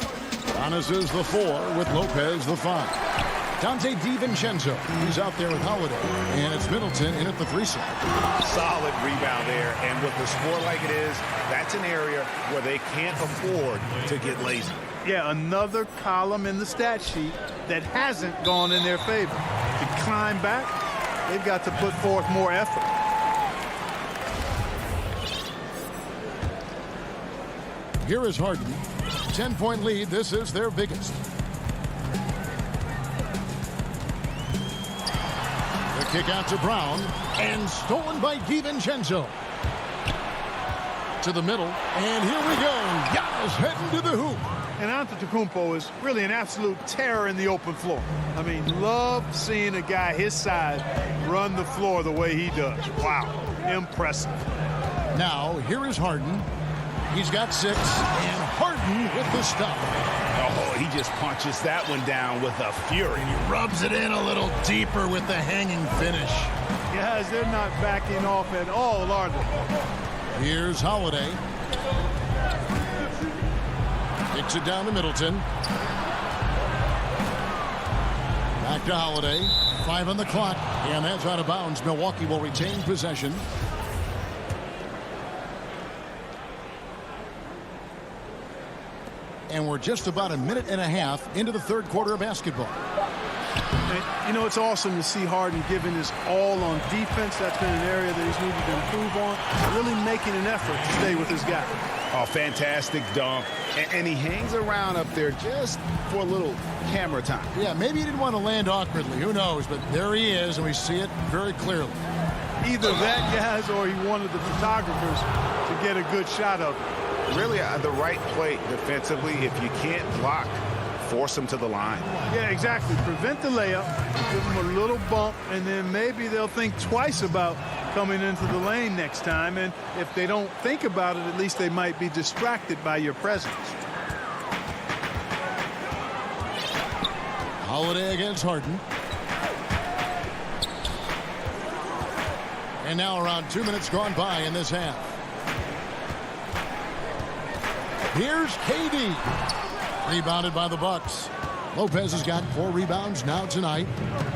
Giannis is the 4 with Lopez the 5. Dante DiVincenzo, he's out there with Holiday. And it's Middleton in at the 3 side. Solid rebound there. And with the score like it is, that's an area where they can't afford to get lazy. Yeah, another column in the stat sheet that hasn't gone in their favor. To climb back, they've got to put forth more effort. Here is Harden. 10-point lead. This is their biggest. The kick out to Brown. And stolen by DiVincenzo. To the middle. And here we go. Giannis heading to the hoop. And Antetokounmpo is really an absolute terror in the open floor. I mean, love seeing a guy his size run the floor the way he does. Wow. Impressive. Now, here is Harden. He's got 6, and Harden with the stuff. Oh, he just punches that one down with a fury. He rubs it in a little deeper with the hanging finish. Guys, they're not backing off at all, are they? Here's Holiday. Kicks it down to Middleton. Back to Holiday. 5 on the clock, and that's out of bounds. Milwaukee will retain possession. And we're just about a minute and a half into the third quarter of basketball. And, you know, it's awesome to see Harden giving his all on defense. That's been an area that he's needed to improve on. Really making an effort to stay with his guy. Oh, fantastic dunk. And he hangs around up there just for a little camera time. Yeah, maybe he didn't want to land awkwardly. Who knows? But there he is, and we see it very clearly. Either that, guys, or he wanted the photographers to get a good shot of it. Really the right play defensively. If you can't block, force them to the line. Yeah, exactly. Prevent the layup, give them a little bump, and then maybe they'll think twice about coming into the lane next time. And if they don't think about it, at least they might be distracted by your presence. Holiday against Harden. And now around 2 minutes gone by in this half. Here's KD. Rebounded by the Bucks. Lopez has got 4 rebounds now tonight.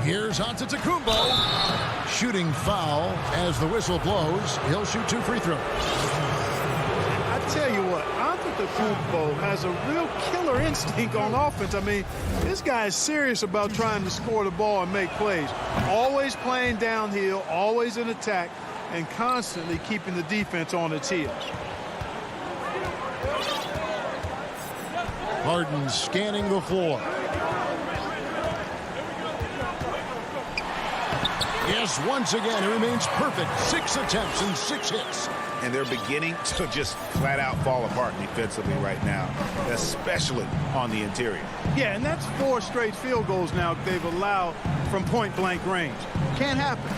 Here's Antetokounmpo. Shooting foul as the whistle blows. He'll shoot 2 free throws. I tell you what, Antetokounmpo has a real killer instinct on offense. I mean, this guy is serious about trying to score the ball and make plays. Always playing downhill, always in attack, and constantly keeping the defense on its heels. Harden scanning the floor. Yes, once again, he remains perfect. 6 attempts and 6 hits. And they're beginning to just flat out fall apart defensively right now, especially on the interior. Yeah, and that's 4 straight field goals now they've allowed from point-blank range. Can't happen.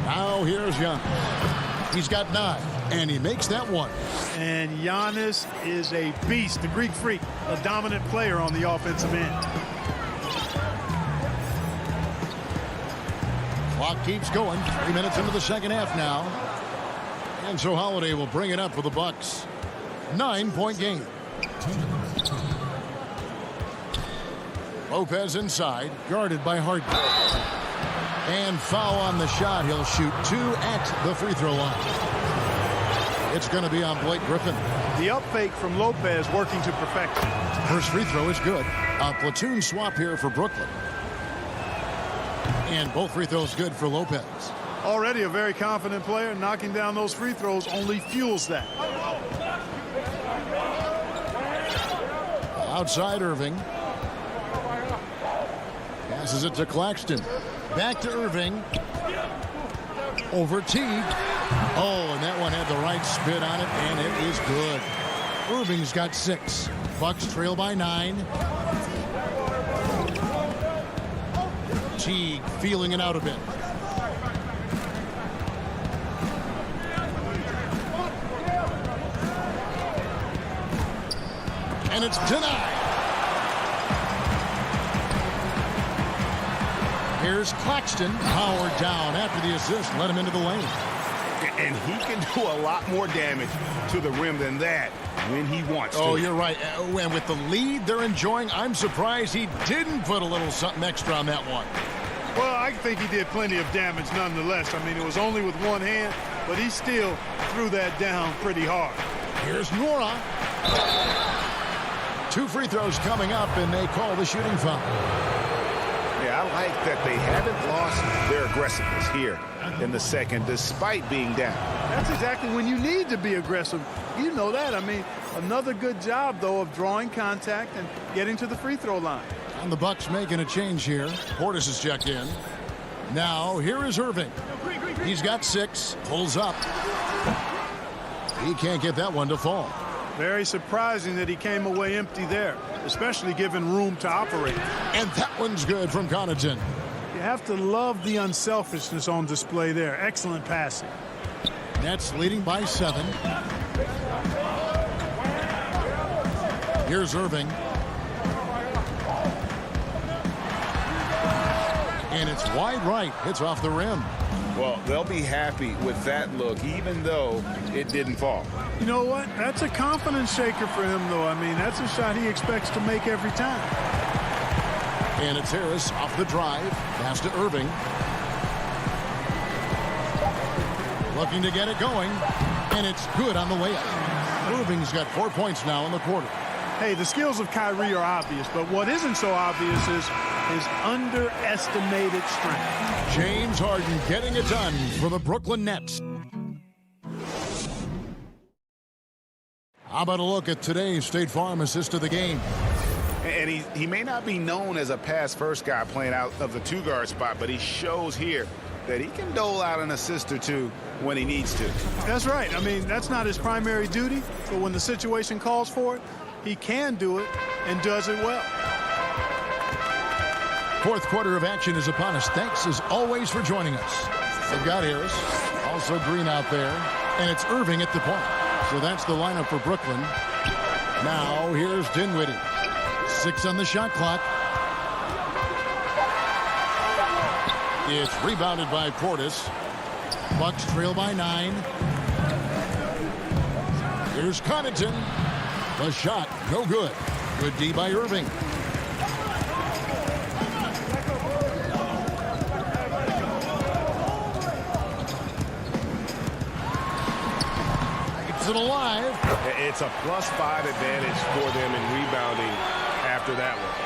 Now here's Giannis. He's got 9, and he makes that 1. And Giannis is a beast, the Greek freak, a dominant player on the offensive end. Clock keeps going. 3 minutes into the second half now. And so Holiday will bring it up for the Bucks. 9-point game. Lopez inside, guarded by Harden. And foul on the shot. He'll shoot 2 at the free throw line. It's going to be on Blake Griffin. The up fake from Lopez working to perfection. First free throw is good. A platoon swap here for Brooklyn. And both free throws good for Lopez. Already a very confident player. Knocking down those free throws only fuels that. Outside Irving. Passes it to Claxton. Back to Irving. Over Teague. Oh, and that one had the right spin on it, and it is good. Irving's got 6. Bucks trail by 9. Teague feeling it out a bit. And it's denied. Here's Claxton, powered down after the assist, let him into the lane. And he can do a lot more damage to the rim than that when he wants to. Oh, you're right. And with the lead they're enjoying, I'm surprised he didn't put a little something extra on that one. Well, I think he did plenty of damage nonetheless. I mean, it was only with one hand, but he still threw that down pretty hard. Here's Nora. 2 free throws coming up, and they call the shooting foul. Yeah, I like that they haven't lost their aggressiveness here in the second, despite being down. That's exactly when you need to be aggressive. You know that. I mean, another good job, though, of drawing contact and getting to the free throw line. And the Bucks making a change here. Portis is checked in. Now, here is Irving. He's got 6. Pulls up. He can't get that one to fall. Very surprising that he came away empty there, especially given room to operate. And that one's good from Connaughton. You have to love the unselfishness on display there. Excellent passing. Nets leading by 7. Here's Irving. And it's wide right. Hits off the rim. Well, they'll be happy with that look, even though it didn't fall. You know what? That's a confidence shaker for him, though. I mean, that's a shot he expects to make every time. And it's Harris off the drive. Pass to Irving. Looking to get it going. And it's good on the layup. Irving's got 4 points now in the quarter. Hey, the skills of Kyrie are obvious, but what isn't so obvious is his underestimated strength. James Harden getting it done for the Brooklyn Nets. How about a look at today's State Farm assist of the game? And he may not be known as a pass-first guy playing out of the 2-guard spot, but he shows here that he can dole out an assist or 2 when he needs to. That's right. I mean, that's not his primary duty, but when the situation calls for it, he can do it and does it well. Fourth quarter of action is upon us. Thanks as always for joining us. They've got Harris, also Green out there, and it's Irving at the point. So that's the lineup for Brooklyn. Now here's Dinwiddie. 6 on the shot clock. It's rebounded by Portis. Bucks trail by 9. Here's Connaughton. The shot, no good. Good D by Irving. it alive. It's a +5 advantage for them in rebounding after that one.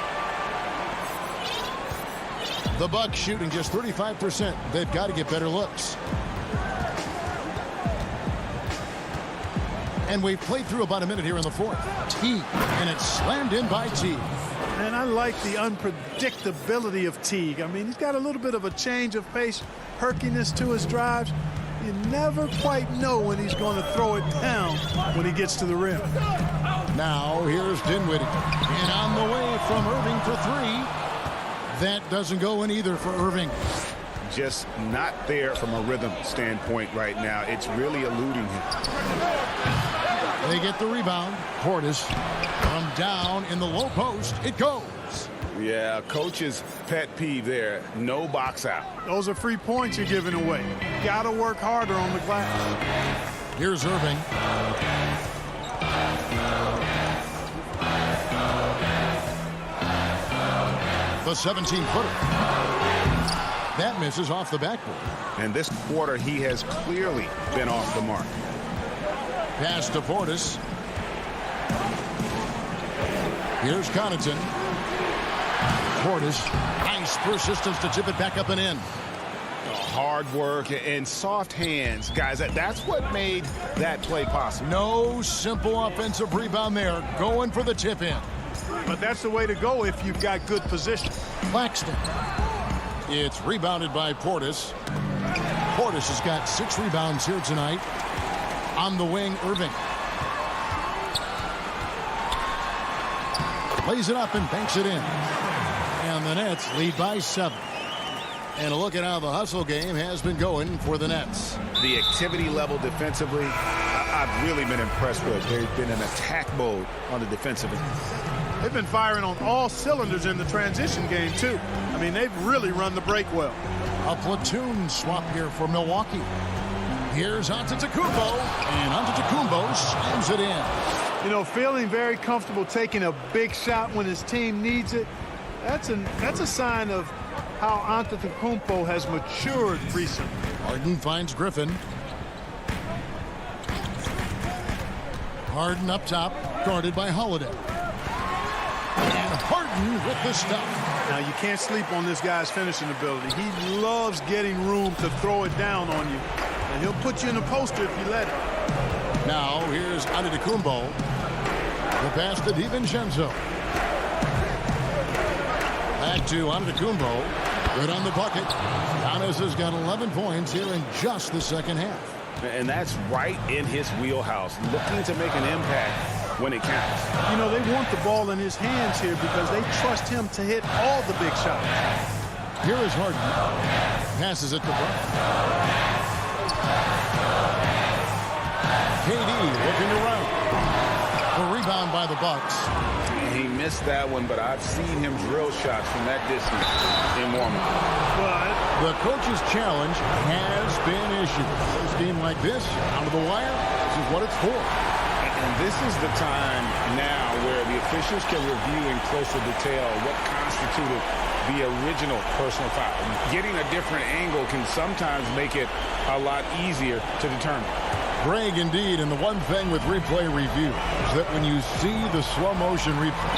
The Bucks shooting just 35%. They've got to get better looks. And we've played through about a minute here in the fourth. Teague, and it's slammed in by Teague. And I like the unpredictability of Teague. I mean, he's got a little bit of a change of pace, perkiness to his drives. You never quite know when he's going to throw it down when he gets to the rim. Now here's Dinwiddie. And on the way from Irving for three. That doesn't go in either for Irving. Just not there from a rhythm standpoint right now. It's really eluding him. They get the rebound. Portis from down in the low post. It goes. Yeah, coach's pet peeve there. No box out. Those are free points you're giving away. Got to work harder on the glass. Here's Irving. The 17-footer. That misses off the backboard. And this quarter, he has clearly been off the mark. Pass to Portis. Here's Connaughton. Portis. Nice persistence to chip it back up and in. Hard work and soft hands, guys. That's what made that play possible. No simple offensive rebound there. Going for the tip in. But that's the way to go if you've got good position. Claxton. It's rebounded by Portis. Portis has got 6 rebounds here tonight. On the wing, Irving. Lays it up and banks it in. And the Nets lead by 7. And a look at how the hustle game has been going for the Nets. The activity level defensively, I've really been impressed with. They've been in attack mode on the defensive end. They've been firing on all cylinders in the transition game, too. I mean, they've really run the break well. A platoon swap here for Milwaukee. Here's Antetokounmpo, and Antetokounmpo slams it in. You know, feeling very comfortable taking a big shot when his team needs it. That's a sign of how Antetokounmpo has matured recently. Harden finds Griffin. Harden up top, guarded by Holiday. And Harden with the stuff. Now, you can't sleep on this guy's finishing ability. He loves getting room to throw it down on you. And he'll put you in a poster if you let him. Now, here's Antetokounmpo. The pass to DiVincenzo. Back to Antetokounmpo. Good on the bucket. Giannis has got 11 points here in just the second half. And that's right in his wheelhouse. Looking to make an impact when it counts. You know, they want the ball in his hands here because they trust him to hit all the big shots. Here is Harden. Passes it to Brown. KD looking around. The rebound by the Bucks. He missed that one, but I've seen him drill shots from that distance in warm-up. But the coach's challenge has been issued. A game like this, out of the wire, this is what it's for. And this is the time now where the officials can review in closer detail what constituted the original personal foul. Getting a different angle can sometimes make it a lot easier to determine. Greg, indeed, and the one thing with replay review is that when you see the slow motion replay,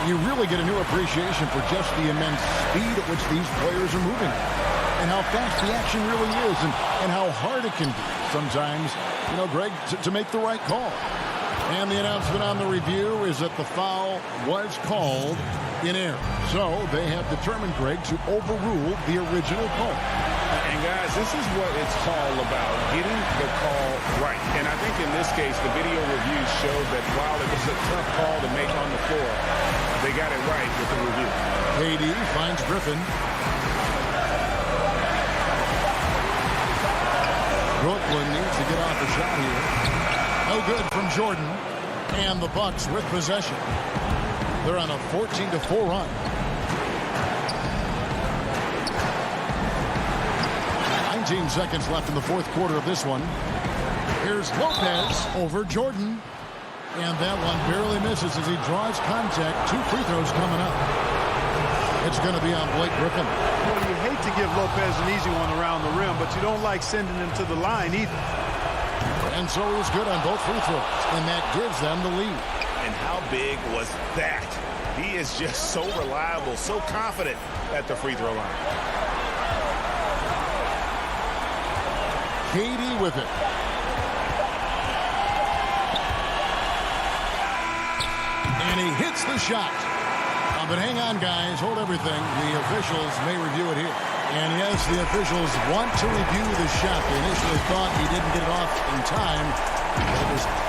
you really get a new appreciation for just the immense speed at which these players are moving and how fast the action really is and how hard it can be sometimes, you know, Greg, to make the right call. And the announcement on the review is that the foul was called in error. So they have determined, Greg, to overrule the original call. And guys, this is what it's all about, getting the call right. And I think in this case, the video review showed that while it was a tough call to make on the floor, they got it right with the review. KD finds Griffin. Brooklyn needs to get off the shot here. No good from Jordan. And the Bucks with possession. They're on a 14-4 run. 19 seconds left in the fourth quarter of this one. Here's Lopez over Jordan. And that one barely misses as he draws contact. 2 free throws coming up. It's going to be on Blake Griffin. Well, you hate to give Lopez an easy one around the rim, but you don't like sending him to the line either. And so he was good on both free throws, and that gives them the lead. And how big was that? He is just so reliable, so confident at the free throw line. Katie with it. And he hits the shot. But hang on, guys. Hold everything. The officials may review it here. And yes, the officials want to review the shot. They initially thought he didn't get it off in time. But it was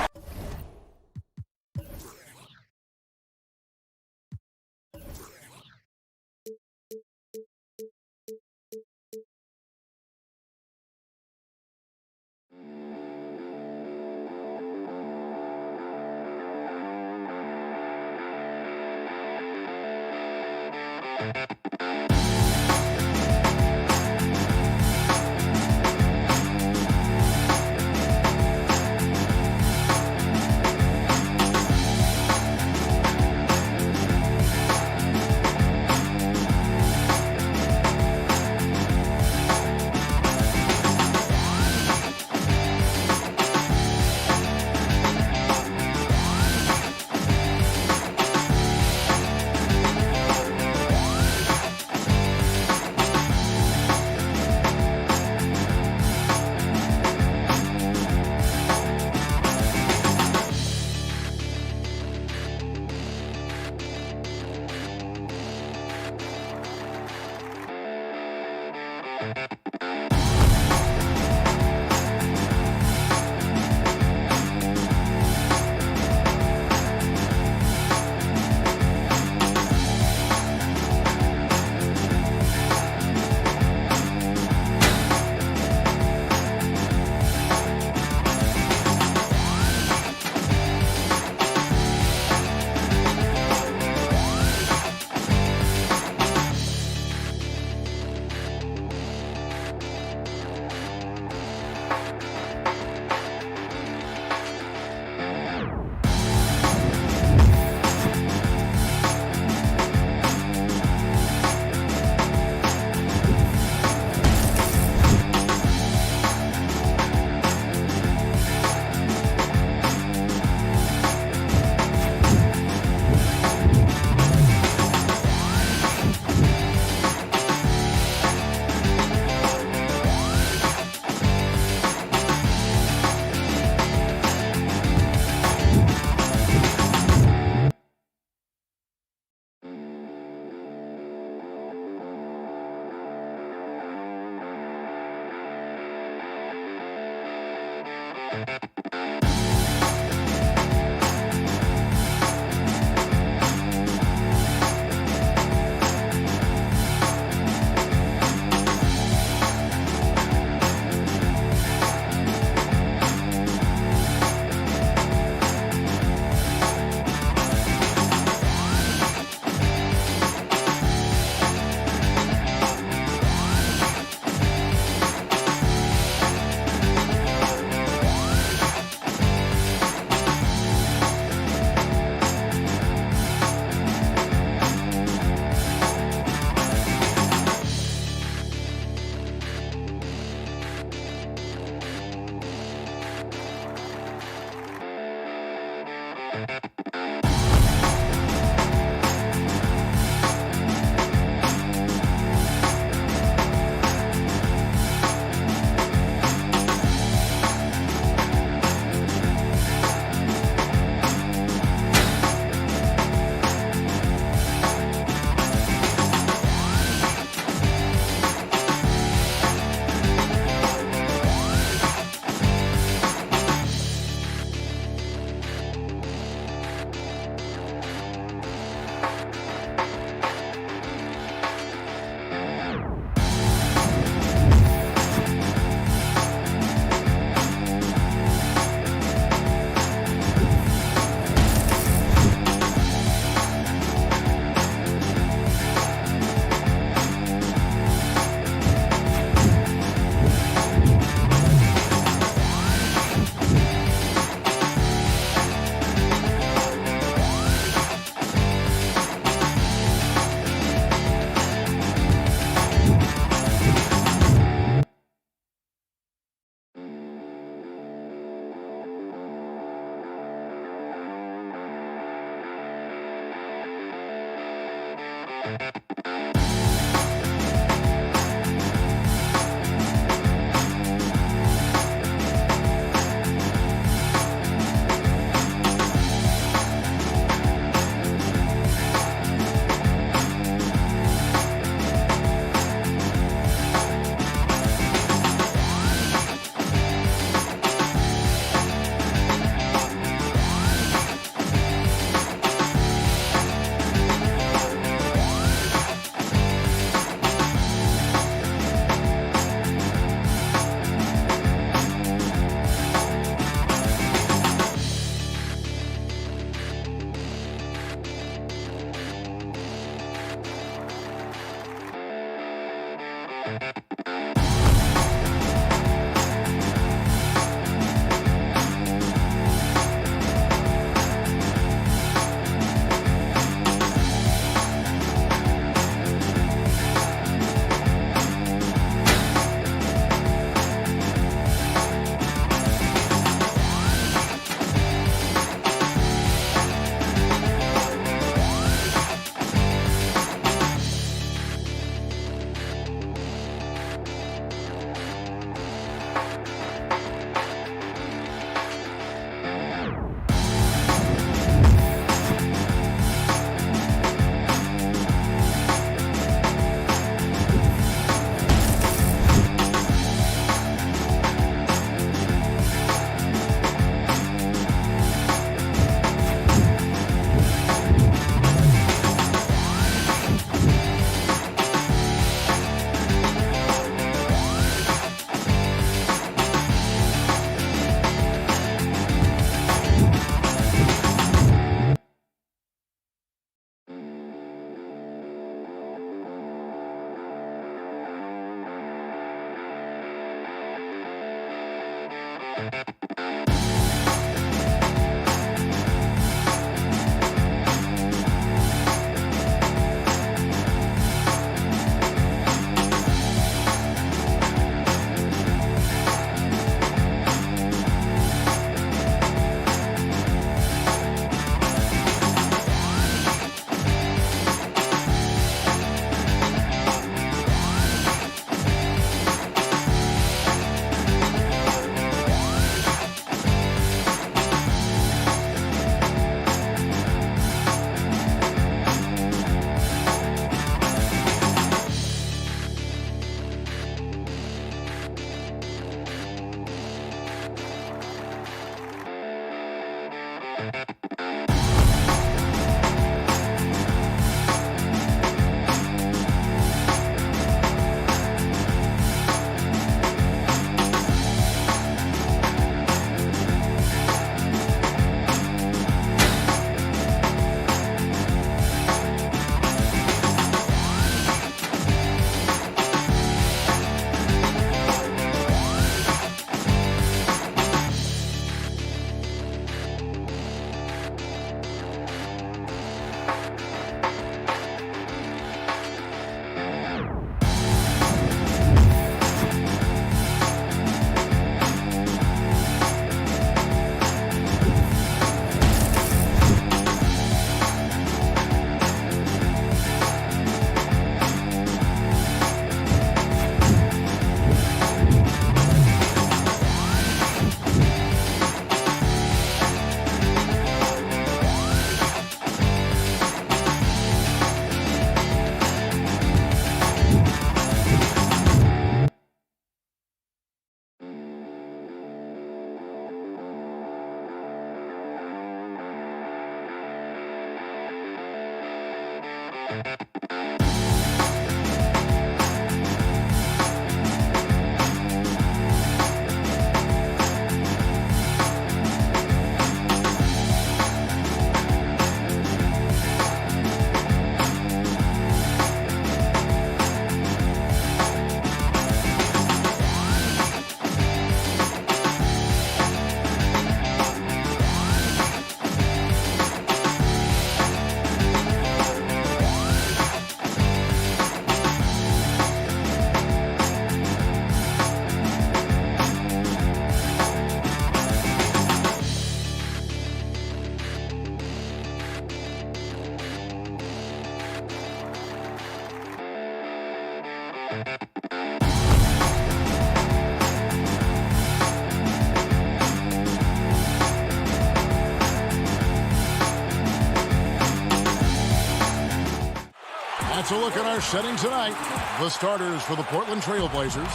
That's a look at our setting tonight. The starters for the Portland Trail Blazers.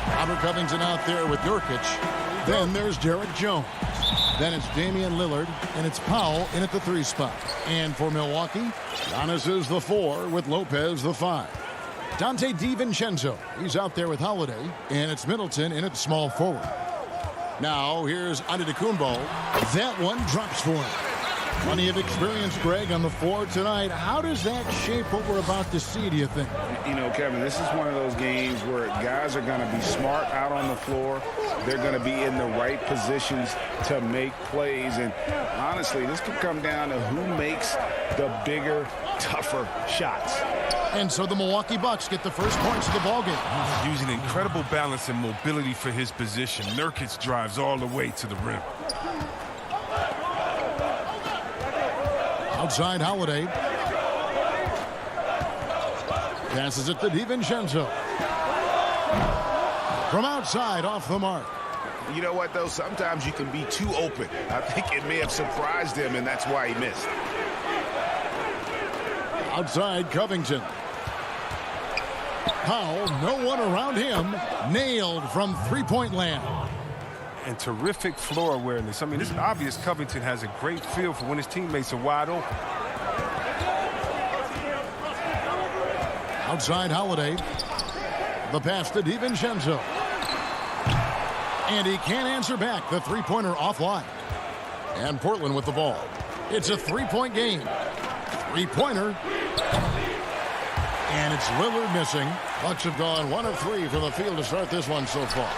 Robert Covington out there with Nurkic. Then there's Derek Jones. Then it's Damian Lillard, and it's Powell in at the 3 spot. And for Milwaukee, Giannis is the 4 with Lopez the 5. Dante DiVincenzo, he's out there with Holiday, and it's Middleton in at small forward. Now here's Antetokounmpo. That one drops for him. Plenty of experience, Greg, on the floor tonight. How does that shape what we're about to see, do you think? You know, Kevin, this is one of those games where guys are going to be smart out on the floor. They're going to be in the right positions to make plays. And honestly, this could come down to who makes the bigger, tougher shots. And so the Milwaukee Bucks get the first points of the ballgame. He's using incredible balance and mobility for his position. Nurkic drives all the way to the rim. Outside Holiday. Passes it to DiVincenzo. From outside, off the mark. You know what, though? Sometimes you can be too open. I think it may have surprised him, and that's why he missed. Outside Covington. Powell, no one around him. Nailed from three-point land. And terrific floor awareness. I mean, it's obvious Covington has a great feel for when his teammates are wide open. Outside Holiday. The pass to DiVincenzo. And he can't answer back. The three-pointer offline. And Portland with the ball. It's a three-point game. Three-pointer. And it's Lillard missing. Bucks have gone 1 of 3 from the field to start this one so far.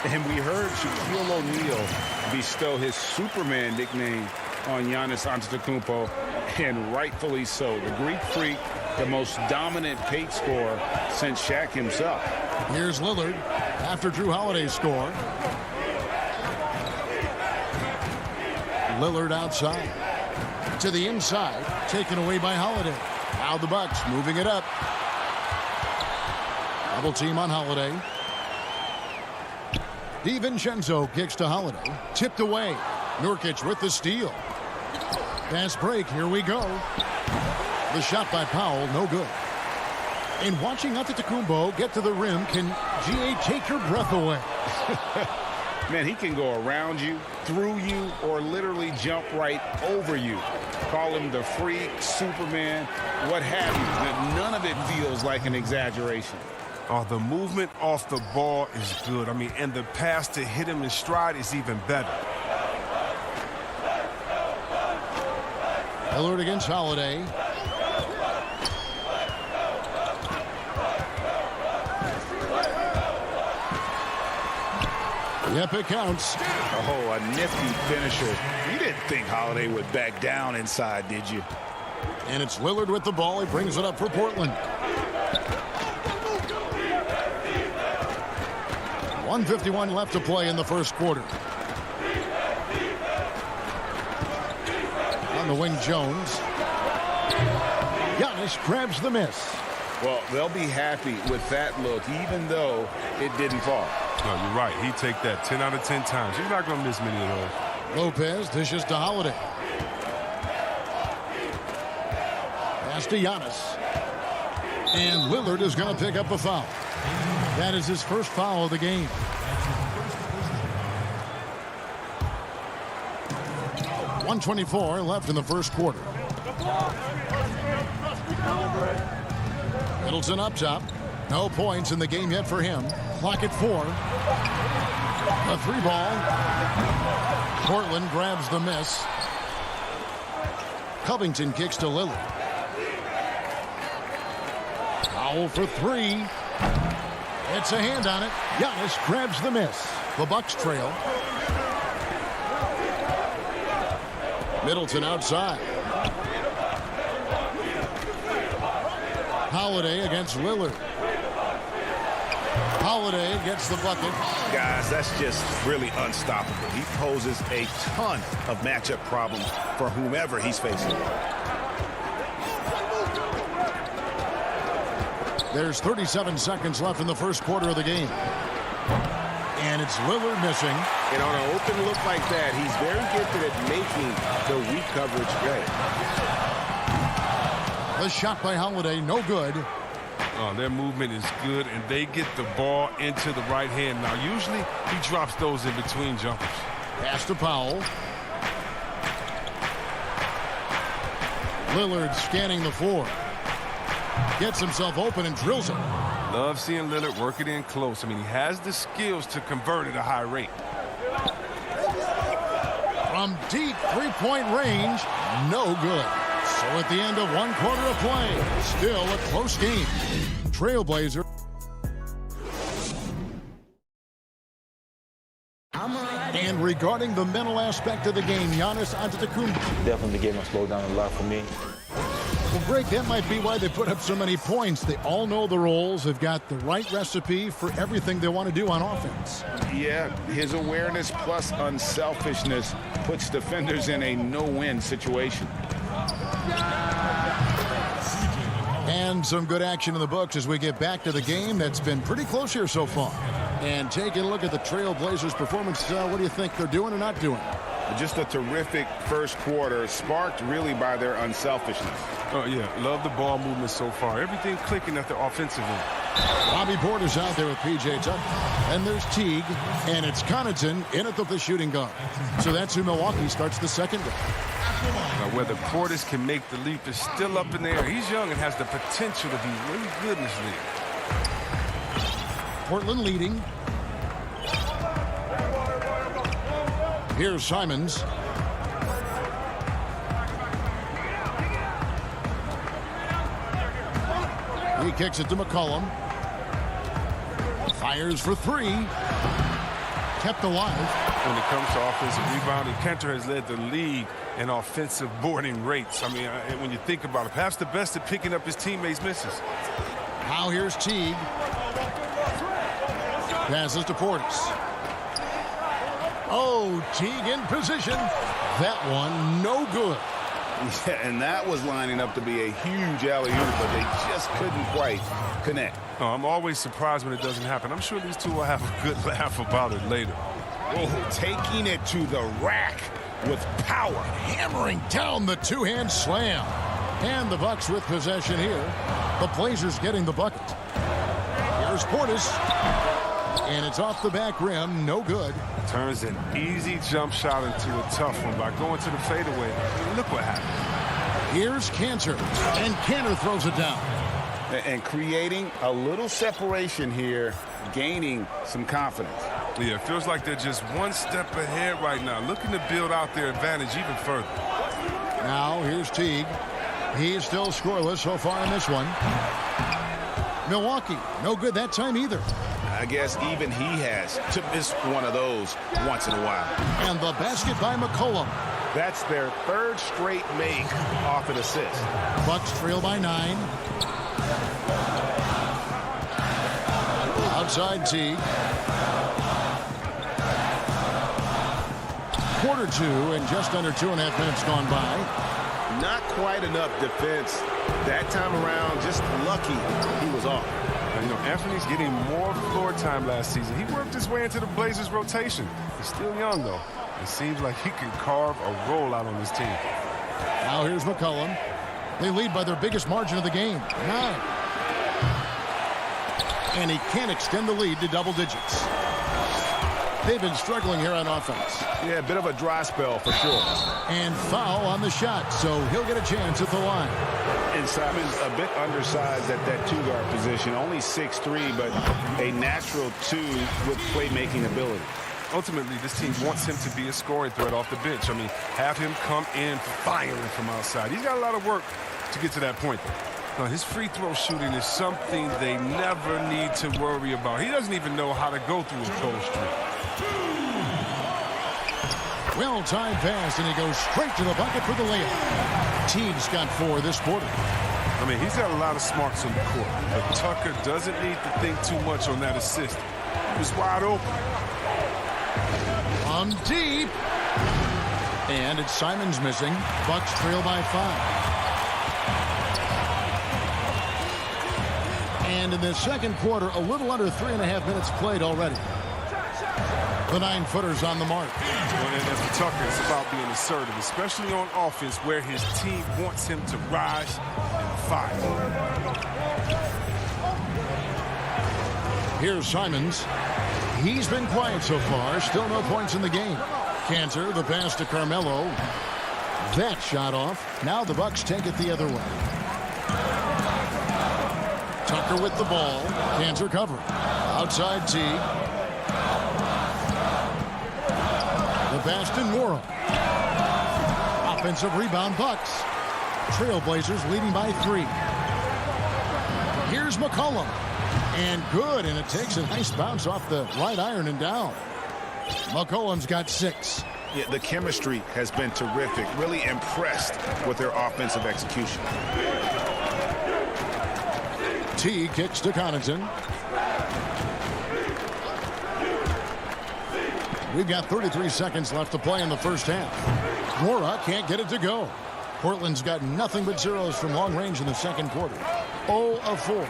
And we heard Shaquille O'Neal bestow his Superman nickname on Giannis Antetokounmpo, and rightfully so. The Greek Freak, the most dominant paint scorer since Shaq himself. Here's Lillard after Drew Holiday's score. Lillard outside. To the inside, taken away by Holiday. Now the Bucks moving it up. Double team on Holiday. DiVincenzo kicks to Holiday. Tipped away. Nurkic with the steal. Fast break. Here we go. The shot by Powell, no good. And watching Antetokounmpo get to the rim can, GA, take your breath away. Man, he can go around you, through you, or literally jump right over you. Call him the freak, Superman, what have you. None of it feels like an exaggeration. Oh, the movement off the ball is good. I mean, and the pass to hit him in stride is even better. Lillard against Holiday. Yep, it counts. Oh, a nifty finisher. You didn't think Holiday would back down inside, did you? And it's Lillard with the ball. He brings it up for Portland. 1:51 left to play in the first quarter. On the wing, Jones. Giannis grabs the miss. Well, they'll be happy with that look, even though it didn't fall. No, you're right. He'd take that 10 out of 10 times. You're not going to miss many of those. Lopez dishes to Holiday. Pass to Giannis. And Lillard is going to pick up a foul. That is his first foul of the game. .124 left in the first quarter. Middleton up top. No points in the game yet for him. Clock at 4. A 3-ball. Portland grabs the miss. Covington kicks to Lillard. Foul for 3. It's a hand on it. Giannis grabs the miss. The Bucks trail. Middleton outside. Holiday against Lillard. Holiday gets the bucket. Guys, that's just really unstoppable. He poses a ton of matchup problems for whomever he's facing. There's 37 seconds left in the first quarter of the game. And it's Lillard missing. And on an open look like that, he's very gifted at making the weak coverage play. The shot by Holiday, no good. Their movement is good, and they get the ball into the right hand. Now, usually he drops those in between jumpers. Pass to Powell. Lillard scanning the floor. Gets himself open and drills it. Love seeing Lillard work it in close. I mean, he has the skills to convert at a high rate. From From deep three-point range, no good. So at the end of one quarter of play, still a close game. Trailblazer. And regarding the mental aspect of the game, Giannis Antetokounmpo. Definitely the game has slowed down a lot for me. Well, Greg, that might be why they put up so many points. They all know the roles. They've got the right recipe for everything they want to do on offense. Yeah, his awareness plus unselfishness puts defenders in a no-win situation. And some good action in the books as we get back to the game that's been pretty close here so far. And taking a look at the Trailblazers' performance, what do you think they're doing or not doing? Just a terrific first quarter, sparked really by their unselfishness. Oh, yeah. Love the ball movement so far. Everything clicking at the offensive end. Bobby Porter's out there with P.J. Tucker. And there's Teague. And it's Connaughton in at the shooting guard. So that's who Milwaukee starts the second game. Now, whether Portis can make the leap is still up in the air. He's young and has the potential to be really good in this league. Portland leading. Here's Simons. He kicks it to McCollum. Fires for three. Kept alive. When it comes to offensive rebounding, Cantor has led the league in offensive boarding rates. I mean, when you think about it, perhaps the best at picking up his teammates' misses. Now here's Teague. Passes to Portis. Oh, Teague in position. That one no good. Yeah, and that was lining up to be a huge alley-oop, but they just couldn't quite connect. Oh, I'm always surprised when it doesn't happen. I'm sure these two will have a good laugh about it later. Oh, taking it to the rack with power. Hammering down the two-hand slam. And the Bucks with possession here. The Blazers getting the bucket. Here's Portis. And it's off the back rim, no good. Turns an easy jump shot into a tough one by going to the fadeaway. Look what happened. Here's Cantor, and Cantor throws it down. And creating a little separation here, gaining some confidence. Yeah, it feels like they're just one step ahead right now, looking to build out their advantage even further. Now here's Teague. He's still scoreless so far in this one. Milwaukee, no good that time either. I guess even he has to miss one of those once in a while. And the basket by McCollum. That's their third straight make off an assist. Bucks trail by 9. Outside Teague. Quarter 2 and just under 2.5 minutes gone by. Not quite enough defense that time around. Just lucky he was off. You know, Anthony's getting more floor time last season. He worked his way into the Blazers' rotation. He's still young, though. It seems like he can carve a roll out on this team. Now here's McCollum. They lead by their biggest margin of the game, 9. And he can't extend the lead to double digits. They've been struggling here on offense. Yeah, a bit of a dry spell for sure. And foul on the shot, so he'll get a chance at the line. And Simon's a bit undersized at that two-guard position. Only 6'3", but a natural 2 with playmaking ability. Ultimately, this team wants him to be a scoring threat off the bench. I mean, have him come in firing from outside. He's got a lot of work to get to that point, though. Now, his free throw shooting is something they never need to worry about. He doesn't even know how to go through a cold streak. Well-timed pass, and he goes straight to the bucket for the layup. Teague's got 4 this quarter. I mean, he's got a lot of smarts on the court, but Tucker doesn't need to think too much on that assist. He was wide open. From deep. And it's Simons missing. Bucks trail by 5. And in the second quarter, a little under 3.5 minutes played already. The 9-footer's on the mark. And for Tucker, it's about being assertive, especially on offense where his team wants him to rise and fire. Here's Simons. He's been quiet so far. Still no points in the game. Cantor, the pass to Carmelo. That shot off. Now the Bucks take it the other way. Tucker with the ball. Cantor cover. Outside Teague. The pass to Nora. offensive rebound, Bucks. Trailblazers leading by 3. Here's McCollum. And good, and it takes a nice bounce off the right iron and down. McCollum's got 6. Yeah, the chemistry has been terrific. Really impressed with their offensive execution. T kicks to Connaughton. We've got 33 seconds left to play in the first half. Mora can't get it to go. Portland's got nothing but zeros from long range in the second quarter. 0 of 4.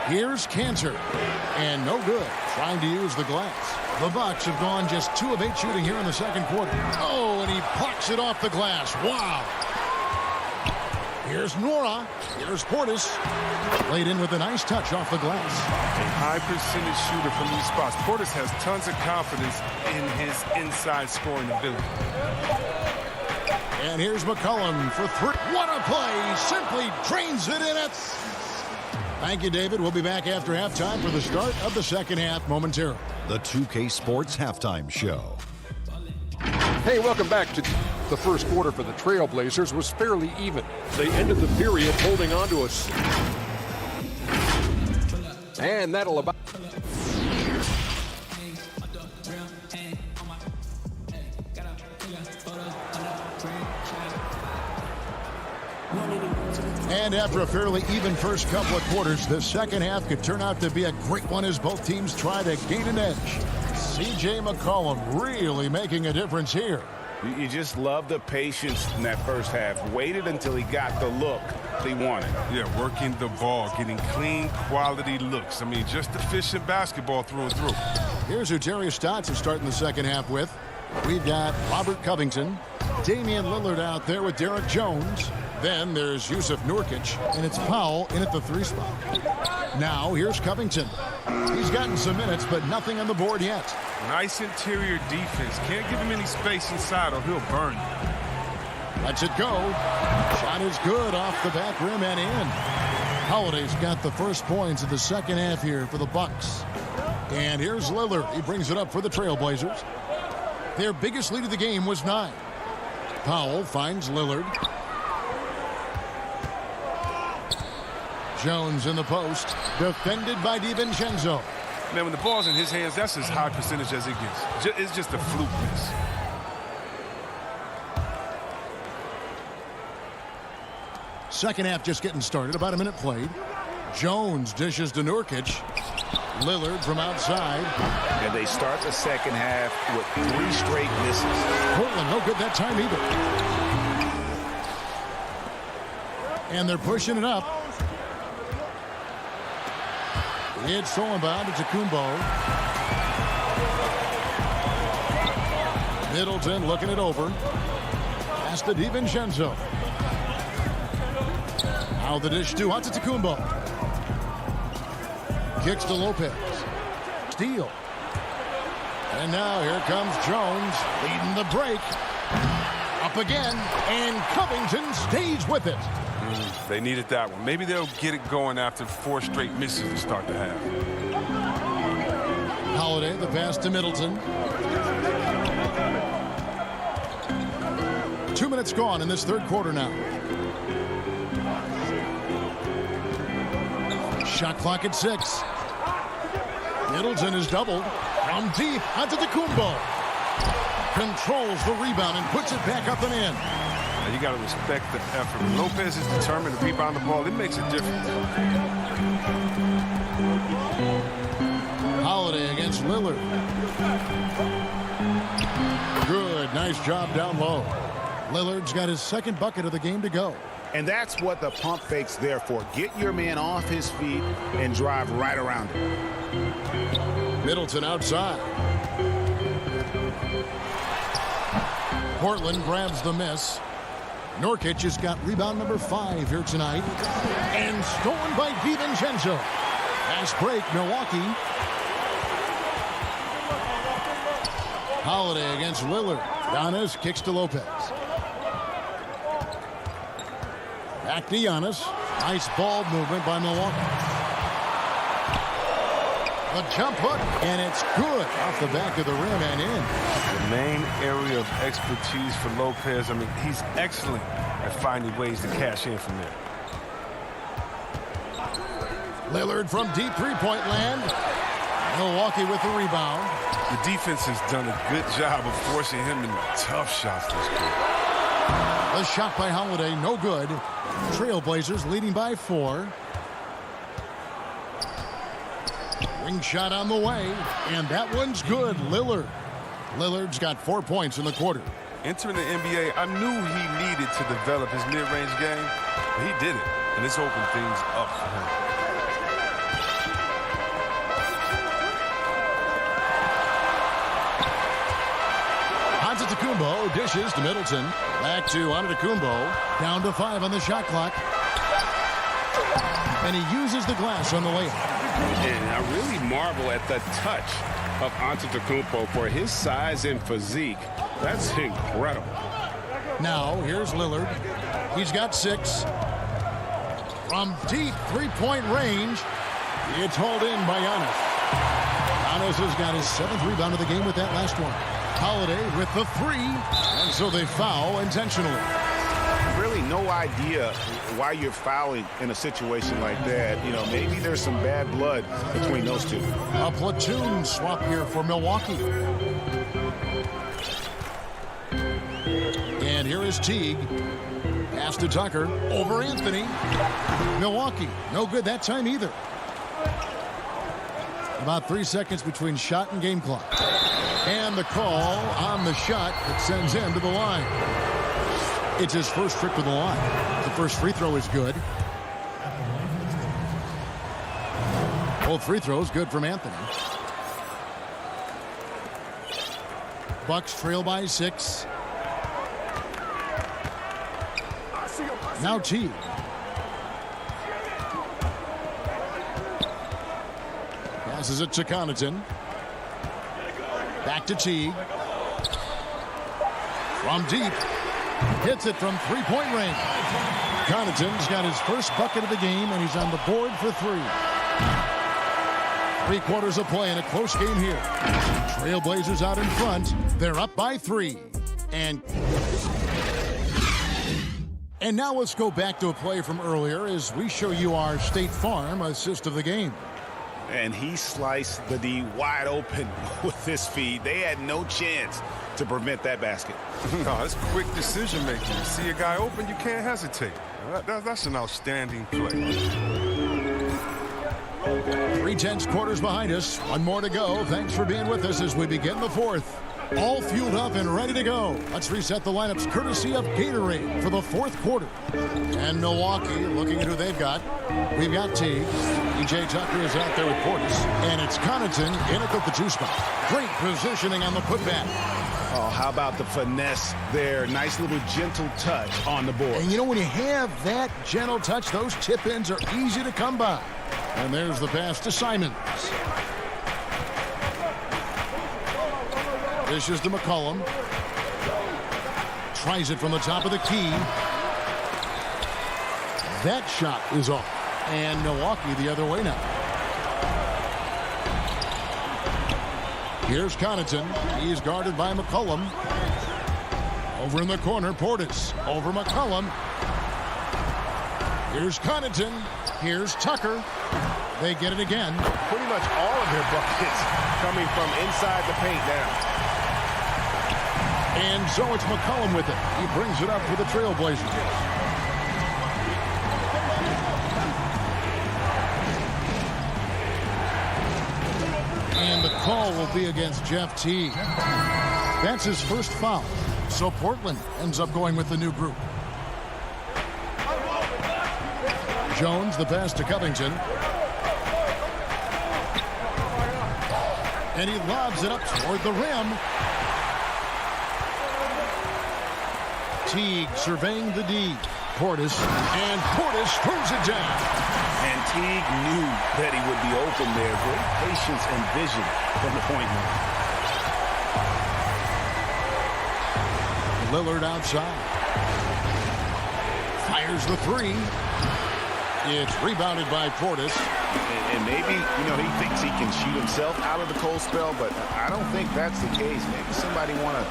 Here's Cantor. And no good. Trying to use the glass. The Bucks have gone just 2 of 8 shooting here in the second quarter. Oh, and he pucks it off the glass. Wow. Here's Nora. Here's Portis. Laid in with a nice touch off the glass. A high percentage shooter from these spots. Portis has tons of confidence in his inside scoring ability. And here's McCollum for 3. What a play. Simply drains it in it. Thank you, David. We'll be back after halftime for the start of the second half momentarily. The 2K Sports Halftime Show. Hey, welcome back to the first quarter for the Trailblazers was fairly even. They ended the period holding on to us. And that'll about... And after a fairly even first couple of quarters, the second half could turn out to be a great one as both teams try to gain an edge. C.J. McCollum really making a difference here. You just love the patience in that first half. Waited until he got the look he wanted. Yeah, working the ball, getting clean, quality looks. I mean, just efficient basketball through and through. Here's who Terry Stotts is starting the second half with. We've got Robert Covington, Damian Lillard out there with Derek Jones. Then there's Yusuf Nurkic, and it's Powell in at the 3 spot. Now here's Covington. He's gotten some minutes, but nothing on the board yet. Nice interior defense. Can't give him any space inside or he'll burn you. Lets it go. Shot is good off the back rim and in. Holiday's got the first points of the second half here for the Bucks. And here's Lillard. He brings it up for the Trailblazers. Their biggest lead of the game was 9. Powell finds Lillard. Jones in the post, defended by DiVincenzo. Man, when the ball's in his hands, that's as high percentage as it gets. It's just a fluke miss. Second half just getting started, about a minute played. Jones dishes to Nurkic. Lillard from outside. And they start the second half with 3 straight misses. Portland no good that time either. And they're pushing it up. It's stolen by Antetokounmpo. Middleton looking it over. Pass to DiVincenzo. Now the dish to Antetokounmpo. Kicks to Lopez. Steal. And now here comes Jones leading the break. Up again, and Covington stays with it. They needed that one. Maybe they'll get it going after 4 straight misses to start the half. Holiday, the pass to Middleton. 2 minutes gone in this third quarter now. Shot clock at 6. Middleton is doubled. From deep, Antetokounmpo. Controls the rebound and puts it back up and in. Now you got to respect the effort. When Lopez is determined to rebound the ball, it makes a difference. Holiday against Lillard. Good, nice job down low. Lillard's got his second bucket of the game to go. And that's what the pump fake's there for. Get your man off his feet and drive right around him. Middleton outside. Portland grabs the miss. Nurkic has got rebound number 5 here tonight. And stolen by DiVincenzo. Fast break, Milwaukee. Holiday against Lillard. Giannis kicks to Lopez. Back to Giannis. Nice ball movement by Milwaukee. The jump hook, and it's good off the back of the rim and in. The main area of expertise for Lopez, I mean, he's excellent at finding ways to cash in from there. Lillard from deep three-point land. Milwaukee with the rebound. The defense has done a good job of forcing him into tough shots this game. The shot by Holiday, no good. Trailblazers leading by 4. Ring shot on the way, and that one's good. Lillard's got 4 points in the quarter. Entering the NBA, I knew he needed to develop his mid-range game, but he did it, and it's opened things up for him. Antetokounmpo dishes to Middleton. Back to Antetokounmpo. Down to 5 on the shot clock. And he uses the glass on the layup. And I really marvel at the touch of Antetokounmpo for his size and physique. That's incredible. Now, here's Lillard. He's got 6. From deep three-point range, it's hauled in by Giannis. Giannis has got his 7th rebound of the game with that last one. Holiday with the 3, and so they foul intentionally. Really no idea why you're fouling in a situation like that. You know, maybe there's some bad blood between those two. A platoon swap here for Milwaukee. And here is Teague. Pass to Tucker. Over Anthony. Milwaukee. No good that time either. About 3 seconds between shot and game clock. And the call on the shot that sends him to the line. It's his first trip to the line. The first free throw is good. Both free throws good from Anthony. Bucks trail by 6. Now Teague. Passes it to Connaughton. Back to Teague. From deep. Hits it from three-point range. Connaughton's got his first bucket of the game, and he's on the board for 3. 3 quarters of play in a close game here. Trailblazers out in front. They're up by 3. And now let's go back to a play from earlier as we show you our State Farm assist of the game. And he sliced the D wide open with his feed. They had no chance to prevent that basket. No, it's quick decision making. You see a guy open, you can't hesitate. That's an outstanding play. 3/10 quarters behind us. 1 more to go. Thanks for being with us as we begin the 4th. All fueled up and ready to go. Let's reset the lineups courtesy of Gatorade for the 4th quarter. And Milwaukee looking at who they've got. We've got Teague. E.J. Tucker is out there with Portis. And it's Connaughton in at the 2 spot. Great positioning on the putback. Oh, how about the finesse there? Nice little gentle touch on the board. And you know, when you have that gentle touch, those tip-ins are easy to come by. And there's the pass to Simons. Dishes to McCollum. Tries it from the top of the key. That shot is off. And Milwaukee the other way now. Here's Connaughton. He's guarded by McCollum. Over in the corner, Portis. Over McCollum. Here's Connaughton. Here's Tucker. They get it again. Pretty much all of their buckets coming from inside the paint now. And so it's McCollum with it. He brings it up for the Trailblazers. And the call will be against Jeff Teague. That's his first foul. So Portland ends up going with the new group. Jones, the pass to Covington. And he lobs it up toward the rim. Teague surveying the D. Portis. And Portis throws it down. And Teague knew that he would be open there. Great patience and vision from the point man. Lillard outside. Fires the 3. It's rebounded by Portis. And maybe, he thinks he can shoot himself out of the cold spell, but I don't think that's the case. Maybe somebody want to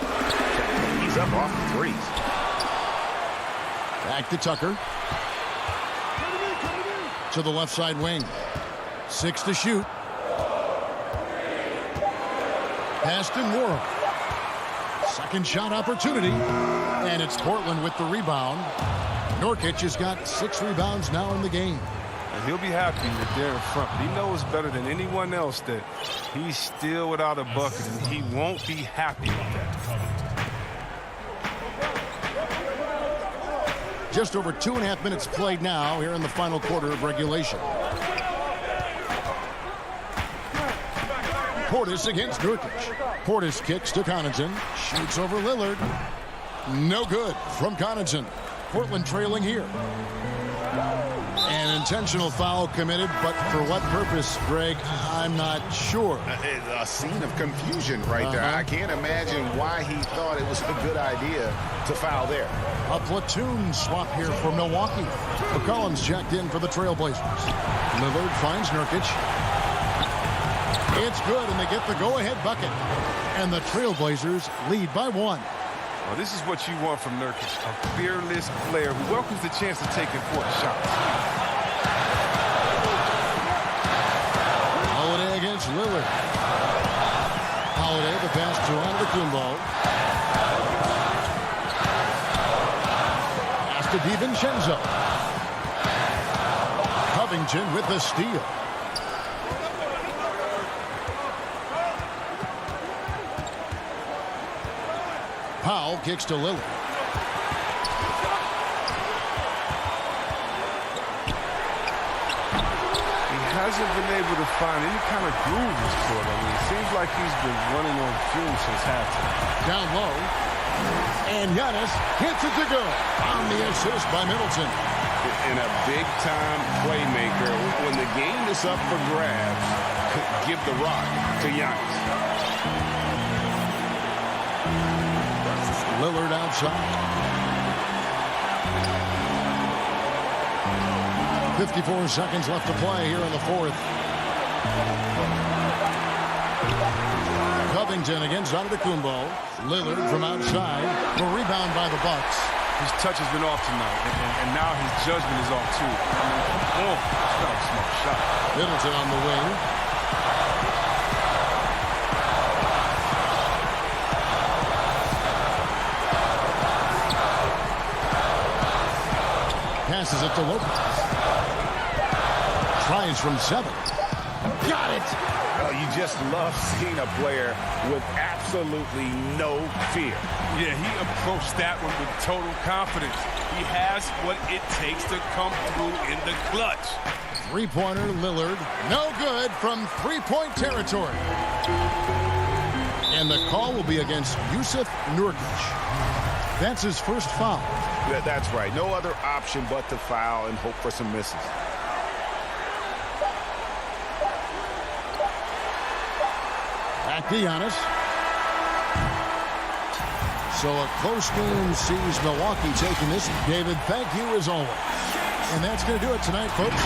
ease up off the threes. Back to Tucker. To the left side wing. 6 to shoot. Pass to Morrow. Second shot opportunity. And it's Portland with the rebound. Nurkic has got 6 rebounds now in the game. And he'll be happy that they're in front. But he knows better than anyone else that he's still without a bucket, and he won't be happy with that. Just over 2.5 minutes played now here in the final quarter of regulation. Portis against Nurkic. Portis kicks to Connaughton. Shoots over Lillard. No good from Connaughton. Portland trailing here. An intentional foul committed, but for what purpose, Greg, I'm not sure. A scene of confusion right there. I can't imagine why he thought it was a good idea to foul there. A platoon swap here for Milwaukee. McCollum's checked in for the Trailblazers. Lillard finds Nurkic. It's good, and they get the go-ahead bucket. And the Trailblazers lead by 1. Well, this is what you want from Nurkic, a fearless player who welcomes the chance to take important shots. Holiday against Lillard. Holiday, the pass to Antetokounmpo. Pass to DiVincenzo. Covington with the steal. Powell kicks to Lillard. He hasn't been able to find any kind of groove this quarter. I mean, it seems like he's been running on fumes since halftime. Down low. And Giannis hits it to go on the assist by Middleton. And a big-time playmaker. When the game is up for grabs, give the rock to Giannis. Lillard outside. 54 seconds left to play here in the fourth. Covington against Antetokounmpo. Lillard from outside. The rebound by the Bucks. His touch has been off tonight, and now his judgment is off too. It's not a smart shot. Middleton on the wing. Passes it to Lopez. Tries from 7. Got it! Oh, you just love seeing a player with absolutely no fear. Yeah, he approached that one with total confidence. He has what it takes to come through in the clutch. Three-pointer, Lillard. No good from three-point territory. And the call will be against Jusuf Nurkic. That's his first foul. That's right. No other option but to foul and hope for some misses. Back to Giannis. So a close game sees Milwaukee taking this. David, thank you as always. And that's going to do it tonight, folks.